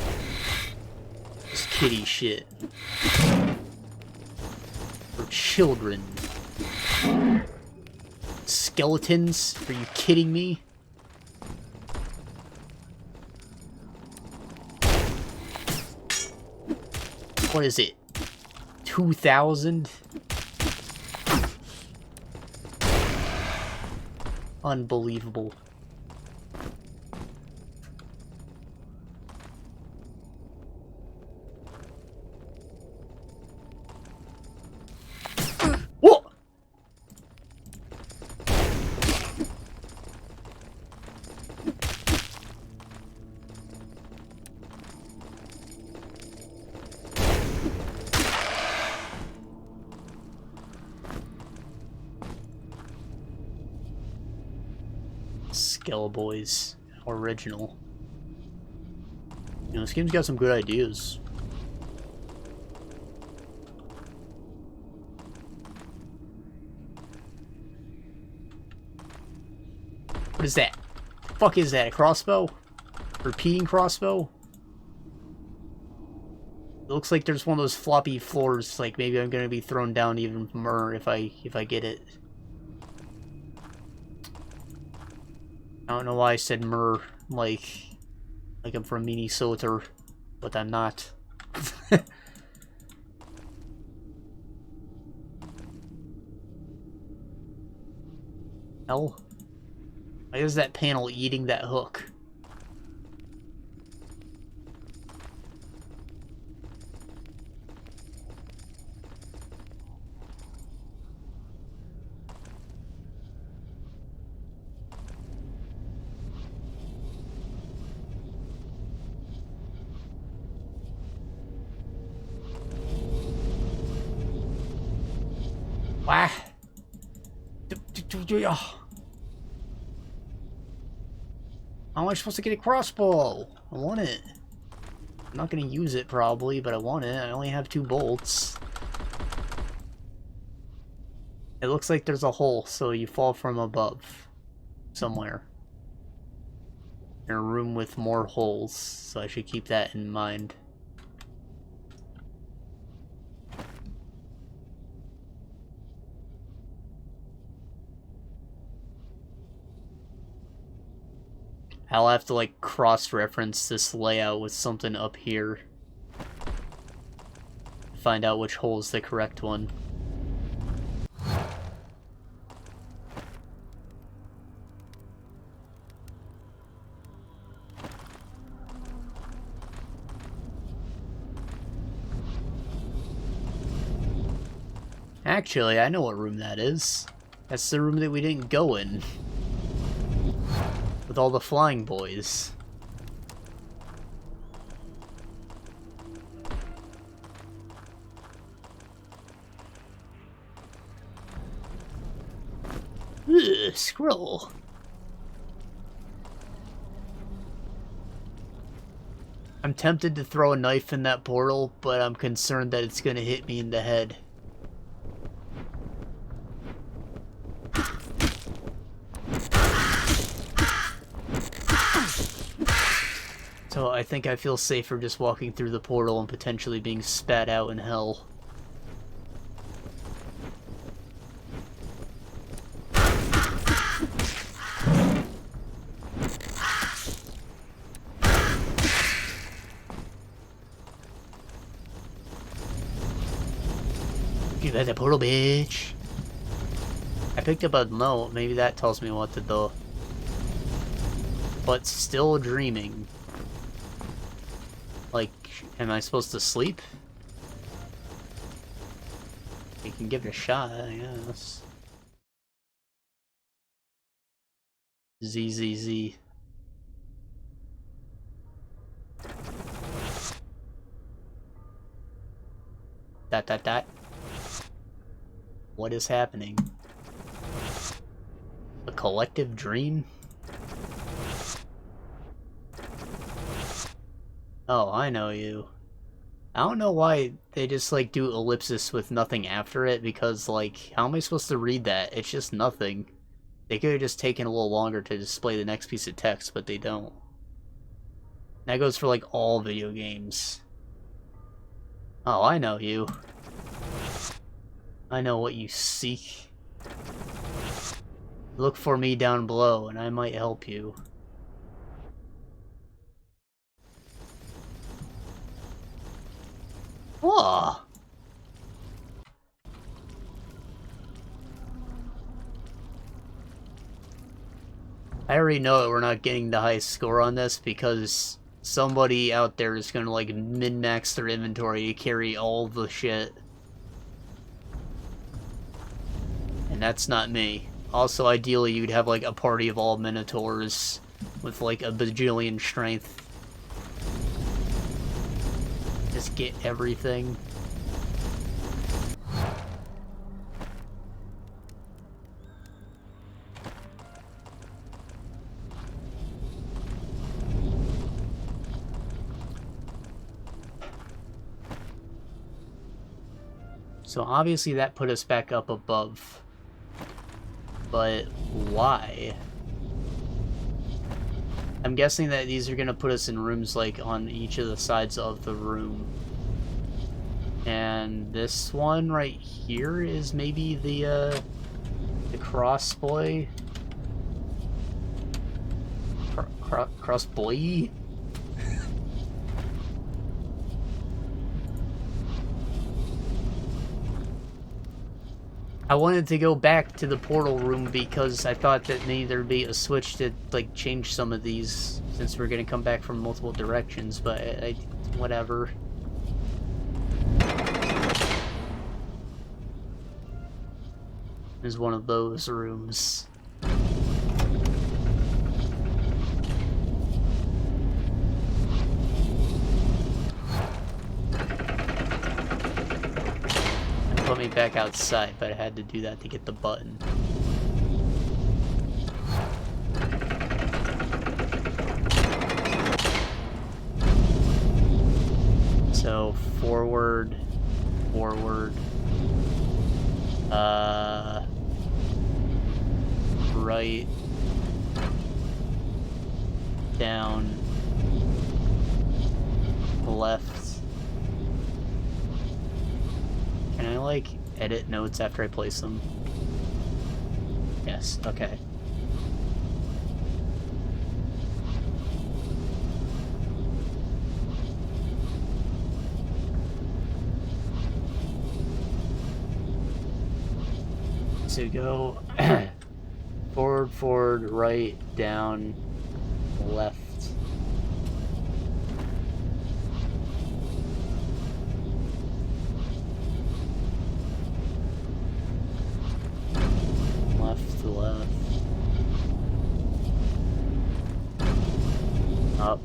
It's kitty shit. For children. Skeletons? Are you kidding me? What is it? 2,000? Unbelievable. Boys original. You know, this game's got some good ideas. What is that? The fuck is that? A crossbow? Repeating crossbow? It looks like there's one of those floppy floors. Like maybe I'm gonna be thrown down even more if I get it. I don't know why I said mer, like I'm from Minnesota, but I'm not. Hell? Why is that panel eating that hook? Wah! How am I supposed to get a crossbow? I want it. I'm not gonna use it probably, but I want it. I only have 2 bolts. It looks like there's a hole, so you fall from above. Somewhere. In a room with more holes, so I should keep that in mind. I'll have to, like, cross-reference this layout with something up here. Find out which hole is the correct one. Actually, I know what room that is. That's the room that we didn't go in. With all the flying boys. Ugh, scroll. I'm tempted to throw a knife in that portal, but I'm concerned that it's gonna hit me in the head. So I think I feel safer just walking through the portal and potentially being spat out in hell. You got that portal, bitch. I picked up a note. Maybe that tells me what to do. But still dreaming. Like, am I supposed to sleep? You can give it a shot, I guess. ZZZ. Dot dot dot. What is happening? A collective dream? Oh, I know you. I don't know why they just, like, do ellipsis with nothing after it, because, like, how am I supposed to read that? It's just nothing. They could have just taken a little longer to display the next piece of text, but they don't. That goes for, like, all video games. Oh, I know you. I know what you seek. Look for me down below, and I might help you. Oh! I already know that we're not getting the highest score on this because somebody out there is gonna, like, min-max their inventory to carry all the shit. And that's not me. Also, ideally, you'd have, like, a party of all Minotaurs with, like, a bajillion strength. Just get everything. So obviously that put us back up above. But why? I'm guessing that these are gonna put us in rooms, like, on each of the sides of the room. And this one right here is maybe the cross boy? Cross boy? I wanted to go back to the portal room because I thought that maybe there'd be a switch to, like, change some of these since we're gonna come back from multiple directions, but whatever. Is one of those rooms. put me back outside, but I had to do that to get the button. So, forward, right, down, left. Can I, like, edit notes after I place them? Yes, okay. So go forward, right, down, left. Left, up.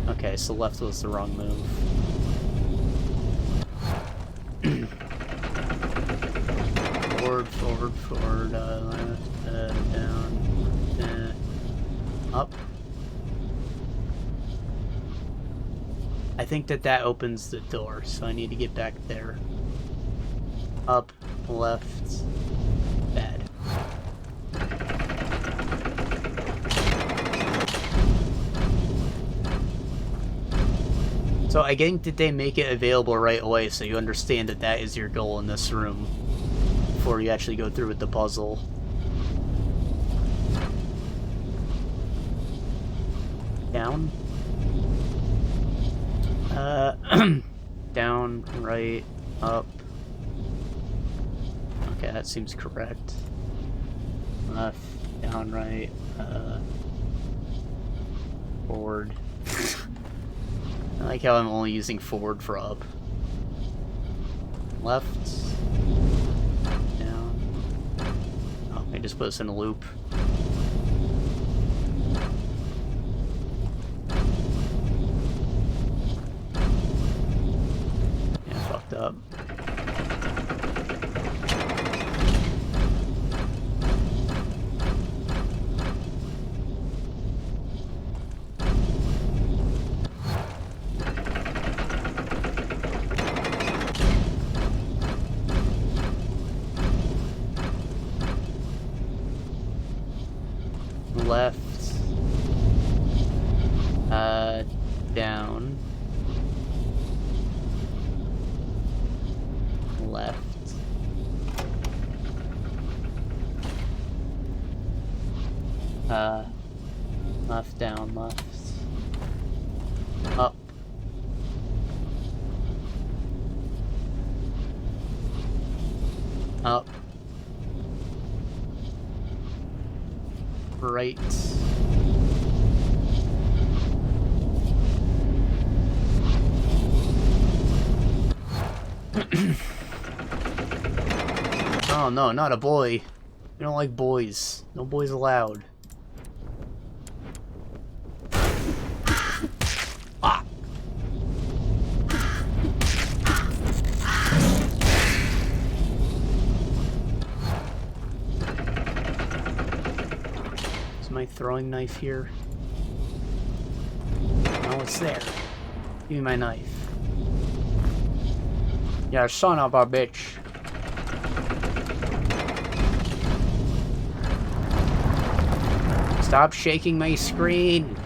Okay, so left was the wrong move. Forward, left, down, up. I think that opens the door, so I need to get back there. Up, left, bad. So I think that they make it available right away, so you understand that that is your goal in this room before you actually go through with the puzzle. Down. Down, right, up. Okay, that seems correct. Left, down, right, forward. I like how I'm only using forward for up. Left. Down. Oh, I just put us in a loop. Yeah, fucked up. Left, down, left, left, down, left, up, up, right, oh no, not a boy. We don't like boys. No boys allowed. Ah! Is my throwing knife here? No, it's there. Give me my knife. Yeah, son of a bitch. Stop shaking my screen.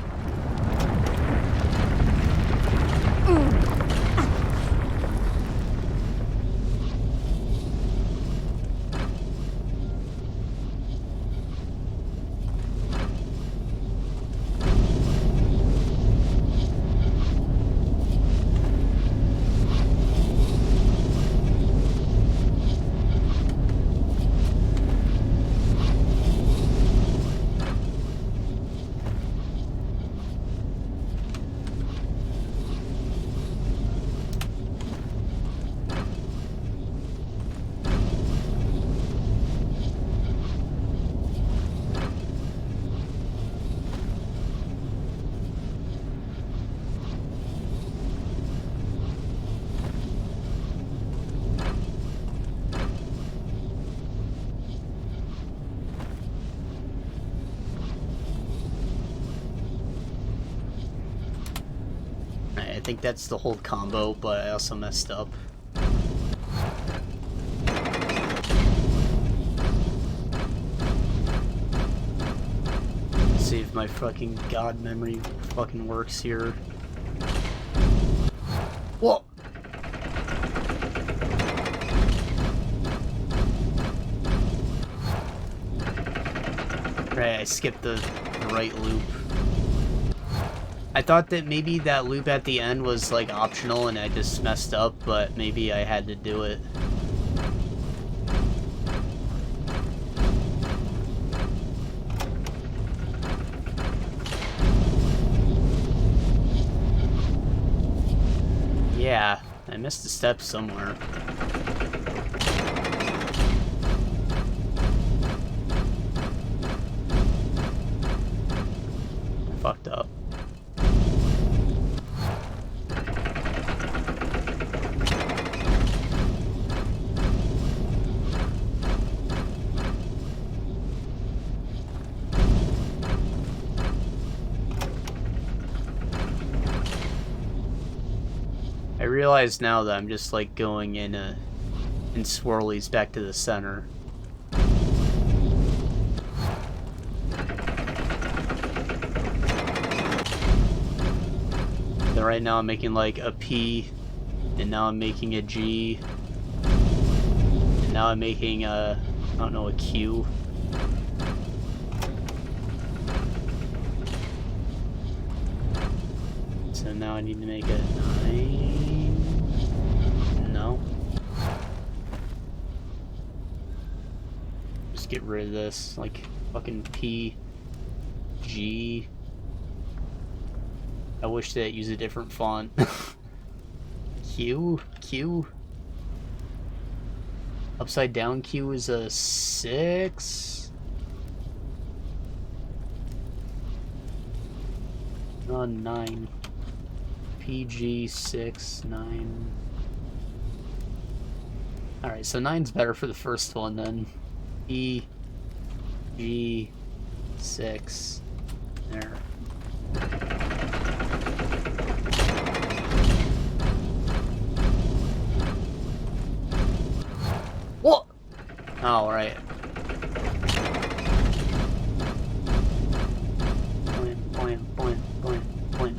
I think that's the whole combo, but I also messed up. Let's see if my fucking god memory fucking works here. Whoa! Right, I skipped the right loop. I thought that maybe that loop at the end was like optional and I just messed up, but maybe I had to do it. Yeah, I missed a step somewhere. I fucked up. I realize now that I'm just like going in swirlies back to the center. So right now I'm making like a P, and now I'm making a G, and now I'm making a, I don't know, a Q. So now I need to make a 9. No. Just get rid of this, like fucking P, G. I wish that it used a different font. Q, Q. Upside down Q is a 6. 9. PG 6, 9. Alright, so 9's better for the first one then. E, G, 6. There. What? Oh, right. Point.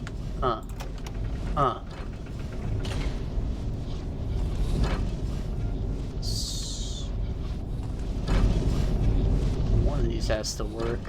One of these has to work.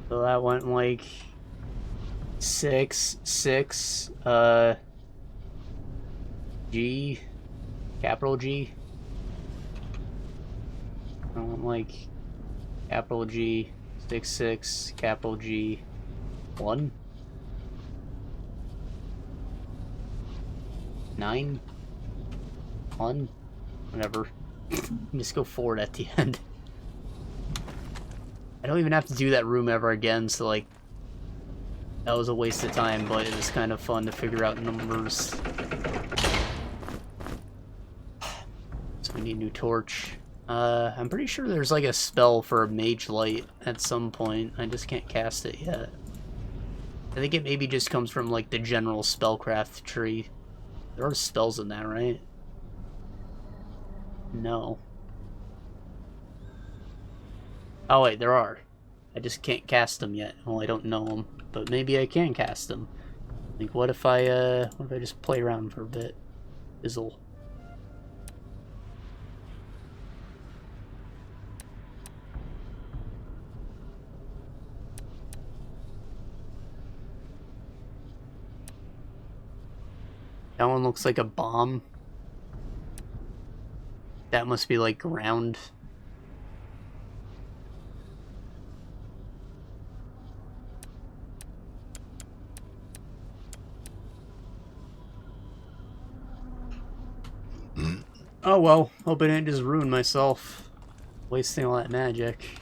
So that went like 6, 6, G, capital G. I went like capital G, 6, 6, capital G, 1, 9, 1, whatever. Just go forward at the end. I don't even have to do that room ever again, so like, that was a waste of time, but it was kind of fun to figure out numbers. So we need a new torch. I'm pretty sure there's like a spell for a mage light at some point. I just can't cast it yet. I think it maybe just comes from like the general spellcraft tree. There are spells in that, right? No. Oh wait, there are. I just can't cast them yet. Well, I don't know them, but maybe I can cast them. Like, what if I just play around for a bit? Fizzle. That one looks like a bomb. That must be like ground. Oh well, hope I didn't just ruin myself. Wasting all that magic.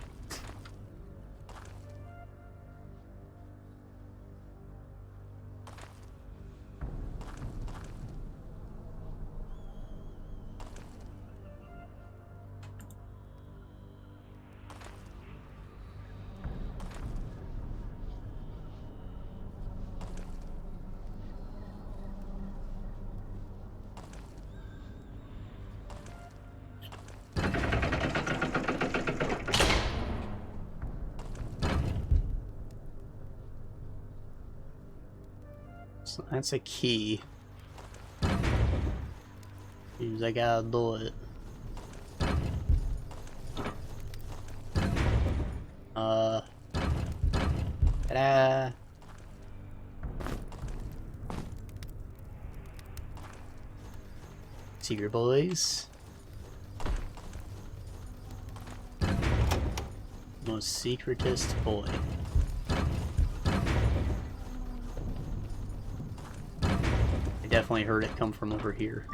So that's a key. Means I gotta do it. Ta-da! Secret boys. Most secretest boy. I definitely heard it come from over here.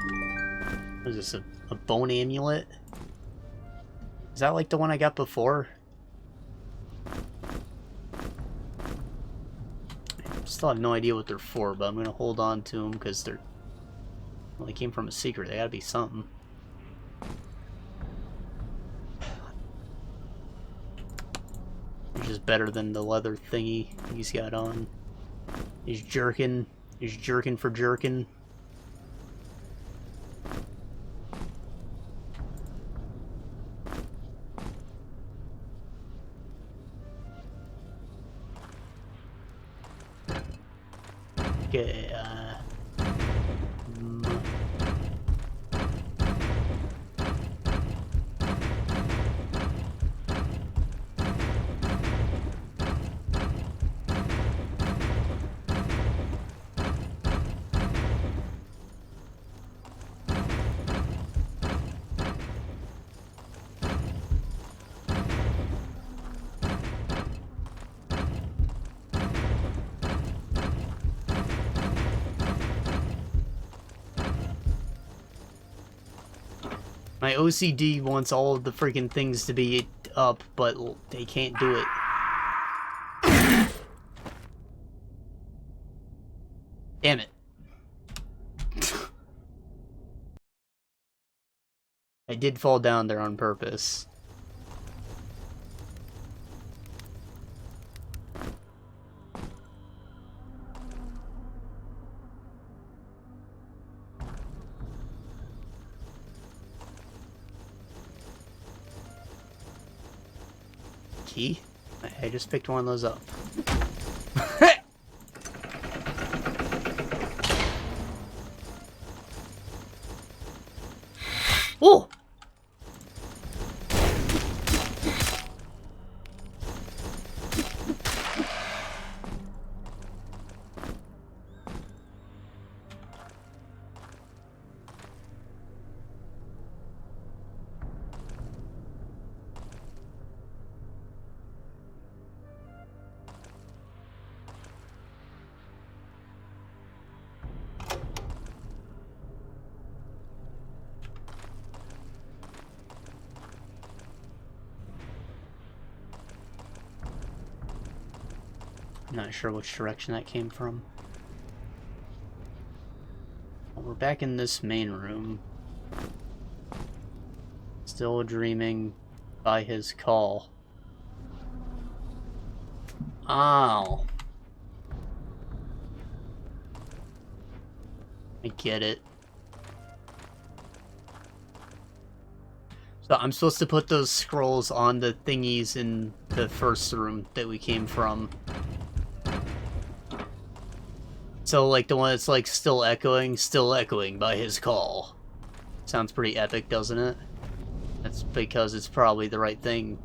What is this, a bone amulet? Is that like the one I got before? I still have no idea what they're for, but I'm gonna hold on to them because they're... Well, they came from a secret. They gotta be something. Which is better than the leather thingy he's got on. He's jerking. He's jerking for jerking. Okay, my OCD wants all of the freaking things to be up, but they can't do it. Damn it. I did fall down there on purpose. Key? I just picked one of those up. Oh! Not sure which direction that came from. Well, we're back in this main room. Still dreaming by his call. Ow. I get it. So I'm supposed to put those scrolls on the thingies in the first room that we came from. So, like, the one that's, like, still echoing by his call. Sounds pretty epic, doesn't it? That's because it's probably the right thing.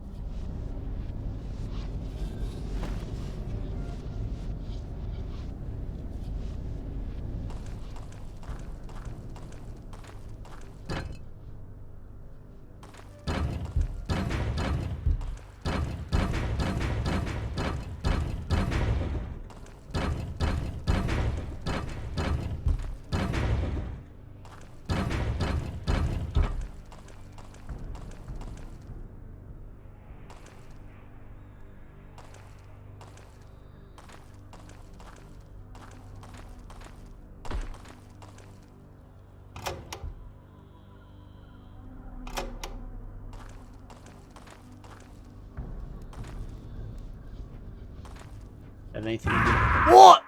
Have anything to do? What?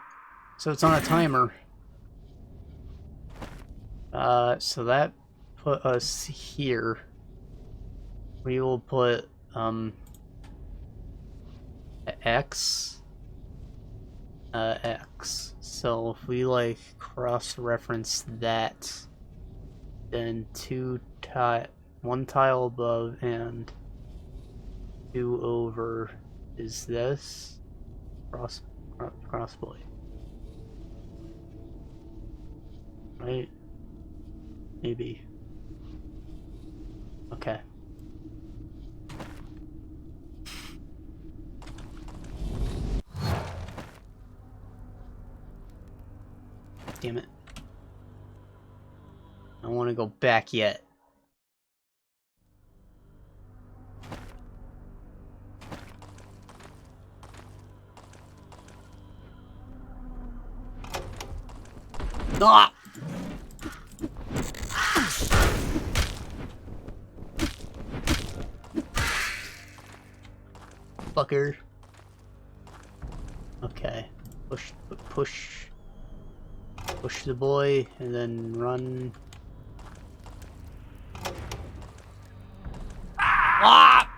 So it's on a timer. So that put us here. We will put, X. X. So if we like cross-reference that, then one tile above and 2 over is this crossboy, right? Maybe. Okay. Damn it. I don't want to go back yet. Ah! Fucker. Okay. Push the boy, and then run. Ah!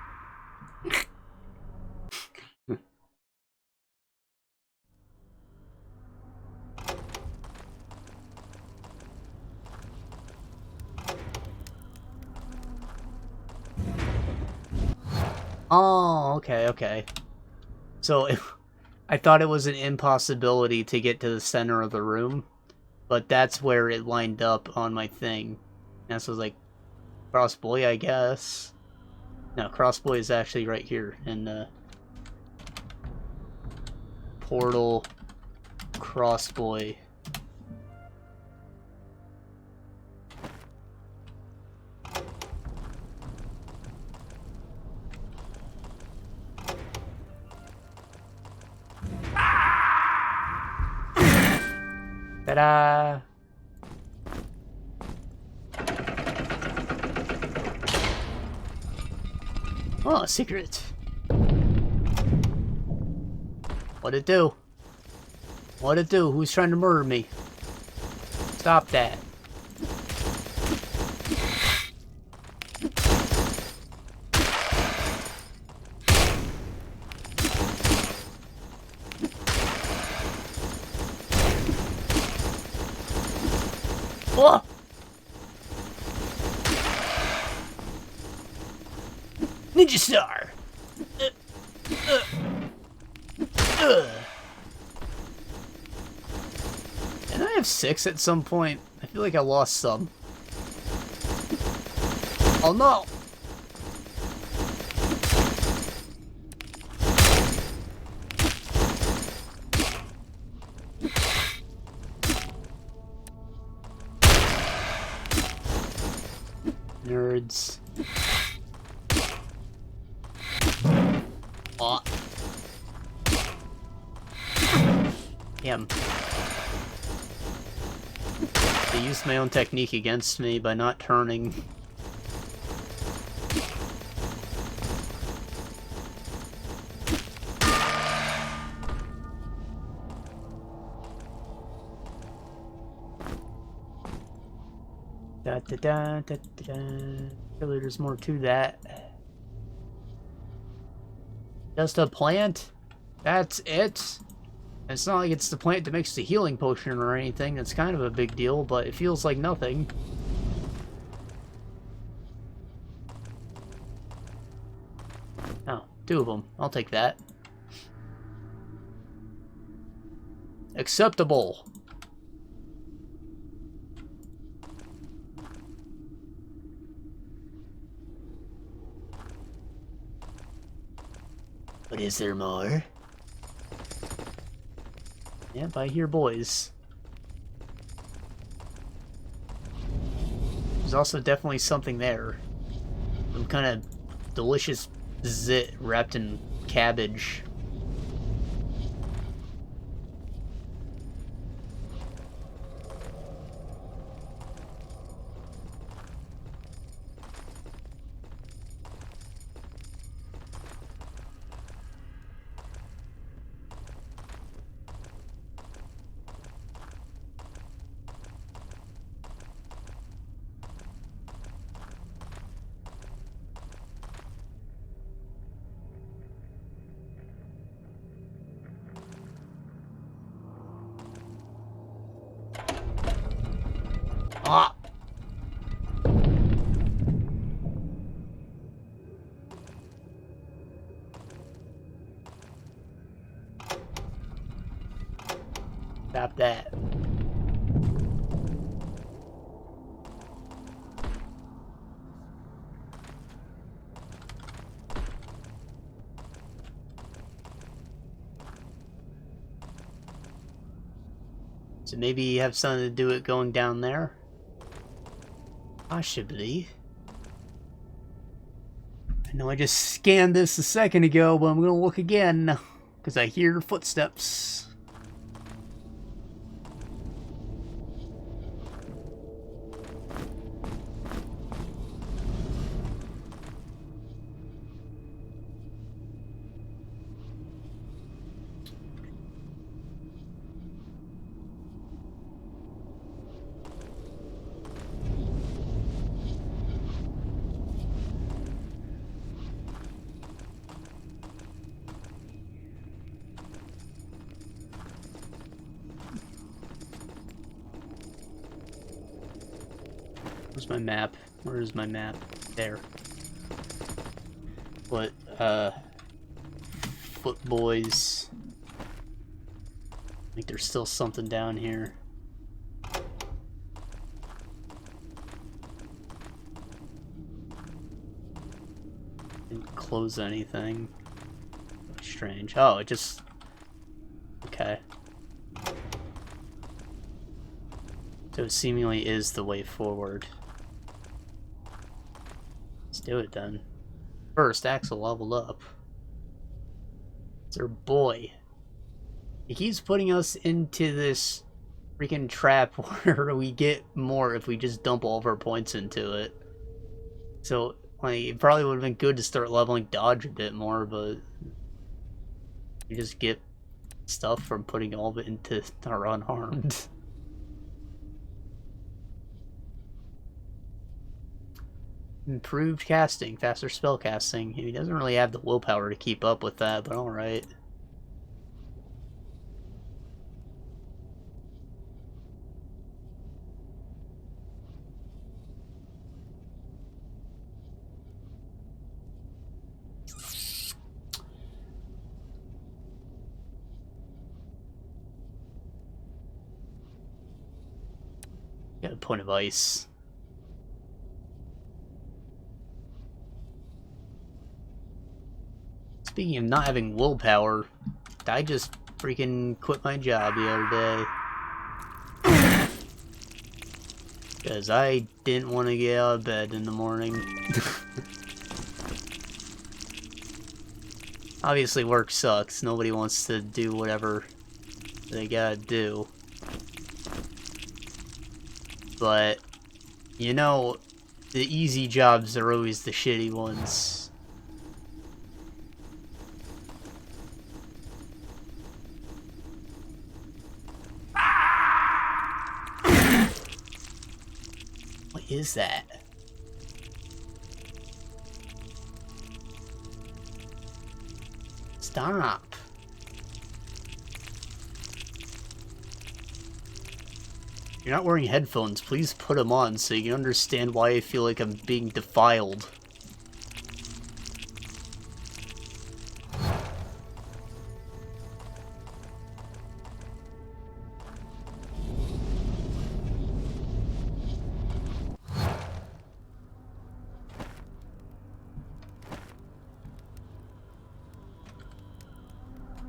Oh, okay. So I thought it was an impossibility to get to the center of the room, but that's where it lined up on my thing. And so I was like, crossboy, I guess. No, crossboy is actually right here in the portal. Crossboy. Ta-da! Oh, a secret. What'd it do? What'd it do? Who's trying to murder me? Stop that. Oh! Ninja Star! Didn't I have 6 at some point? I feel like I lost some. Oh no! Nerds. Oh. Damn. I used my own technique against me by not turning. Really, there's more to that. Just a plant? That's it? It's not like it's the plant that makes the healing potion or anything. It's kind of a big deal, but it feels like nothing. Oh, 2 of them. I'll take that. Acceptable. But is there more? Yep, I hear boys. There's also definitely something there. Some kind of delicious zit wrapped in cabbage. Stop that. So maybe you have something to do with going down there? Possibly. I know I just scanned this a second ago, but I'm gonna look again. Because I hear footsteps. Where's my map? Where is my map? There. What, foot boys. I think there's still something down here. Didn't close anything. Strange. Oh, it just... Okay. So it seemingly is the way forward. Let's do it then. First, Axel leveled up. It's our boy. He keeps putting us into this freaking trap where we get more if we just dump all of our points into it. So, like, it probably would have been good to start leveling dodge a bit more, but you just get stuff from putting all of it into our unharmed. Improved casting, faster spell casting. He doesn't really have the willpower to keep up with that, but alright. Got a point of ice. Speaking of not having willpower, I just freaking quit my job the other day. Because I didn't want to get out of bed in the morning. Obviously work sucks. Nobody wants to do whatever they gotta do. But, you know, the easy jobs are always the shitty ones. What is that? Stop. You're not wearing headphones, please put them on so you can understand why I feel like I'm being defiled.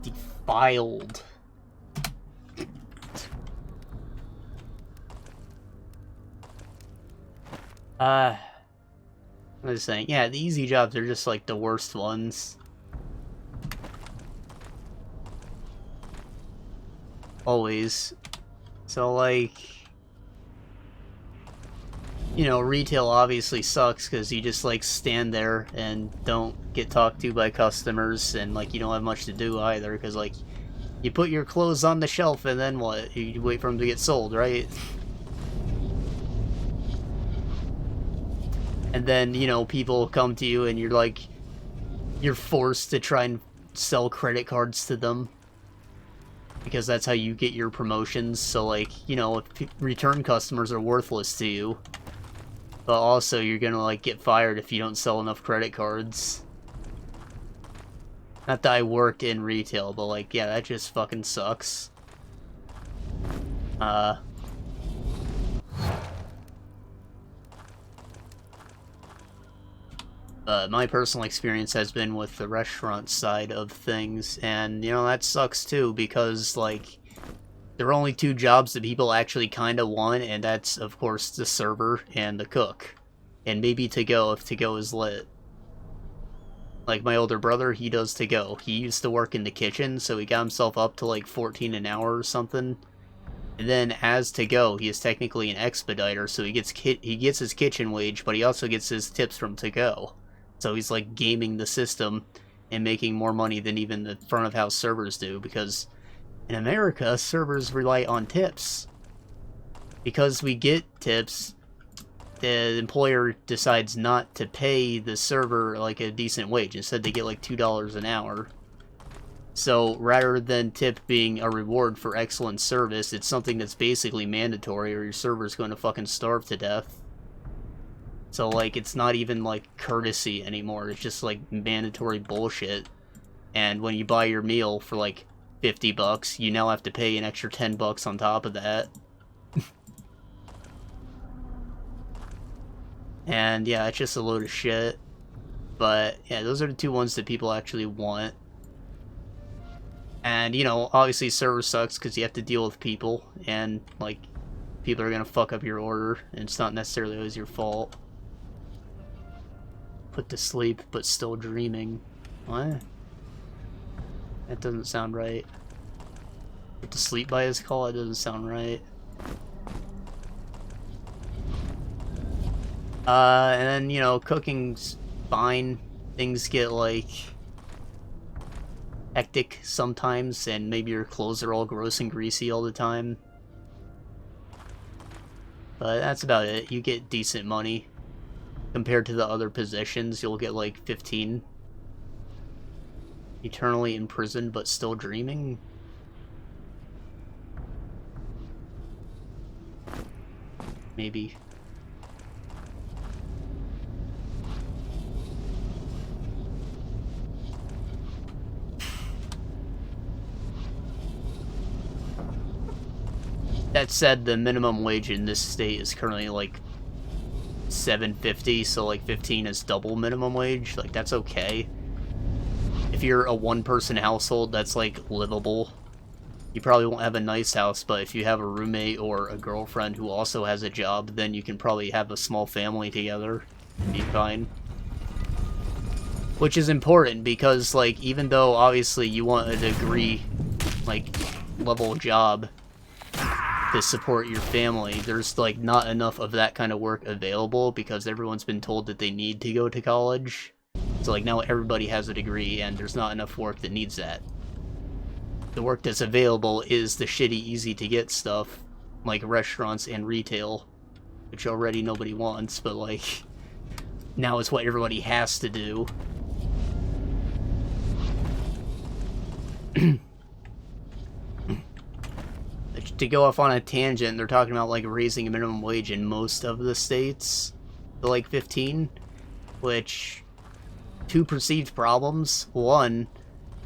Defiled. I was saying, yeah, the easy jobs are just like the worst ones. Always. So, like, you know, retail obviously sucks because you just, like, stand there and don't get talked to by customers, and, like, you don't have much to do either because, like, you put your clothes on the shelf and then what? You wait for them to get sold, right? And then, you know, people come to you and you're like, you're forced to try and sell credit cards to them. Because that's how you get your promotions. So, like, you know, return customers are worthless to you. But also, you're gonna, like, get fired if you don't sell enough credit cards. Not that I worked in retail, but, like, yeah, that just fucking sucks. My personal experience has been with the restaurant side of things, and, you know, that sucks too, because, like, there are only two jobs that people actually kind of want, and that's, of course, the server and the cook. And maybe to-go, if to-go is lit. Like, my older brother, he does to-go. He used to work in the kitchen, so he got himself up to, like, 14 an hour or something. And then, as to-go, he is technically an expediter, so he gets his kitchen wage, but he also gets his tips from to-go. So he's, like, gaming the system and making more money than even the front-of-house servers do, because in America, servers rely on tips. Because we get tips, the employer decides not to pay the server, like, a decent wage. Instead, they get, like, $2 an hour. So, rather than tip being a reward for excellent service, it's something that's basically mandatory, or your server's going to fucking starve to death. So, like, it's not even, like, courtesy anymore. It's just, like, mandatory bullshit. And when you buy your meal for, like, $50, you now have to pay an extra $10 on top of that. And, yeah, it's just a load of shit. But, yeah, those are the two ones that people actually want. And, you know, obviously server sucks because you have to deal with people. And, like, people are going to fuck up your order. And it's not necessarily always your fault. Put to sleep, but still dreaming. What? That doesn't sound right. Put to sleep by his call? That doesn't sound right. And then, you know, cooking's fine. Things get, like, hectic sometimes, and maybe your clothes are all gross and greasy all the time. But that's about it. You get decent money. Compared to the other positions, you'll get, like, 15. Eternally imprisoned, but still dreaming? Maybe. That said, the minimum wage in this state is currently, like, $7.50, so, like, 15 is double minimum wage. Like, that's okay. If you're a one-person household, that's, like, livable. You probably won't have a nice house, but if you have a roommate or a girlfriend who also has a job, then you can probably have a small family together and be fine. Which is important, because, like, even though, obviously, you want a degree, like, level job to support your family, there's, like, not enough of that kind of work available, because everyone's been told that they need to go to college. So, like, now everybody has a degree, and there's not enough work that needs that. The work that's available is the shitty, easy-to-get stuff, like restaurants and retail, which already nobody wants, but, like, now it's what everybody has to do. To go off on a tangent, they're talking about, like, raising a minimum wage in most of the states to, like, 15, which, two perceived problems. One,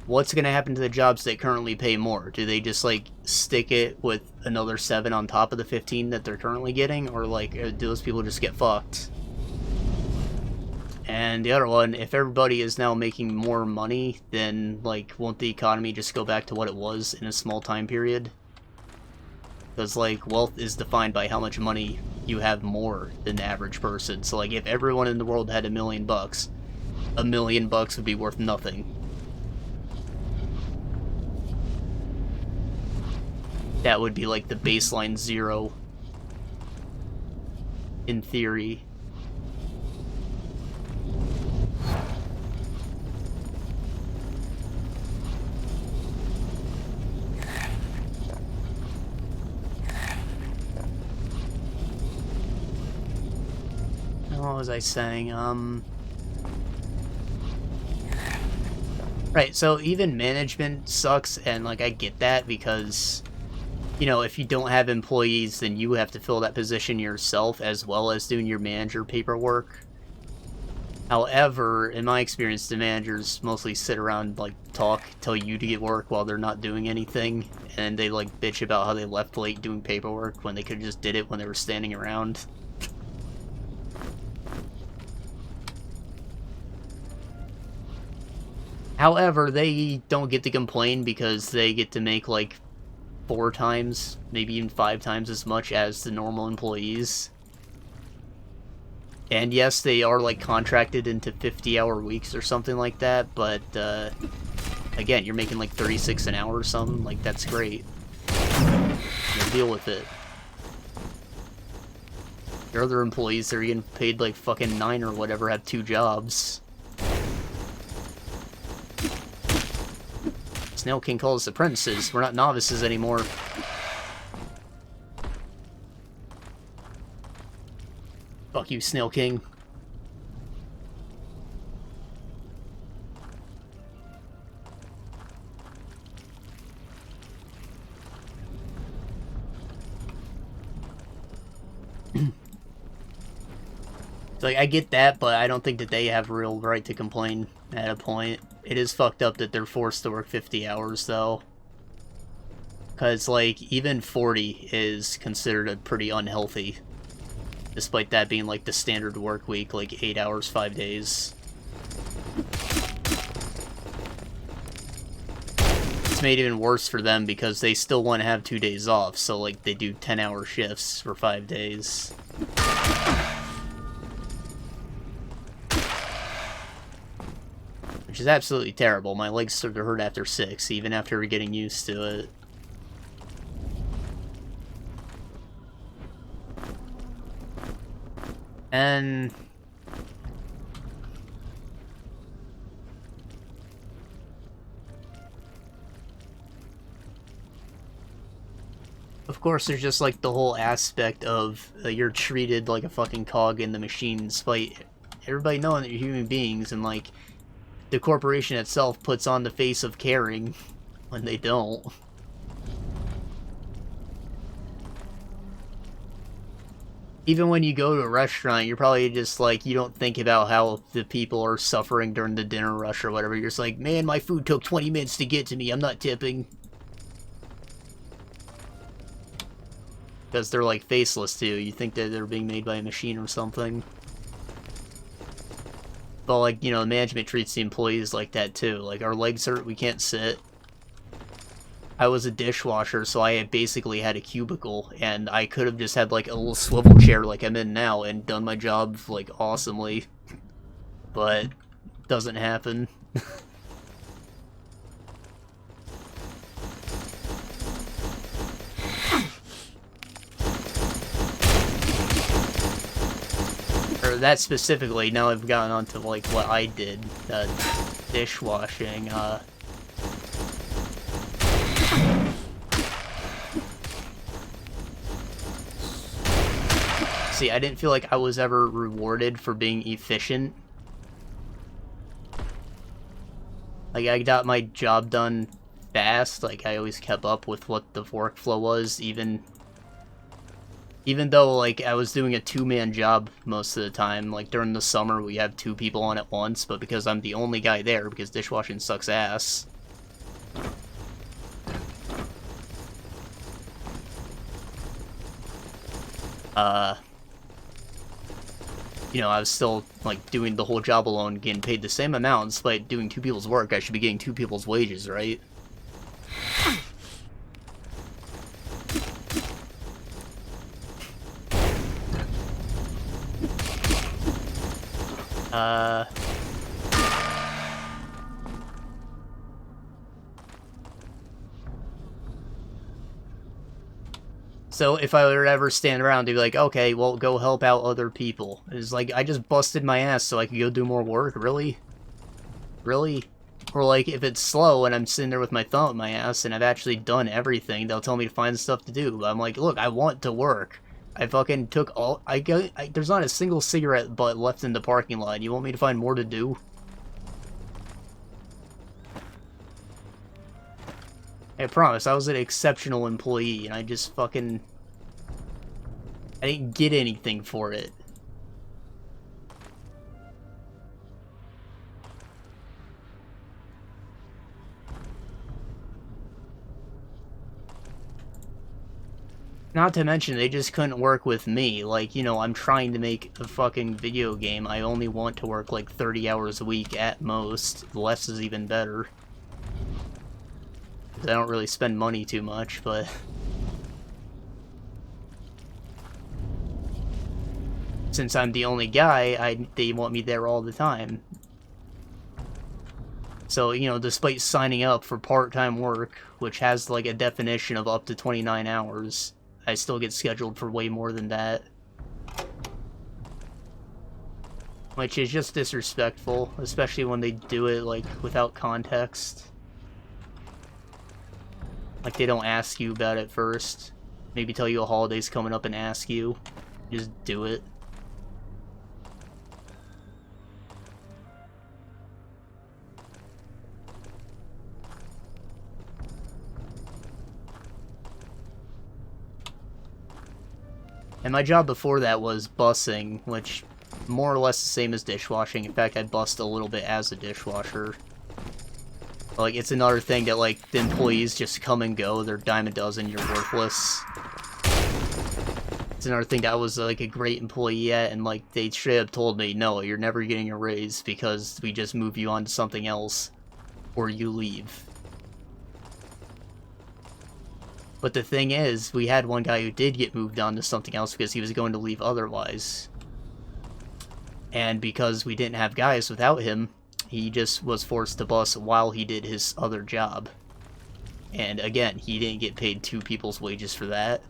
what's going to happen to the jobs that currently pay more? Do they just, like, stick it with another 7 on top of the 15 that they're currently getting? Or, like, do those people just get fucked? And the other one, if everybody is now making more money, then, like, won't the economy just go back to what it was in a small time period? Because, like, wealth is defined by how much money you have more than the average person. So, like, if everyone in the world had $1 million, $1 million would be worth nothing. That would be, like, the baseline zero. In theory. What was I saying? Right, so even management sucks, and, like, I get that, because, you know, if you don't have employees, then you have to fill that position yourself, as well as doing your manager paperwork. However, in my experience, the managers mostly sit around, like, talk, tell you to get work while they're not doing anything, and they, like, bitch about how they left late doing paperwork when they could've just did it when they were standing around. However, they don't get to complain because they get to make, like, 4 times, maybe even 5 times as much as the normal employees. And yes, they are, like, contracted into 50-hour weeks or something like that, but, again, you're making, like, 36 an hour or something. Like, that's great. Deal with it. Your other employees that are getting paid, like, fucking 9 or whatever have 2 jobs. Snail King calls us apprentices. We're not novices anymore. Fuck you, Snail King. Like, I get that, but I don't think that they have a real right to complain at a point. It is fucked up that they're forced to work 50 hours, though. Because, like, even 40 is considered a pretty unhealthy. Despite that being, like, the standard work week, like, 8 hours, 5 days. It's made even worse for them because they still want to have 2 days off, so, like, they do 10-hour shifts for 5 days. Which is absolutely terrible. My legs start to hurt after 6, even after getting used to it. And of course, there's just, like, the whole aspect of you're treated like a fucking cog in the machine, despite everybody knowing that you're human beings, and, like, the corporation itself puts on the face of caring when they don't. Even when you go to a restaurant, you're probably just, like, you don't think about how the people are suffering during the dinner rush or whatever. You're just like, man, my food took 20 minutes to get to me, I'm not tipping. Because they're, like, faceless, too. You think that they're being made by a machine or something. But, like, you know, management treats the employees like that, too. Like, our legs hurt, we can't sit. I was a dishwasher, so I basically had a cubicle, and I could have just had, like, a little swivel chair like I'm in now and done my job, like, awesomely. But doesn't happen. Or that specifically, now I've gotten onto, like, what I did, dishwashing, See, I didn't feel like I was ever rewarded for being efficient. Like, I got my job done fast, like, I always kept up with what the workflow was, even though, like, I was doing a 2-man job most of the time. Like, during the summer, we have 2 people on at once, but because I'm the only guy there, because dishwashing sucks ass. You know, I was still, like, doing the whole job alone, getting paid the same amount, despite doing 2 people's work. I should be getting 2 people's wages, right? So if I were to ever stand around, they'd be like, okay, well, go help out other people. It's like, I just busted my ass so I could go do more work? Really? Really? Or, like, if it's slow and I'm sitting there with my thumb up my ass and I've actually done everything, they'll tell me to find stuff to do. But I'm like, look, I want to work. I fucking took all... there's not a single cigarette butt left in the parking lot. You want me to find more to do? I promise, I was an exceptional employee, and I just fucking... I didn't get anything for it. Not to mention, they just couldn't work with me. Like, you know, I'm trying to make a fucking video game. I only want to work like 30 hours a week at most. Less is even better. Because I don't really spend money too much, but... since I'm the only guy, they want me there all the time. So, you know, despite signing up for part-time work, which has like a definition of up to 29 hours, I still get scheduled for way more than that. Which is just disrespectful, especially when they do it, like, without context. Like, they don't ask you about it first. Maybe tell you a holiday's coming up and ask you. Just do it. And my job before that was bussing, which more or less the same as dishwashing. In fact, I bussed a little bit as a dishwasher. Like, it's another thing that, like, the employees just come and go. They're a dime a dozen, you're worthless. It's another thing that I was, like, a great employee at, and, like, they straight up told me, no, you're never getting a raise because we just move you on to something else, or you leave. But the thing is, we had one guy who did get moved on to something else because he was going to leave otherwise. And because we didn't have guys without him, he just was forced to bus while he did his other job. And again, he didn't get paid 2 people's wages for that.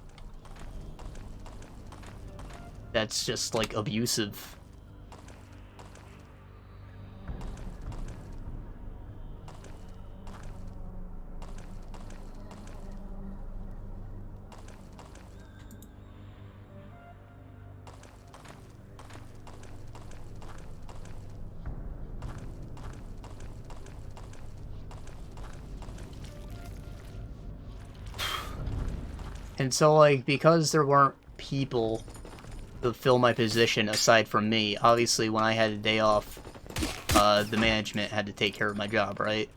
That's just, like, abusive. And so, like, because there weren't people to fill my position aside from me, obviously when I had a day off, the management had to take care of my job, right?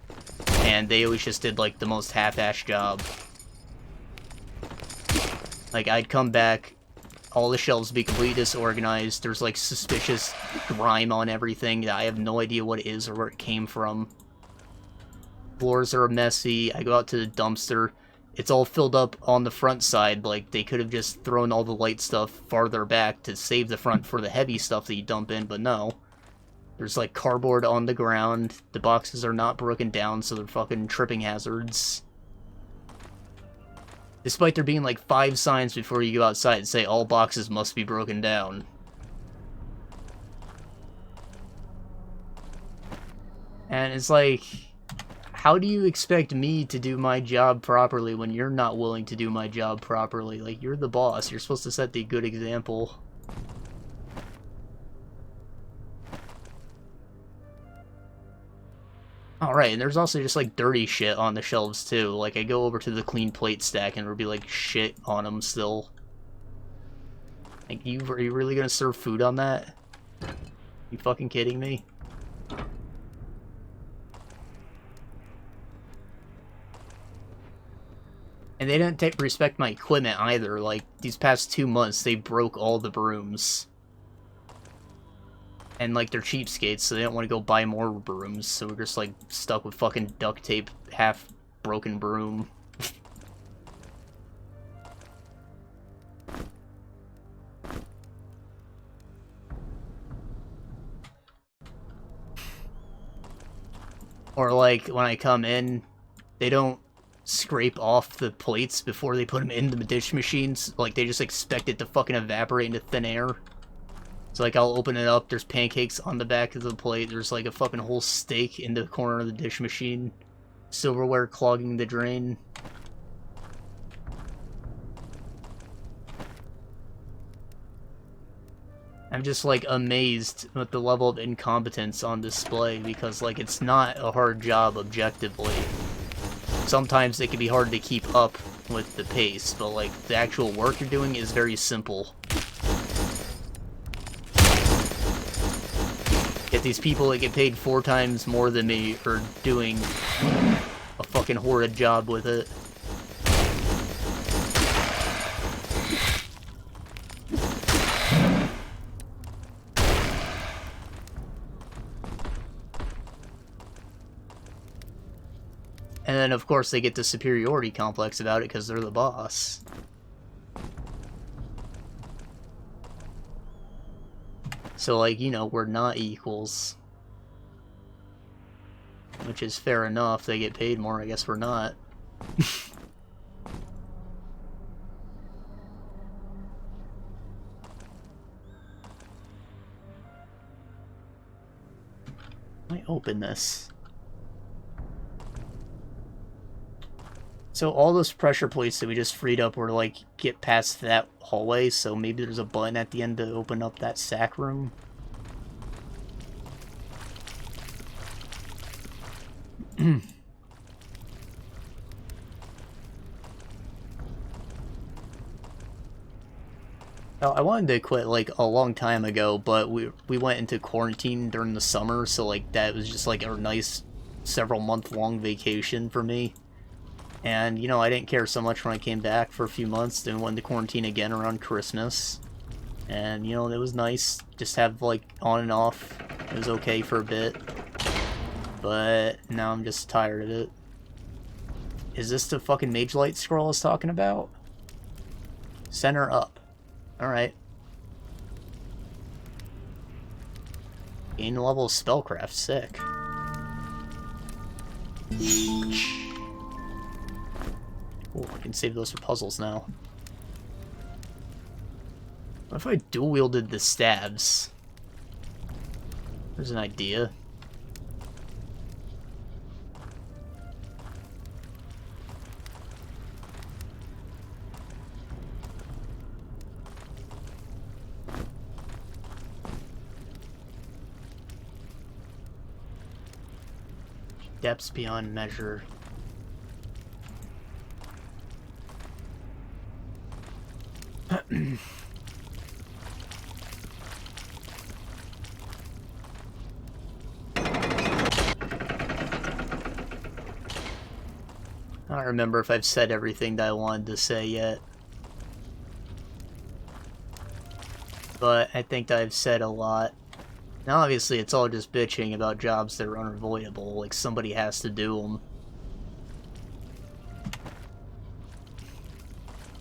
And they always just did, like, the most half-assed job. Like, I'd come back, all the shelves would be completely disorganized, there's, like, suspicious grime on everything that I have no idea what it is or where it came from. Floors are messy, I go out to the dumpster, it's all filled up on the front side. Like, they could have just thrown all the light stuff farther back to save the front for the heavy stuff that you dump in, but no. There's, like, cardboard on the ground, the boxes are not broken down, so they're fucking tripping hazards. Despite there being, like, 5 signs before you go outside that say all boxes must be broken down. And it's like, how do you expect me to do my job properly when you're not willing to do my job properly? Like, you're the boss. You're supposed to set the good example. Alright, and there's also just, like, dirty shit on the shelves, too. Like, I go over to the clean plate stack and there'll be, like, shit on them still. Like, are you really gonna serve food on that? You fucking kidding me? And they didn't respect my equipment either. Like, these past 2 months, they broke all the brooms. And, like, they're cheapskates, so they don't want to go buy more brooms, so we're just, like, stuck with fucking duct tape, half-broken broom. Or, like, when I come in, they don't scrape off the plates before they put them in the dish machines. Like, they just expect it to fucking evaporate into thin air. So, like, I'll open it up, there's pancakes on the back of the plate, there's, like, a fucking whole steak in the corner of the dish machine. Silverware clogging the drain. I'm just, like, amazed at the level of incompetence on display, because, like, it's not a hard job objectively. Sometimes it can be hard to keep up with the pace, but, like, the actual work you're doing is very simple. Yet these people that get paid 4 times more than me are doing a fucking horrid job with it. And then, of course, they get the superiority complex about it because they're the boss. So, like, you know, we're not equals. Which is fair enough. They get paid more. I guess we're not. Let me open this. So all those pressure plates that we just freed up were like get past that hallway, so maybe there's a button at the end to open up that sack room. Oh, I wanted to quit like a long time ago, but we went into quarantine during the summer, so like that was just like a nice several month long vacation for me. And, you know, I didn't care so much when I came back for a few months, then went into quarantine again around Christmas. And, you know, it was nice, just have, like, on and off. It was okay for a bit. But now I'm just tired of it. Is this the fucking Mage Light scroll I was talking about? Center up. Alright. Gain level of Spellcraft, sick. Ooh, I can save those for puzzles now. What if I dual-wielded the stabs? There's an idea. Depths beyond measure. I don't remember if I've said everything that I wanted to say yet. But I think that I've said a lot. Now obviously it's all just bitching about jobs that are unavoidable, like somebody has to do them.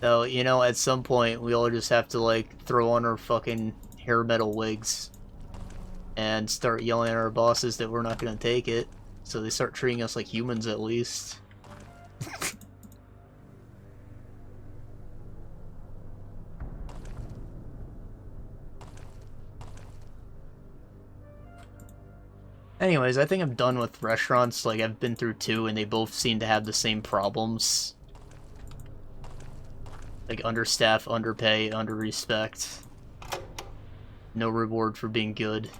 So, you know, at some point we all just have to like throw on our fucking hair metal wigs and start yelling at our bosses that we're not gonna take it, so they start treating us like humans at least. Anyways, I think I'm done with restaurants. Like, I've been through 2 and they both seem to have the same problems. Like, understaff, underpay, under-respect. No reward for being good.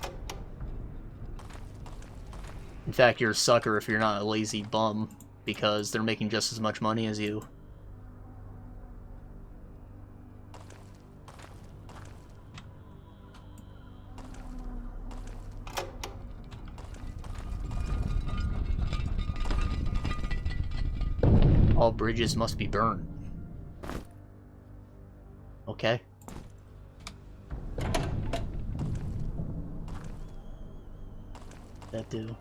In fact, you're a sucker if you're not a lazy bum, because they're making just as much money as you. All bridges must be burned. Okay. That do.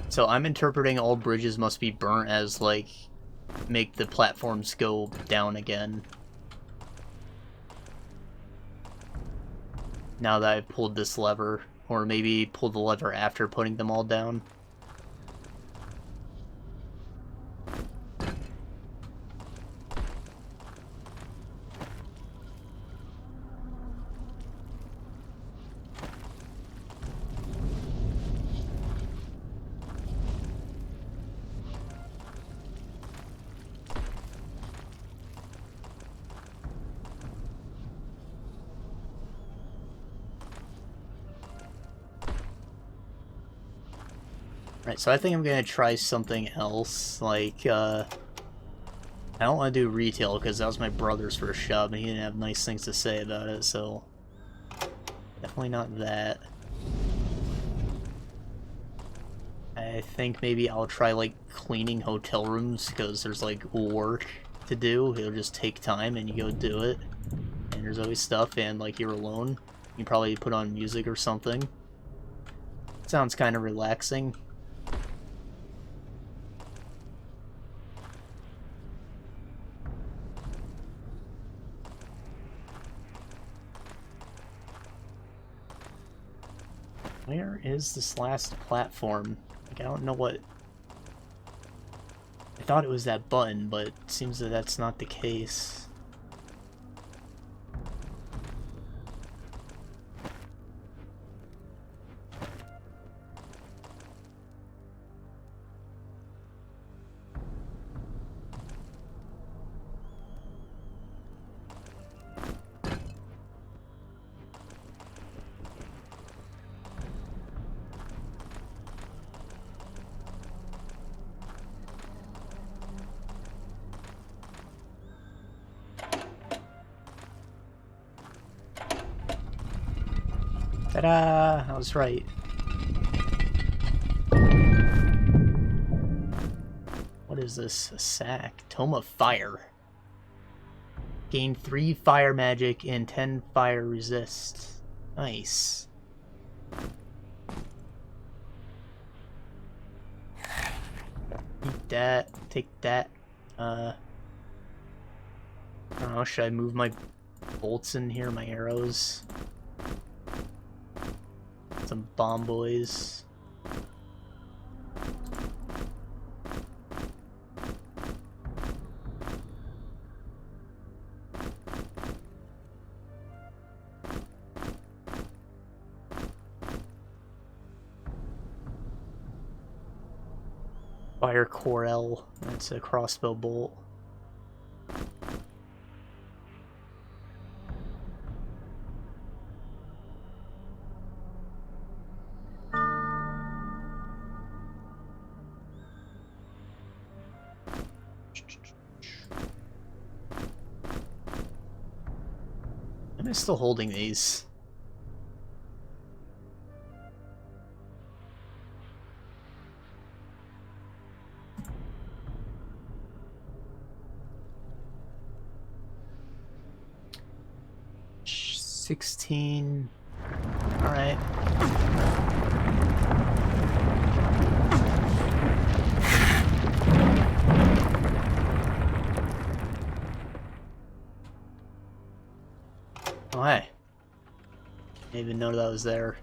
So I'm interpreting all bridges must be burnt as, like, make the platforms go down again. Now that I've pulled this lever, or maybe pull the lever after putting them all down. Right, so I think I'm gonna try something else, like, I don't want to do retail because that was my brother's first shop and he didn't have nice things to say about it, so definitely not that. I think maybe I'll try like cleaning hotel rooms because there's like work to do. It'll just take time and you go do it. And there's always stuff and like you're alone. You probably put on music or something. Sounds kind of relaxing. Where is this last platform? Like, I don't know what... I thought it was that button, but it seems that that's not the case. Ta-da! I was right. What is this? A sack? Tome of Fire. Gain 3 fire magic and 10 fire resist. Nice. Eat that. Take that. I don't know, should I move my bolts in here, my arrows? Some bomb boys. Fire Corel. That's a crossbow bolt. Am I still holding these? Shh, 16. All right. Oh, hey. Didn't even know that was there.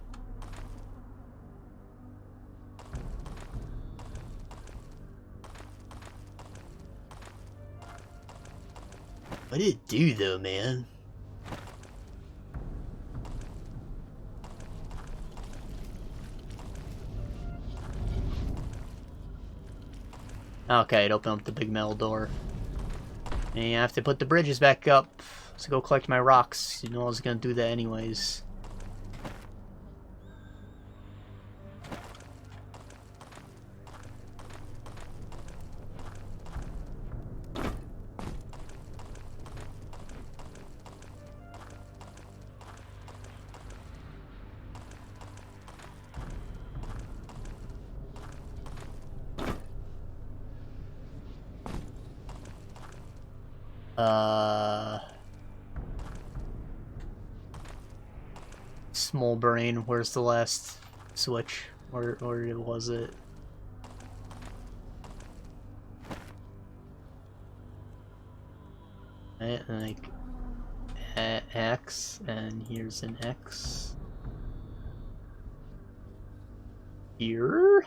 What did it do, though, man? Okay, it opened up the big metal door. And you have to put the bridges back up. So go collect my rocks. You know I was gonna do that anyways. Small brain, where's the last switch? Where was it? Like X, and here's an X. Here?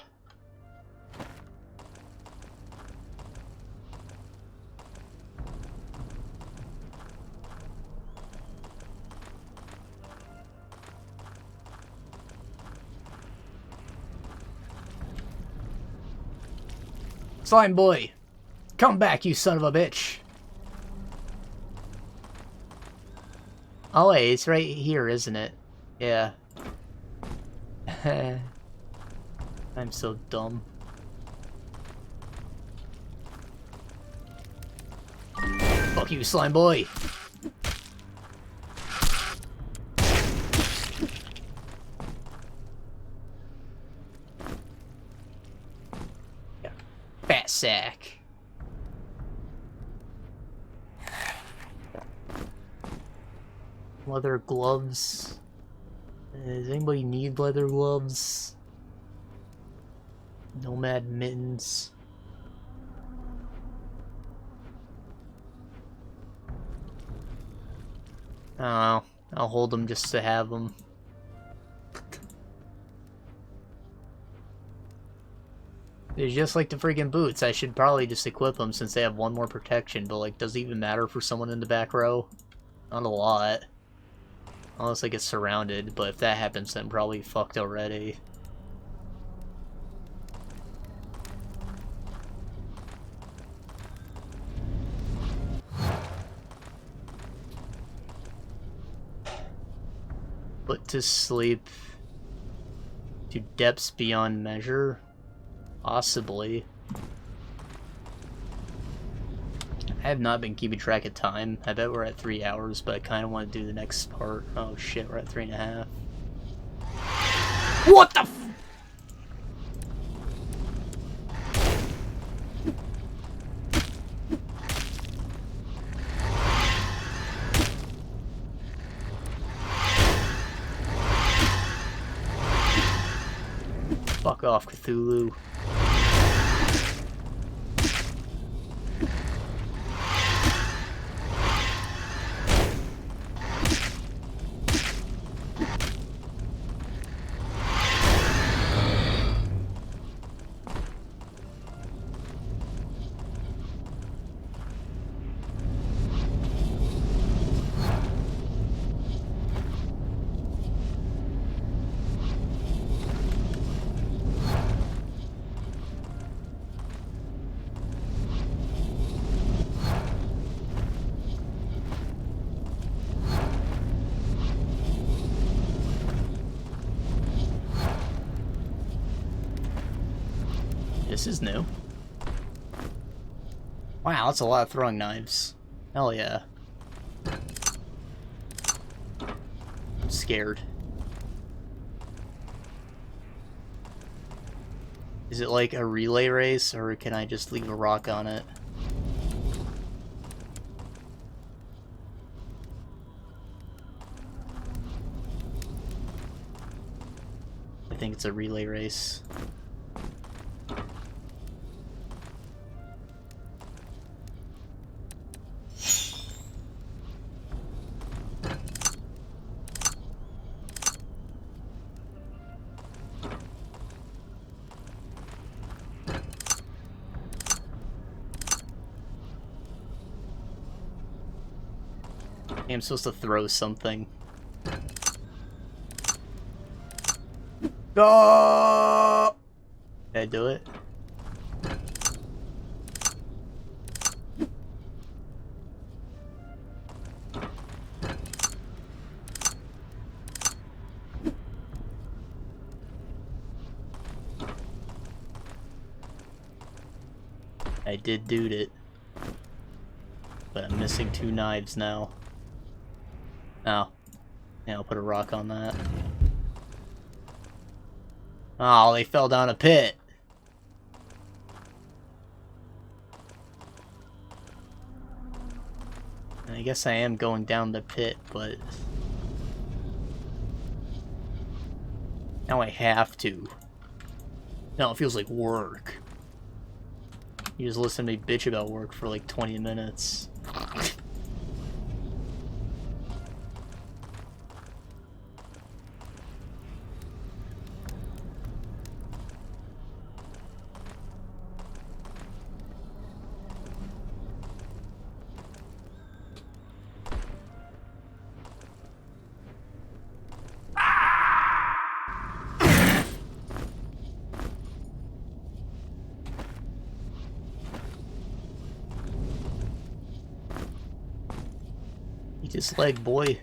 Slime boy, come back, you son of a bitch. Oh wait, it's right here, isn't it? Yeah. I'm so dumb. Fuck you, slime boy! Yeah. Fat sack. Leather gloves. Does anybody need leather gloves? Nomad mittens. I don't know. I'll hold them just to have them. It's just like the freaking boots. I should probably just equip them since they have one more protection, but like, does it even matter for someone in the back row? Not a lot. Unless I get surrounded, but if that happens, then probably fucked already. Put to sleep to depths beyond measure? Possibly. I have not been keeping track of time. I bet we're at 3 hours, but I kind of want to do the next part. Oh shit, we're at 3.5. What the f— Fuck off, Cthulhu. This is new. Wow, that's a lot of throwing knives. Hell yeah. I'm scared. Is it like a relay race, or can I just leave a rock on it? I think it's a relay race. I'm supposed to throw something. Oh! Did I do it? I did do it. But I'm missing 2 knives now. Oh. Yeah, I'll put a rock on that. Oh, they fell down a pit. I guess I am going down the pit, but now I have to. Now it feels like work. You just listen to me bitch about work for like 20 minutes. Eat his leg, boy.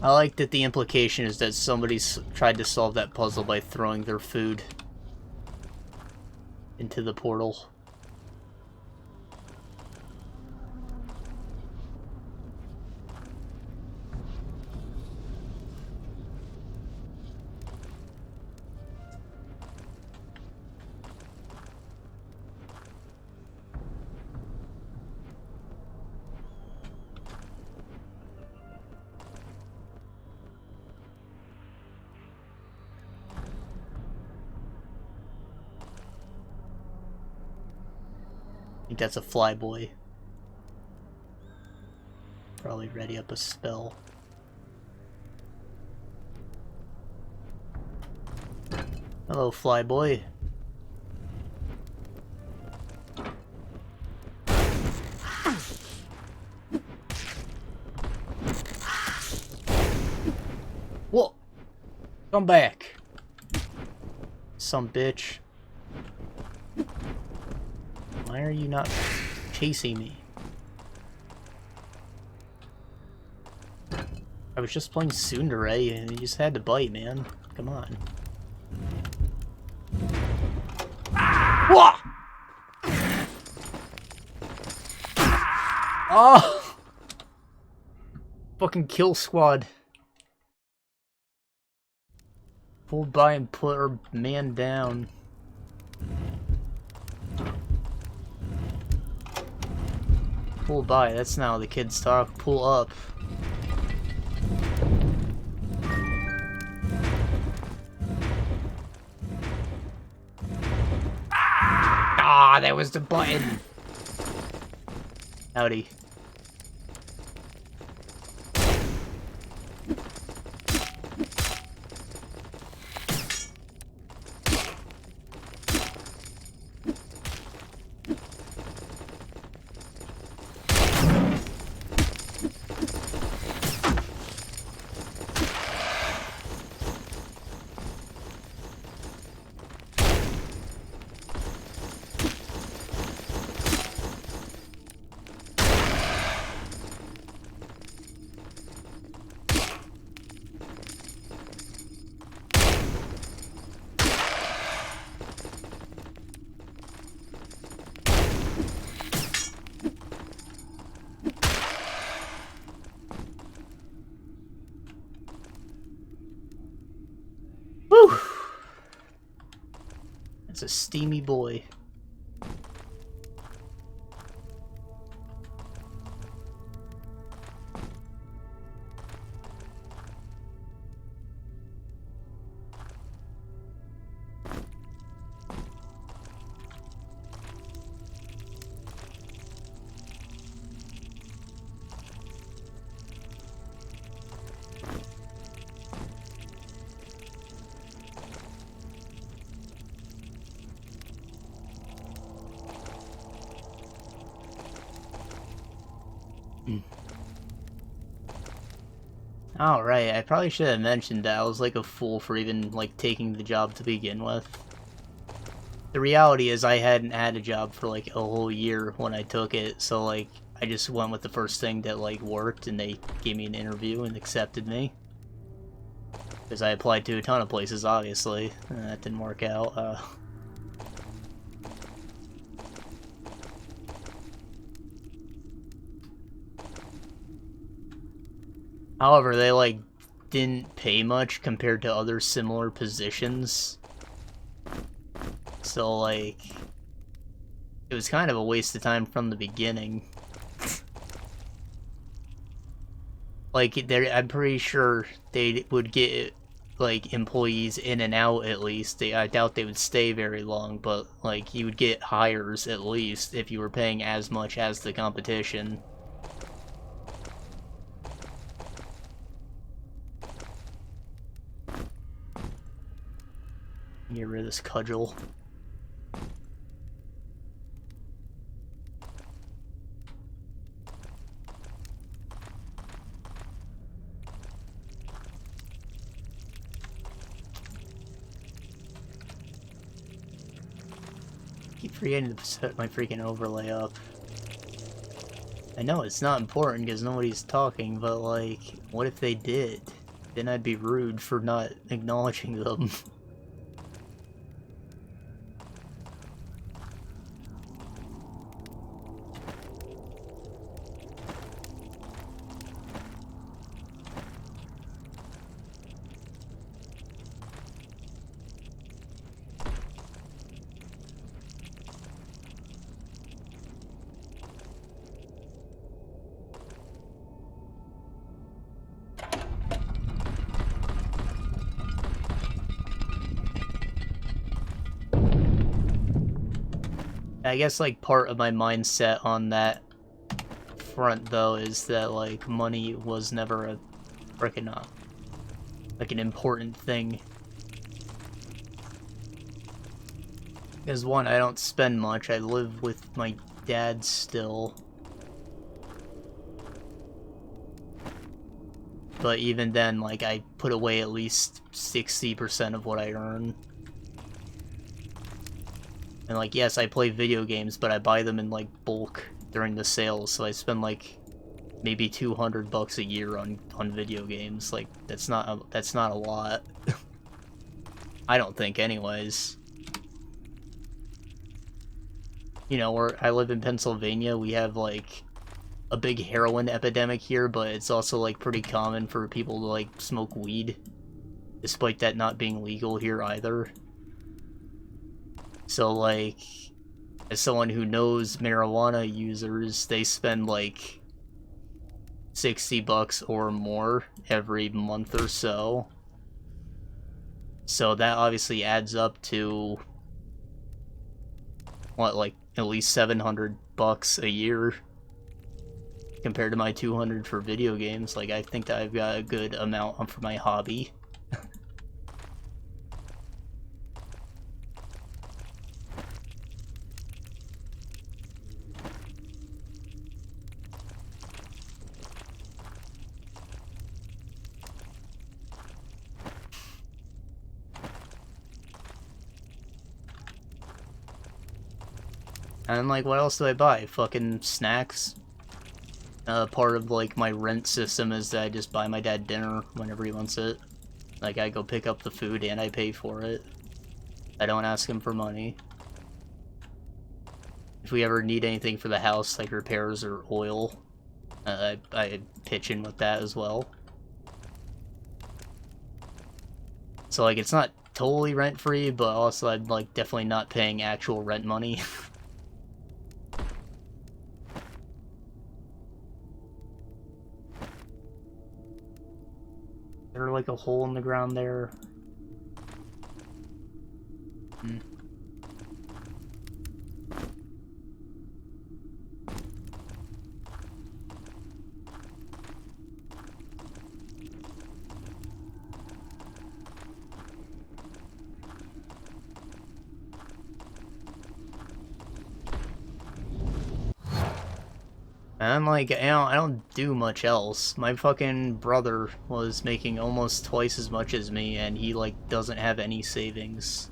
I like that the implication is that somebody's tried to solve that puzzle by throwing their food into the portal. I think that's a flyboy. Probably ready up a spell. Hello, flyboy. Whoa! Come back, some bitch. Why are you not chasing me? I was just playing Tsundere and you just had to bite, man. Come on. Whoa! Oh! Fucking kill squad. Pulled by and put our man down. Pull by, that's not how the kids talk. Pull up. Ah, that was the button. Howdy. Whew! That's a steamy boy. Alright, I probably should have mentioned that I was like a fool for even like taking the job to begin with. The reality is I hadn't had a job for like a whole year when I took it, so like I just went with the first thing that like worked and they gave me an interview and accepted me. Because I applied to a ton of places, obviously, and that didn't work out. However, they like didn't pay much compared to other similar positions. So like it was kind of a waste of time from the beginning. Like I'm pretty sure they would get like employees in and out at least. I doubt they would stay very long, but like you would get hires at least if you were paying as much as the competition. Get rid of this cudgel. Keep forgetting to set my freaking overlay up. I know it's not important because nobody's talking, but like, what if they did? Then I'd be rude for not acknowledging them. I guess, like, part of my mindset on that front, though, is that, like, money was never a frickin' like, an important thing. Because, one, I don't spend much. I live with my dad still. But even then, like, I put away at least 60% of what I earn. And, like, yes, I play video games, but I buy them in, like, bulk during the sales, so I spend, like, maybe $200 a year on video games. Like, that's not a lot. I don't think, anyways. You know, where I live in Pennsylvania, we have, like, a big heroin epidemic here, but it's also, like, pretty common for people to, like, smoke weed, despite that not being legal here either. So, like, as someone who knows marijuana users, they spend, like, $60 or more every month or so. So that obviously adds up to, what, like, at least $700 a year compared to my $200 for video games. Like, I think that I've got a good amount for my hobby. And, like, what else do I buy? Fucking snacks? Part of, like, my rent system is that I just buy my dad dinner whenever he wants it. Like, I go pick up the food and I pay for it. I don't ask him for money. If we ever need anything for the house, like repairs or oil, I pitch in with that as well. So, like, it's not totally rent-free, but also I'm, like, definitely not paying actual rent money. Is there, like, a hole in the ground there? Hmm. And I'm like, I don't do much else. My fucking brother was making almost twice as much as me, and he, like, doesn't have any savings.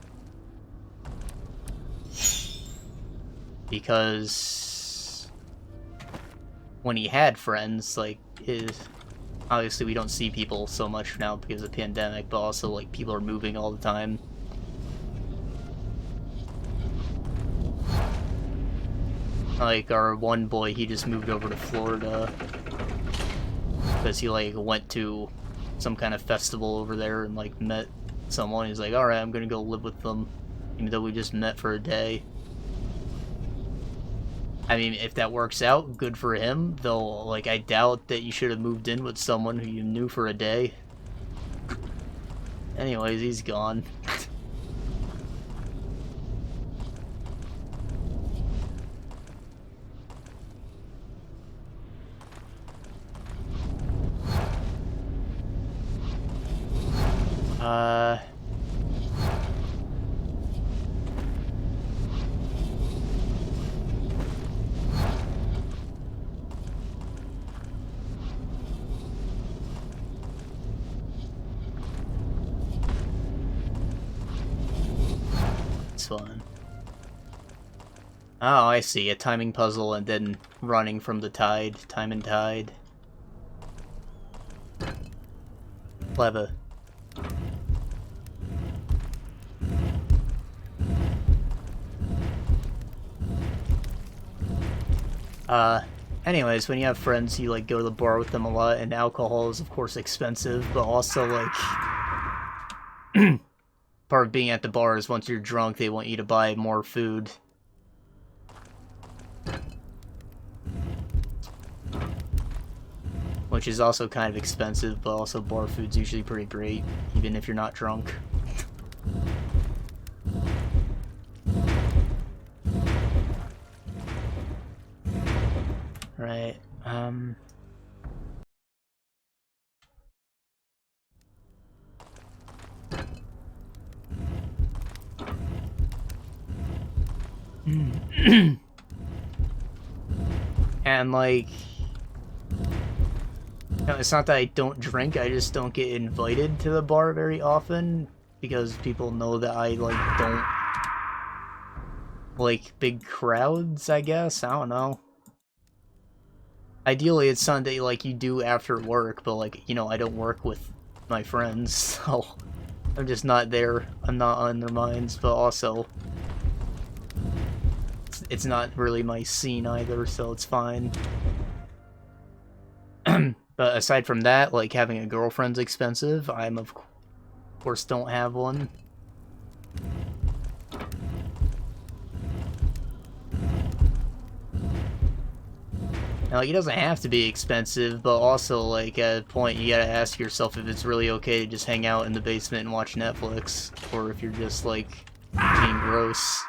Because when he had friends, like, obviously we don't see people so much now because of the pandemic, but also, like, people are moving all the time. Like, our one boy, he just moved over to Florida because he, like, went to some kind of festival over there and, like, met someone. He's like, alright, I'm gonna go live with them, even though we just met for a day. I mean, if that works out, good for him, though, like, I doubt that you should have moved in with someone who you knew for a day. Anyways, he's gone. It's fun. Oh, I see. A timing puzzle and then running from the tide, time and tide. Clever. Anyways, when you have friends, you, like, go to the bar with them a lot, and alcohol is, of course, expensive, but also, like, part of being at the bar is once you're drunk, they want you to buy more food. Which is also kind of expensive, but also bar food's usually pretty great, even if you're not drunk. Right, and, like, no, it's not that I don't drink, I just don't get invited to the bar very often, because people know that I, like, don't like big crowds, I guess? I don't know. Ideally, it's something that, like, you do after work, but, like, you know, I don't work with my friends, so I'm just not there. I'm not on their minds, but also it's not really my scene either, so it's fine. But aside from that, like, having a girlfriend's expensive. I'm, of course, don't have one. Now, like, it doesn't have to be expensive, but also, like, at a point, you gotta ask yourself if it's really okay to just hang out in the basement and watch Netflix, or if you're just, like, being gross.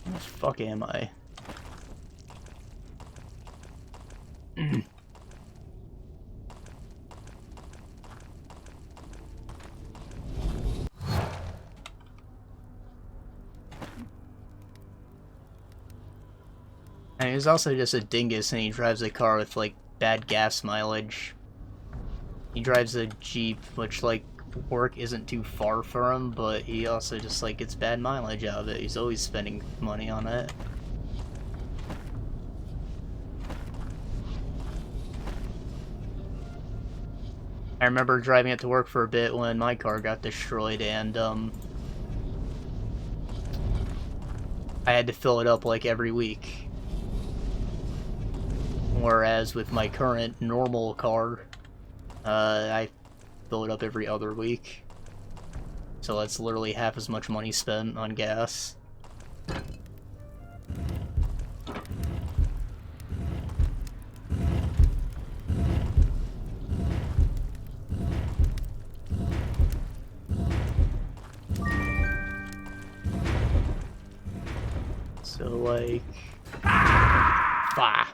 Where the fuck am I? And he's also just a dingus, and he drives a car with, like, bad gas mileage. He drives a Jeep, which, like, work isn't too far for him, but he also just, like, gets bad mileage out of it. He's always spending money on it. I remember driving it to work for a bit when my car got destroyed, and, I had to fill it up, like, every week. Whereas with my current normal car, I fill it up every other week. So that's literally half as much money spent on gas. So, like... Bah!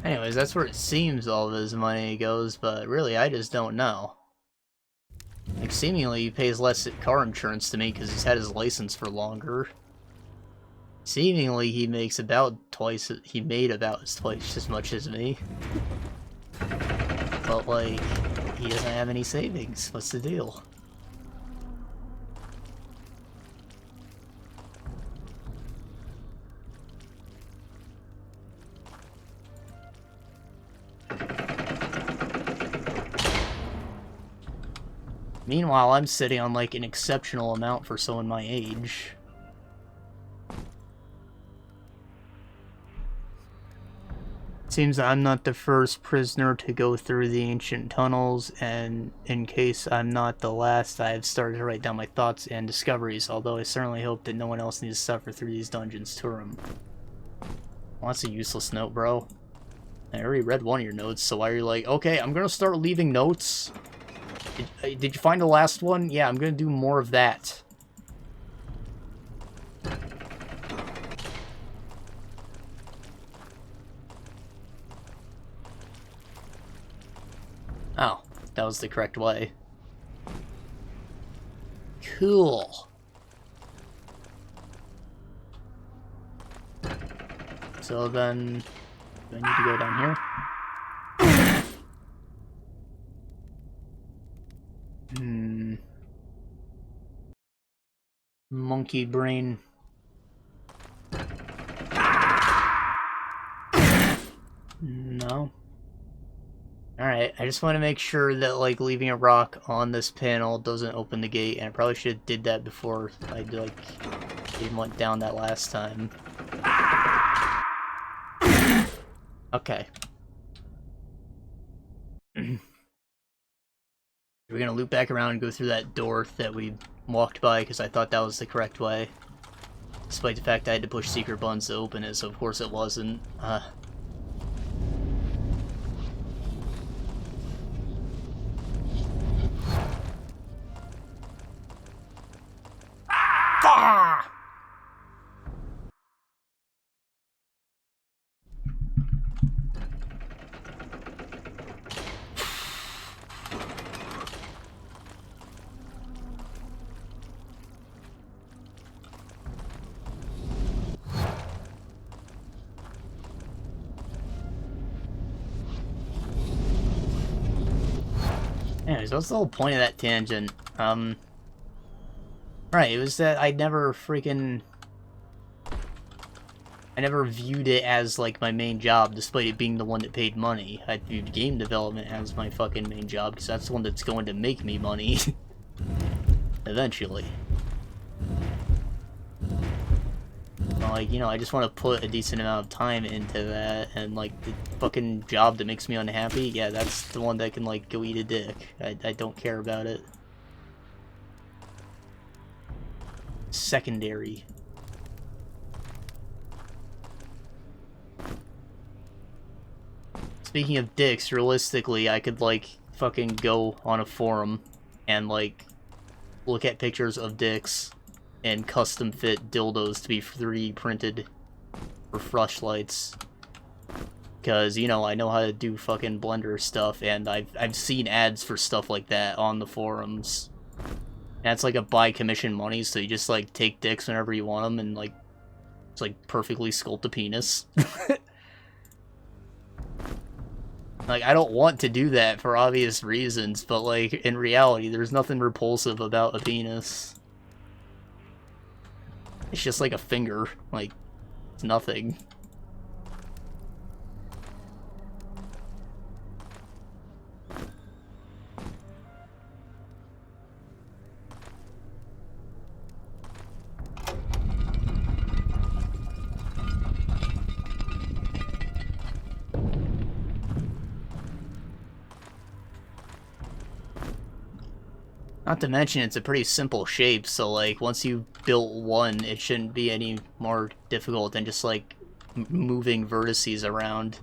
Anyways, that's where it seems all of his money goes, but really, I just don't know. Like, seemingly he pays less car insurance to me because he's had his license for longer. Seemingly he makes about twice, he made about twice as much as me. But, like, he doesn't have any savings. What's the deal? Meanwhile, I'm sitting on, like, an exceptional amount for someone my age. It seems I'm not the first prisoner to go through the ancient tunnels, and in case I'm not the last, I have started to write down my thoughts and discoveries, although I certainly hope that no one else needs to suffer through these dungeons to them. Well, that's a useless note, bro. I already read one of your notes, so why are you like, okay, I'm gonna start leaving notes? Did you find the last one? Yeah, I'm gonna do more of that. Oh. that was the correct way. Cool. So then, do I need to go down here? Monkey brain. No. Alright, I just want to make sure that, like, leaving a rock on this panel doesn't open the gate, and I probably should have did that before I, like, even went down that last time. Okay. We're gonna loop back around and go through that door that we walked by, because I thought that was the correct way. Despite the fact I had to push secret buttons to open it, so of course it wasn't. Anyways, what's the whole point of that tangent? Right, it was that I never viewed it as, like, my main job, despite it being the one that paid money. I viewed game development as my fucking main job, because that's the one that's going to make me money. Eventually. Like, you know, I just want to put a decent amount of time into that, and, like, the fucking job that makes me unhappy, yeah, that's the one that can, like, go eat a dick. I don't care about it. Secondary. Speaking of dicks, realistically, I could, like, fucking go on a forum and, like, look at pictures of dicks and custom fit dildos to be 3D printed for fleshlights. Because, you know, I know how to do fucking Blender stuff, and I've seen ads for stuff like that on the forums. And it's like a buy commission money, so you just, like, take dicks whenever you want them and, like, it's like perfectly sculpt a penis. Like, I don't want to do that for obvious reasons, but, like, in reality, there's nothing repulsive about a penis. It's just like a finger. Like, it's nothing. Not to mention, it's a pretty simple shape, so, like, once you built one, it shouldn't be any more difficult than just, like, moving vertices around.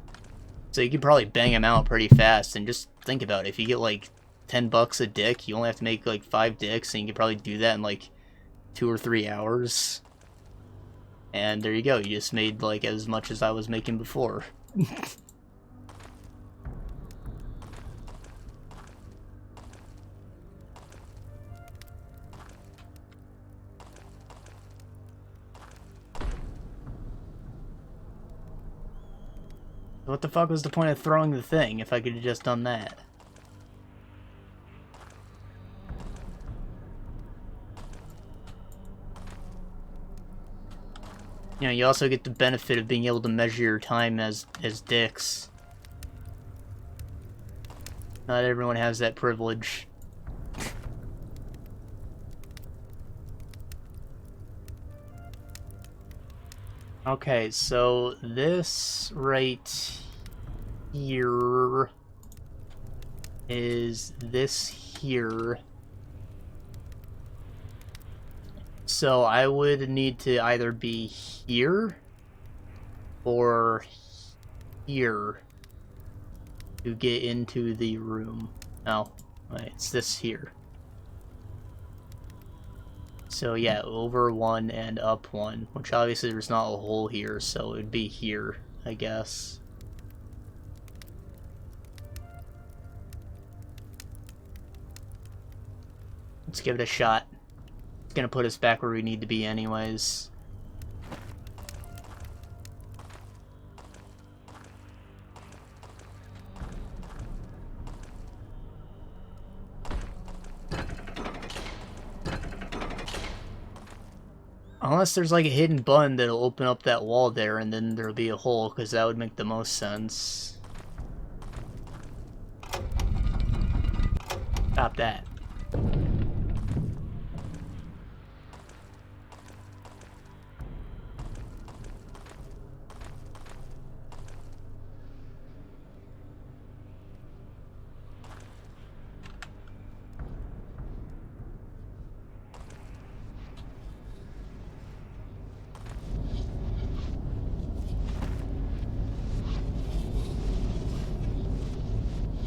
So you can probably bang them out pretty fast, and just think about it. If you get, like, $10 a dick, you only have to make, like, 5 dicks, and you can probably do that in, like, 2 or 3 hours. And there you go, you just made, like, as much as I was making before. What the fuck was the point of throwing the thing if I could have just done that? You know, you also get the benefit of being able to measure your time as dicks. Not everyone has that privilege. Okay, so this right here is this here. So I would need to either be here or here to get into the room. Oh, wait, it's this here. So yeah, over 1 and up 1, which obviously there's not a hole here, so it would be here, I guess. Let's give it a shot. It's gonna put us back where we need to be anyways. Unless there's like a hidden button that'll open up that wall there and then there'll be a hole, because that would make the most sense. Stop that.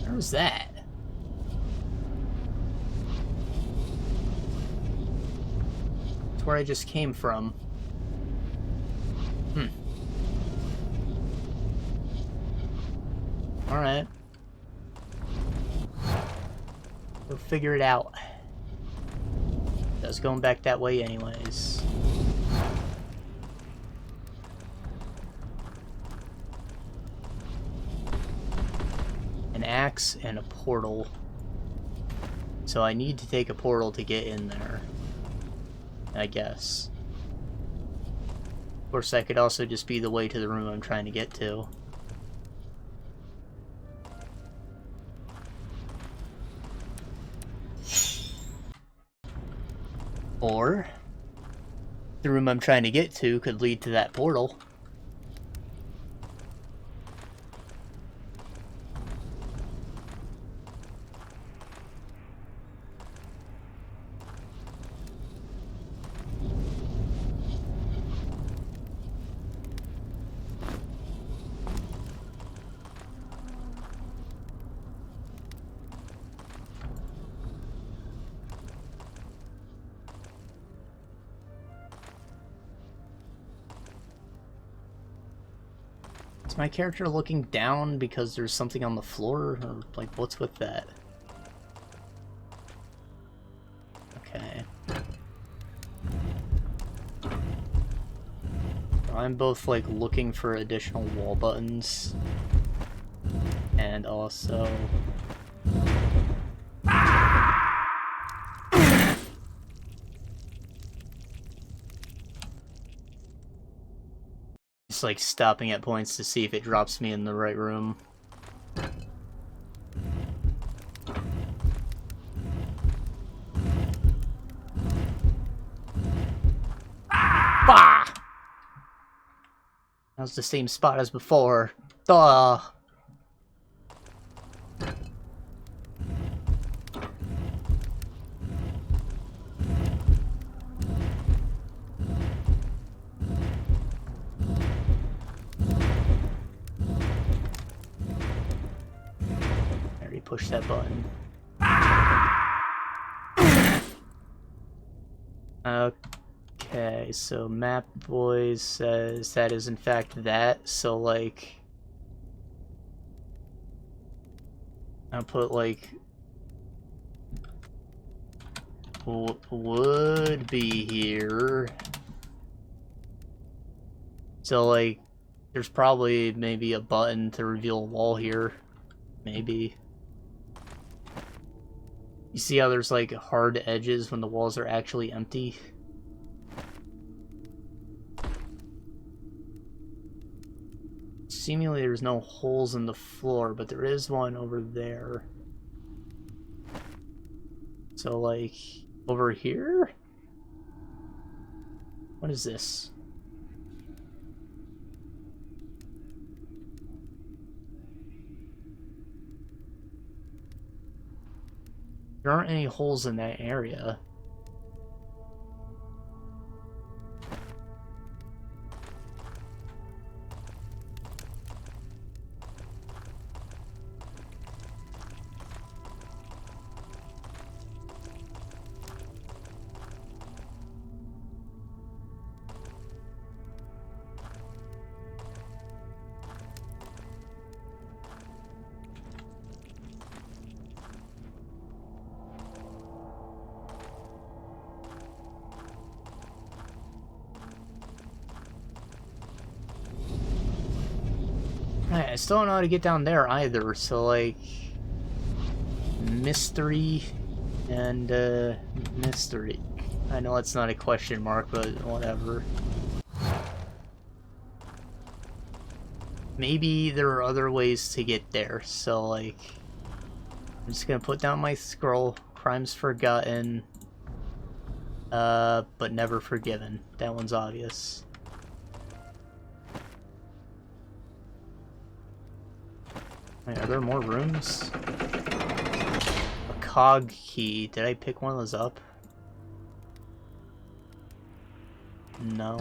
Where was that? It's where I just came from. Alright. We'll figure it out. I was going back that way anyways. An axe and a portal. So I need to take a portal to get in there, I guess. Of course, that could also just be the way to the room I'm trying to get to. Or the room I'm trying to get to could lead to that portal. Is my character looking down because there's something on the floor? Or, like, what's with that? Okay. I'm both, like, looking for additional wall buttons. And also... just, like, stopping at points to see if it drops me in the right room. Bah! That was the same spot as before. Duh! Push that button. Okay, so Map Boys says that is in fact that, so like... I'll put like... would be here. So like, there's probably maybe a button to reveal a wall here. Maybe. You see how there's like hard edges when the walls are actually empty? Seemingly there's no holes in the floor, but there is one over there. So like, over here? What is this? There aren't any holes in that area. I still don't know how to get down there either, so like... Mystery and mystery. I know it's not a question mark, but whatever. Maybe there are other ways to get there, so like... I'm just gonna put down my scroll. Crimes forgotten. But never forgiven. That one's obvious. Wait, are there more rooms? A cog key. Did I pick one of those up? No.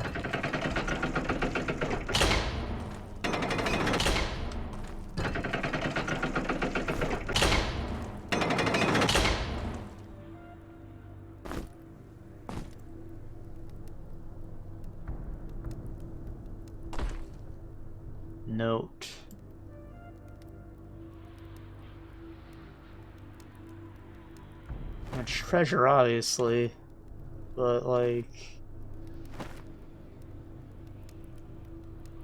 Note. Much treasure, obviously, but like...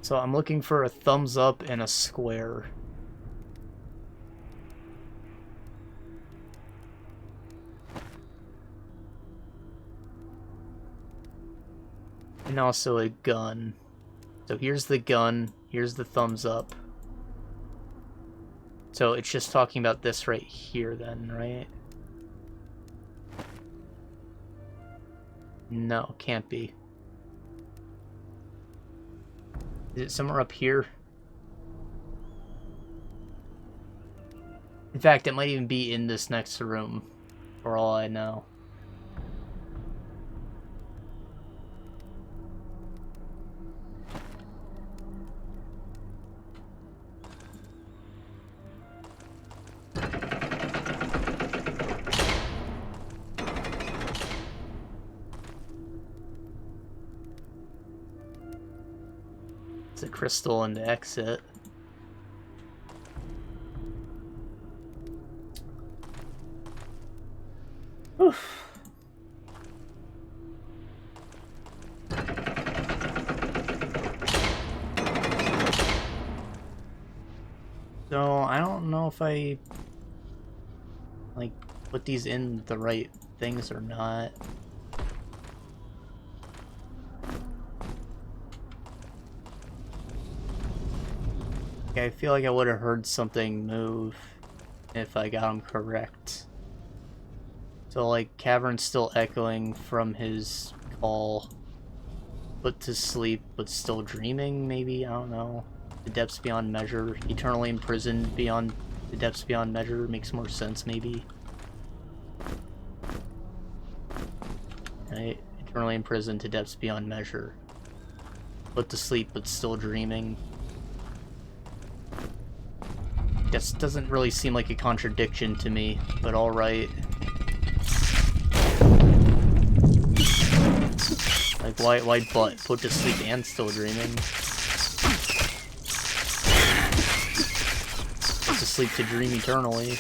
So I'm looking for a thumbs up and a square. And also a gun. So here's the gun, here's the thumbs up. So it's just talking about this right here then, right? No, can't be. Is it somewhere up here? In fact, it might even be in this next room, for all I know. It's a crystal and the exit. Oof. So I don't know if I like put these in the right things or not. I feel like I would have heard something move if I got them correct. So like cavern's still echoing from his call. Put to sleep but still dreaming, maybe? I don't know. The depths beyond measure. Eternally imprisoned beyond the depths beyond measure makes more sense, maybe. Right? Eternally imprisoned to depths beyond measure. Put to sleep but still dreaming. This doesn't really seem like a contradiction to me, but alright. Like, why but put to sleep and still dreaming? Put to sleep to dream eternally.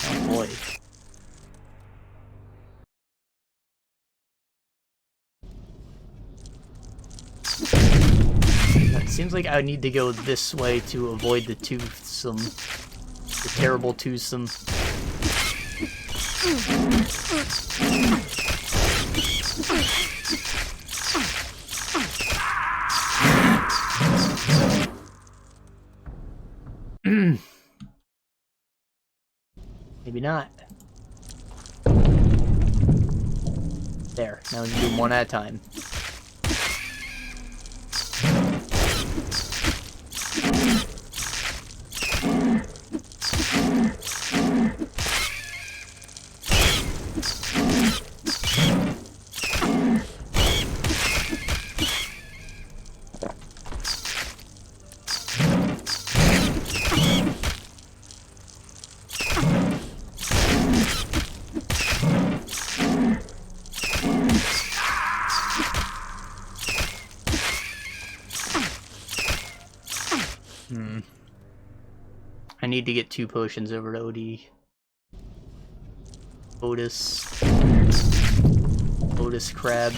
Oh boy. It seems like I need to go this way to avoid the toothsome. The terrible toothsome. Maybe not. There, now we can do them one at a time. I need to get 2 potions over to Otis Crab.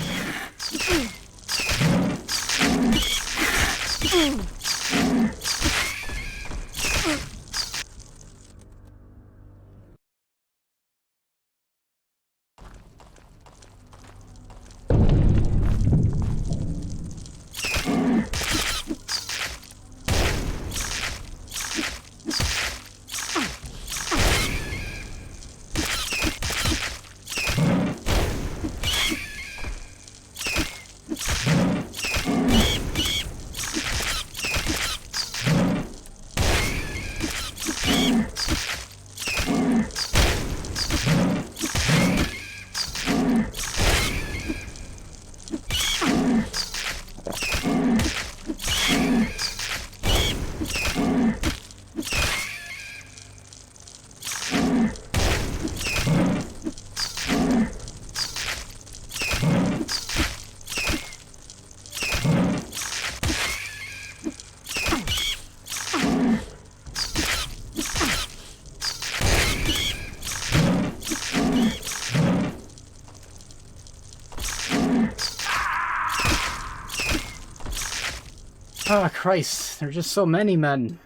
Ah, Christ, there's just so many men.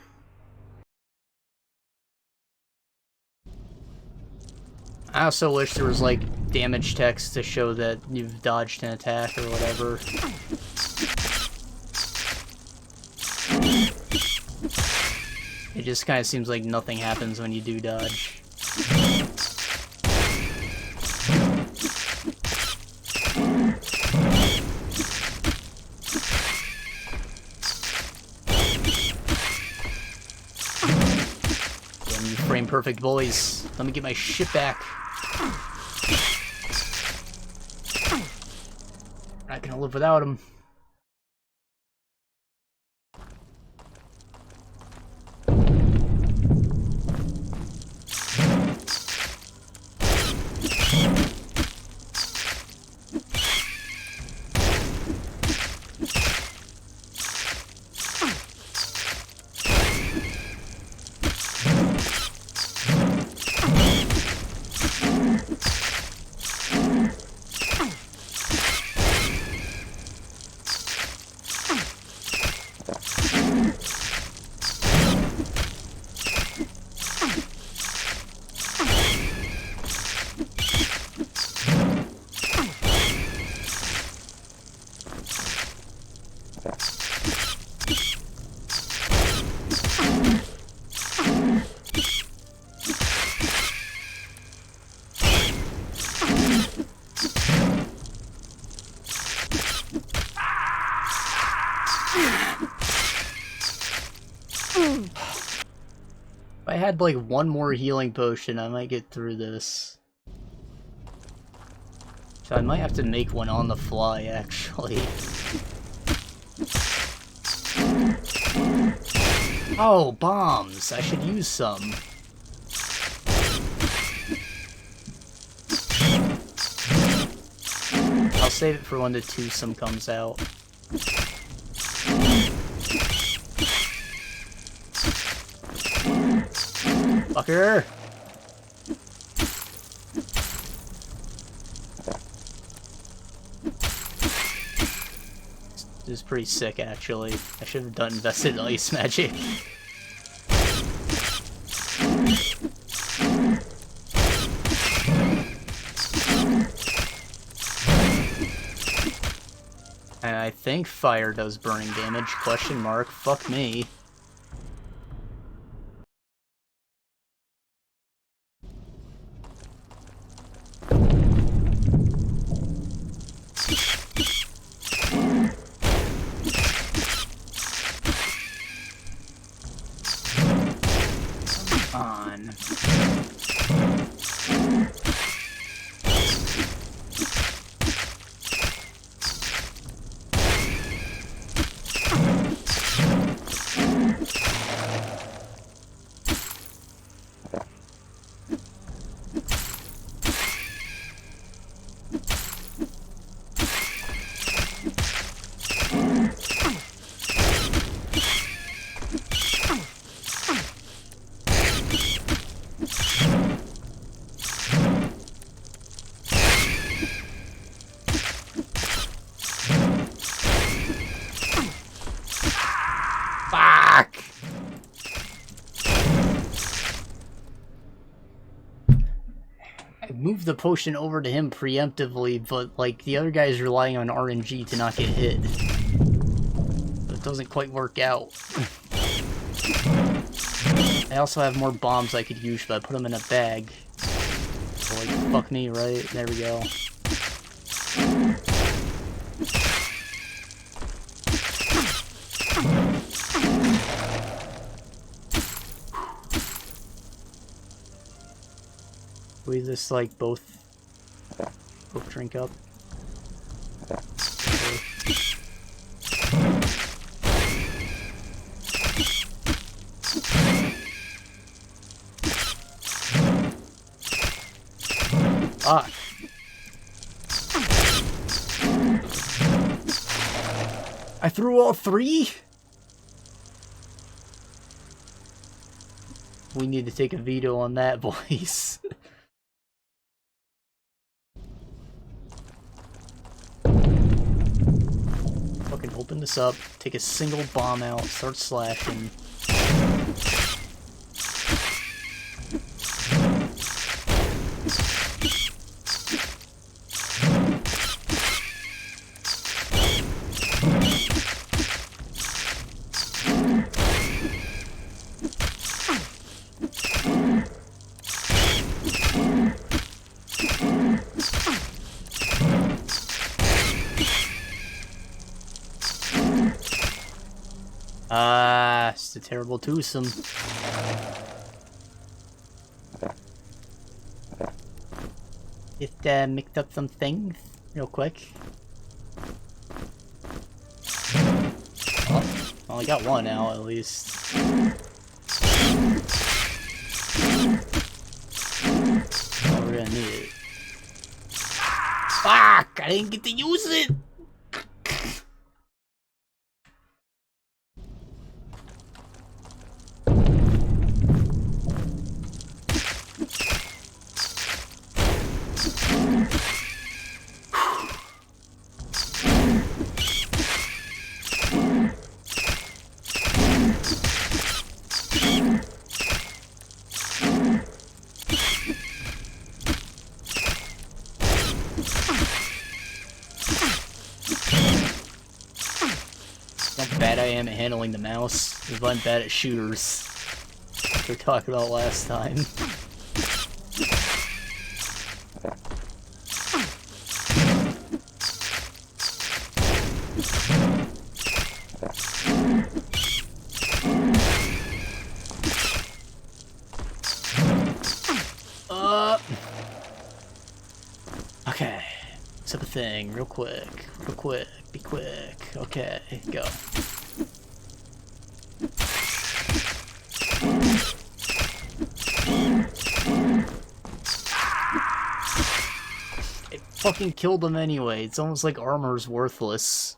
I also wish there was, like, damage text to show that you've dodged an attack or whatever. It just kind of seems like nothing happens when you do dodge. Damn you frame perfect boys. Let me get my shit back. Not gonna live without him. If I had like one more healing potion, I might get through this. So I might have to make one on the fly, actually. Oh, bombs! I should use some. I'll save it for when the twosome comes out. Fucker! This is pretty sick, actually. I should have done invested in ice magic. And I think fire does burning damage, question mark, fuck me. On. I moved the potion over to him preemptively, but like the other guy's relying on RNG to not get hit. So it doesn't quite work out. I also have more bombs I could use, but I put them in a bag. So like, fuck me, right? There we go. We just like both drink up. Fuck. I threw all three? We need to take a veto on that, boys. Fucking open this up, take a single bomb out, start slashing. It's a terrible twosome. Just mixed up some things real quick. Oh, well, I got one out at least. Oh, we're gonna need it. Fuck! I didn't get to use it! I am at handling the mouse, because I'm bad at shooters. Like we were talking about last time. Okay. Let's have a thing, real quick. Real quick. Be quick. Okay, go. It fucking killed them anyway. It's almost like armor's worthless.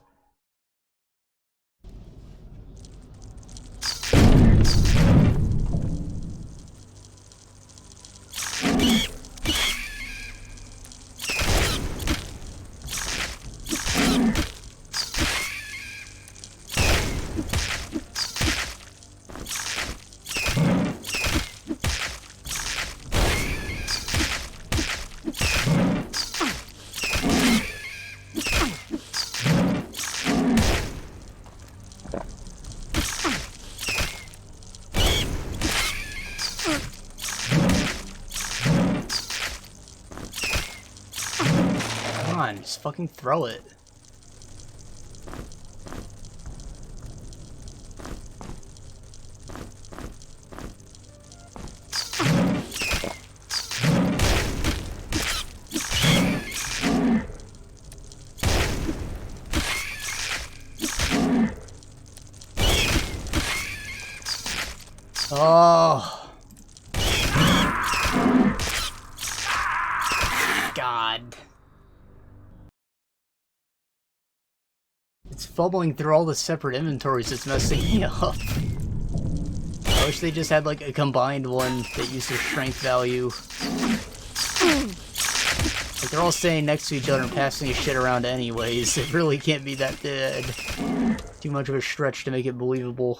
Just fucking throw it. Oh. God. It's fumbling through all the separate inventories, it's messing me up. I wish they just had like a combined one that used their strength value. Like they're all staying next to each other and passing his shit around anyways. It really can't be that dead. Too much of a stretch to make it believable.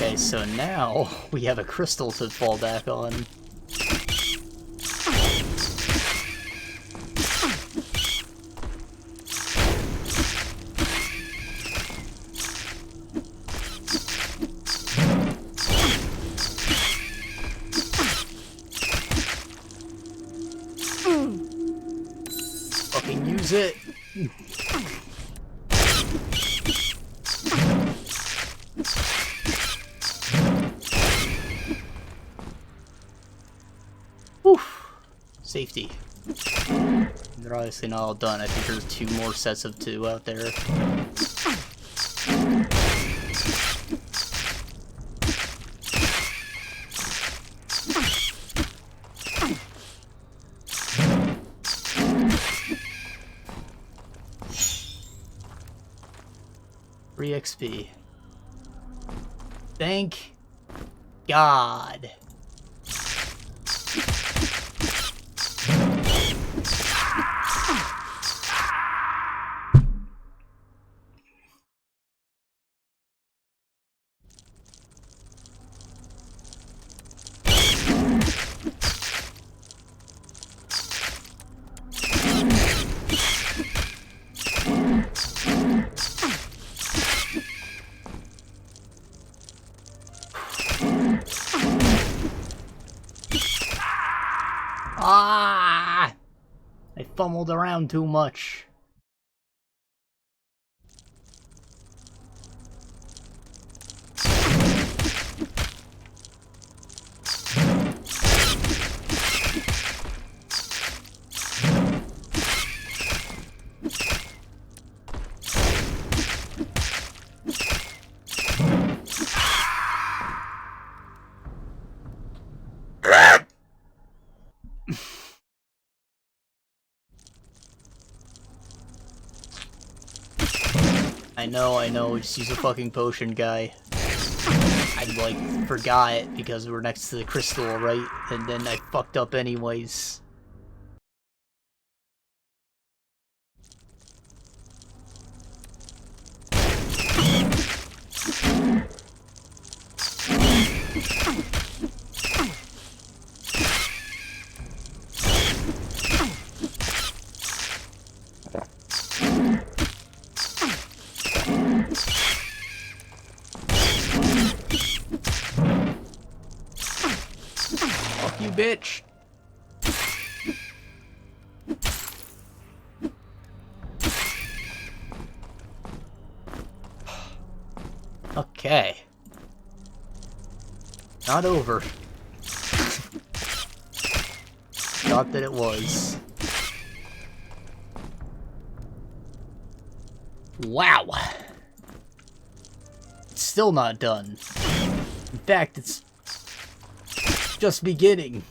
Okay, so now we have a crystal to fall back on. Fucking use it! Safety. They're obviously not all done. I think there's 2 more sets of 2 out there. Free XP. Thank God. Ah! I fumbled around too much. I know, just use a fucking potion, guy. I, like, forgot because we're next to the crystal, right? And then I fucked up anyways. Fuck you, bitch! Okay. Not over. Thought that it was. Wow! It's still not done. In fact, it's just beginning.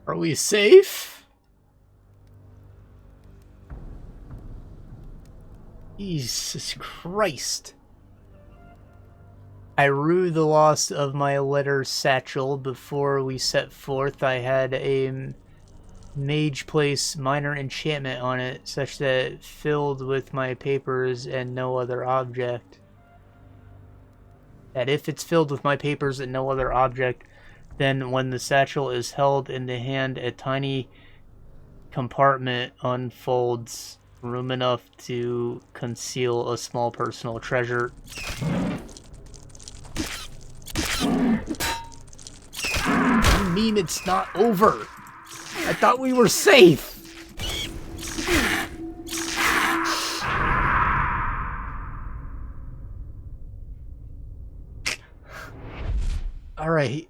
Are we safe? Jesus Christ. I rue the loss of my letter satchel. Before we set forth, I had a mage place minor enchantment on it, such that it filled with my papers and no other object. That if it's filled with my papers and no other object, then when the satchel is held in the hand, a tiny compartment unfolds, room enough to conceal a small personal treasure. What do you mean it's not over? I thought we were safe! Alright.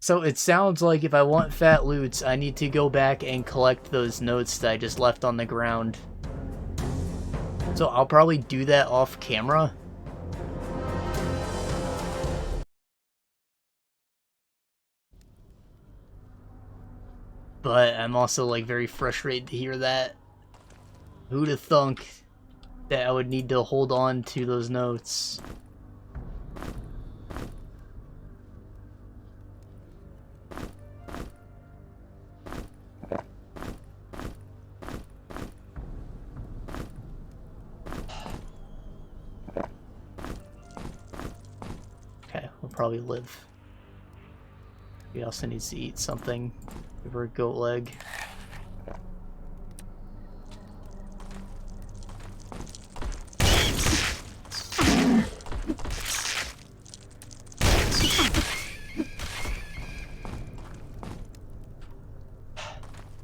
So it sounds like if I want fat loots, I need to go back and collect those notes that I just left on the ground. So I'll probably do that off camera. But I'm also, like, very frustrated to hear that. Who'd have thunk that I would need to hold on to those notes? Okay, we'll probably live. He also needs to eat something. Give her a goat leg.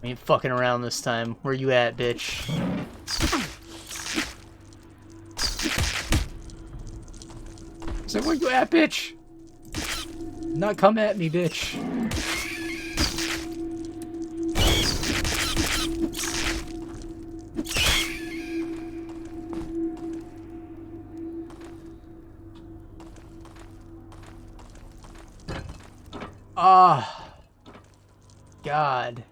I ain't fucking around this time. Where you at, bitch? So where you at, bitch? Not come at me, bitch. Ah, God.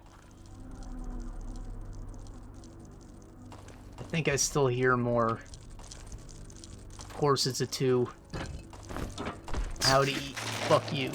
I think I still hear more. Of course it's a 2. Howdy. Fuck you.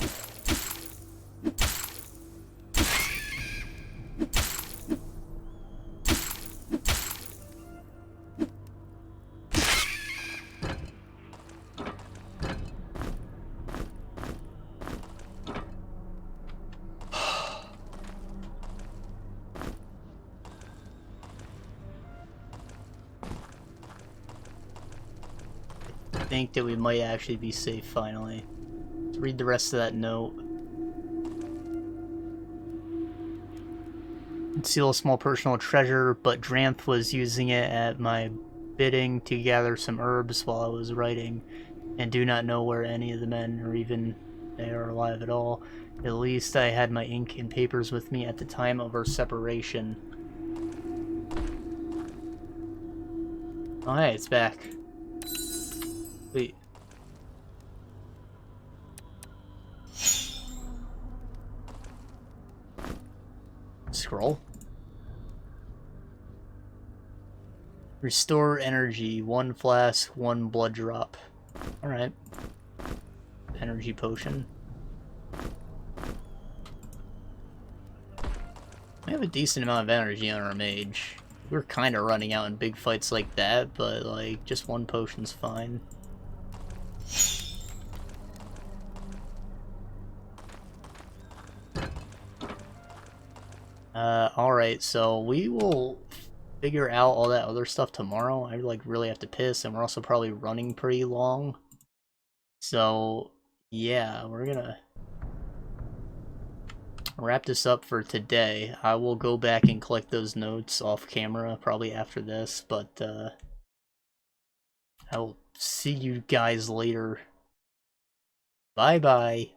I think that we might actually be safe finally. Let's read the rest of that note. Conceal a small personal treasure, but Dranth was using it at my bidding to gather some herbs while I was writing, and do not know where any of the men, or even they are alive at all. At least I had my ink and papers with me at the time of our separation. Oh hey, it's back. Wait. Scroll. Restore energy, 1 flask, 1 blood drop. Alright. Energy potion. We have a decent amount of energy on our mage. We're kind of running out in big fights like that, but like, just 1 potion's fine. Alright, so we will figure out all that other stuff tomorrow. I like really have to piss, and we're also probably running pretty long. So, yeah, we're gonna wrap this up for today. I will go back and collect those notes off camera probably after this, but I will see you guys later. Bye-bye.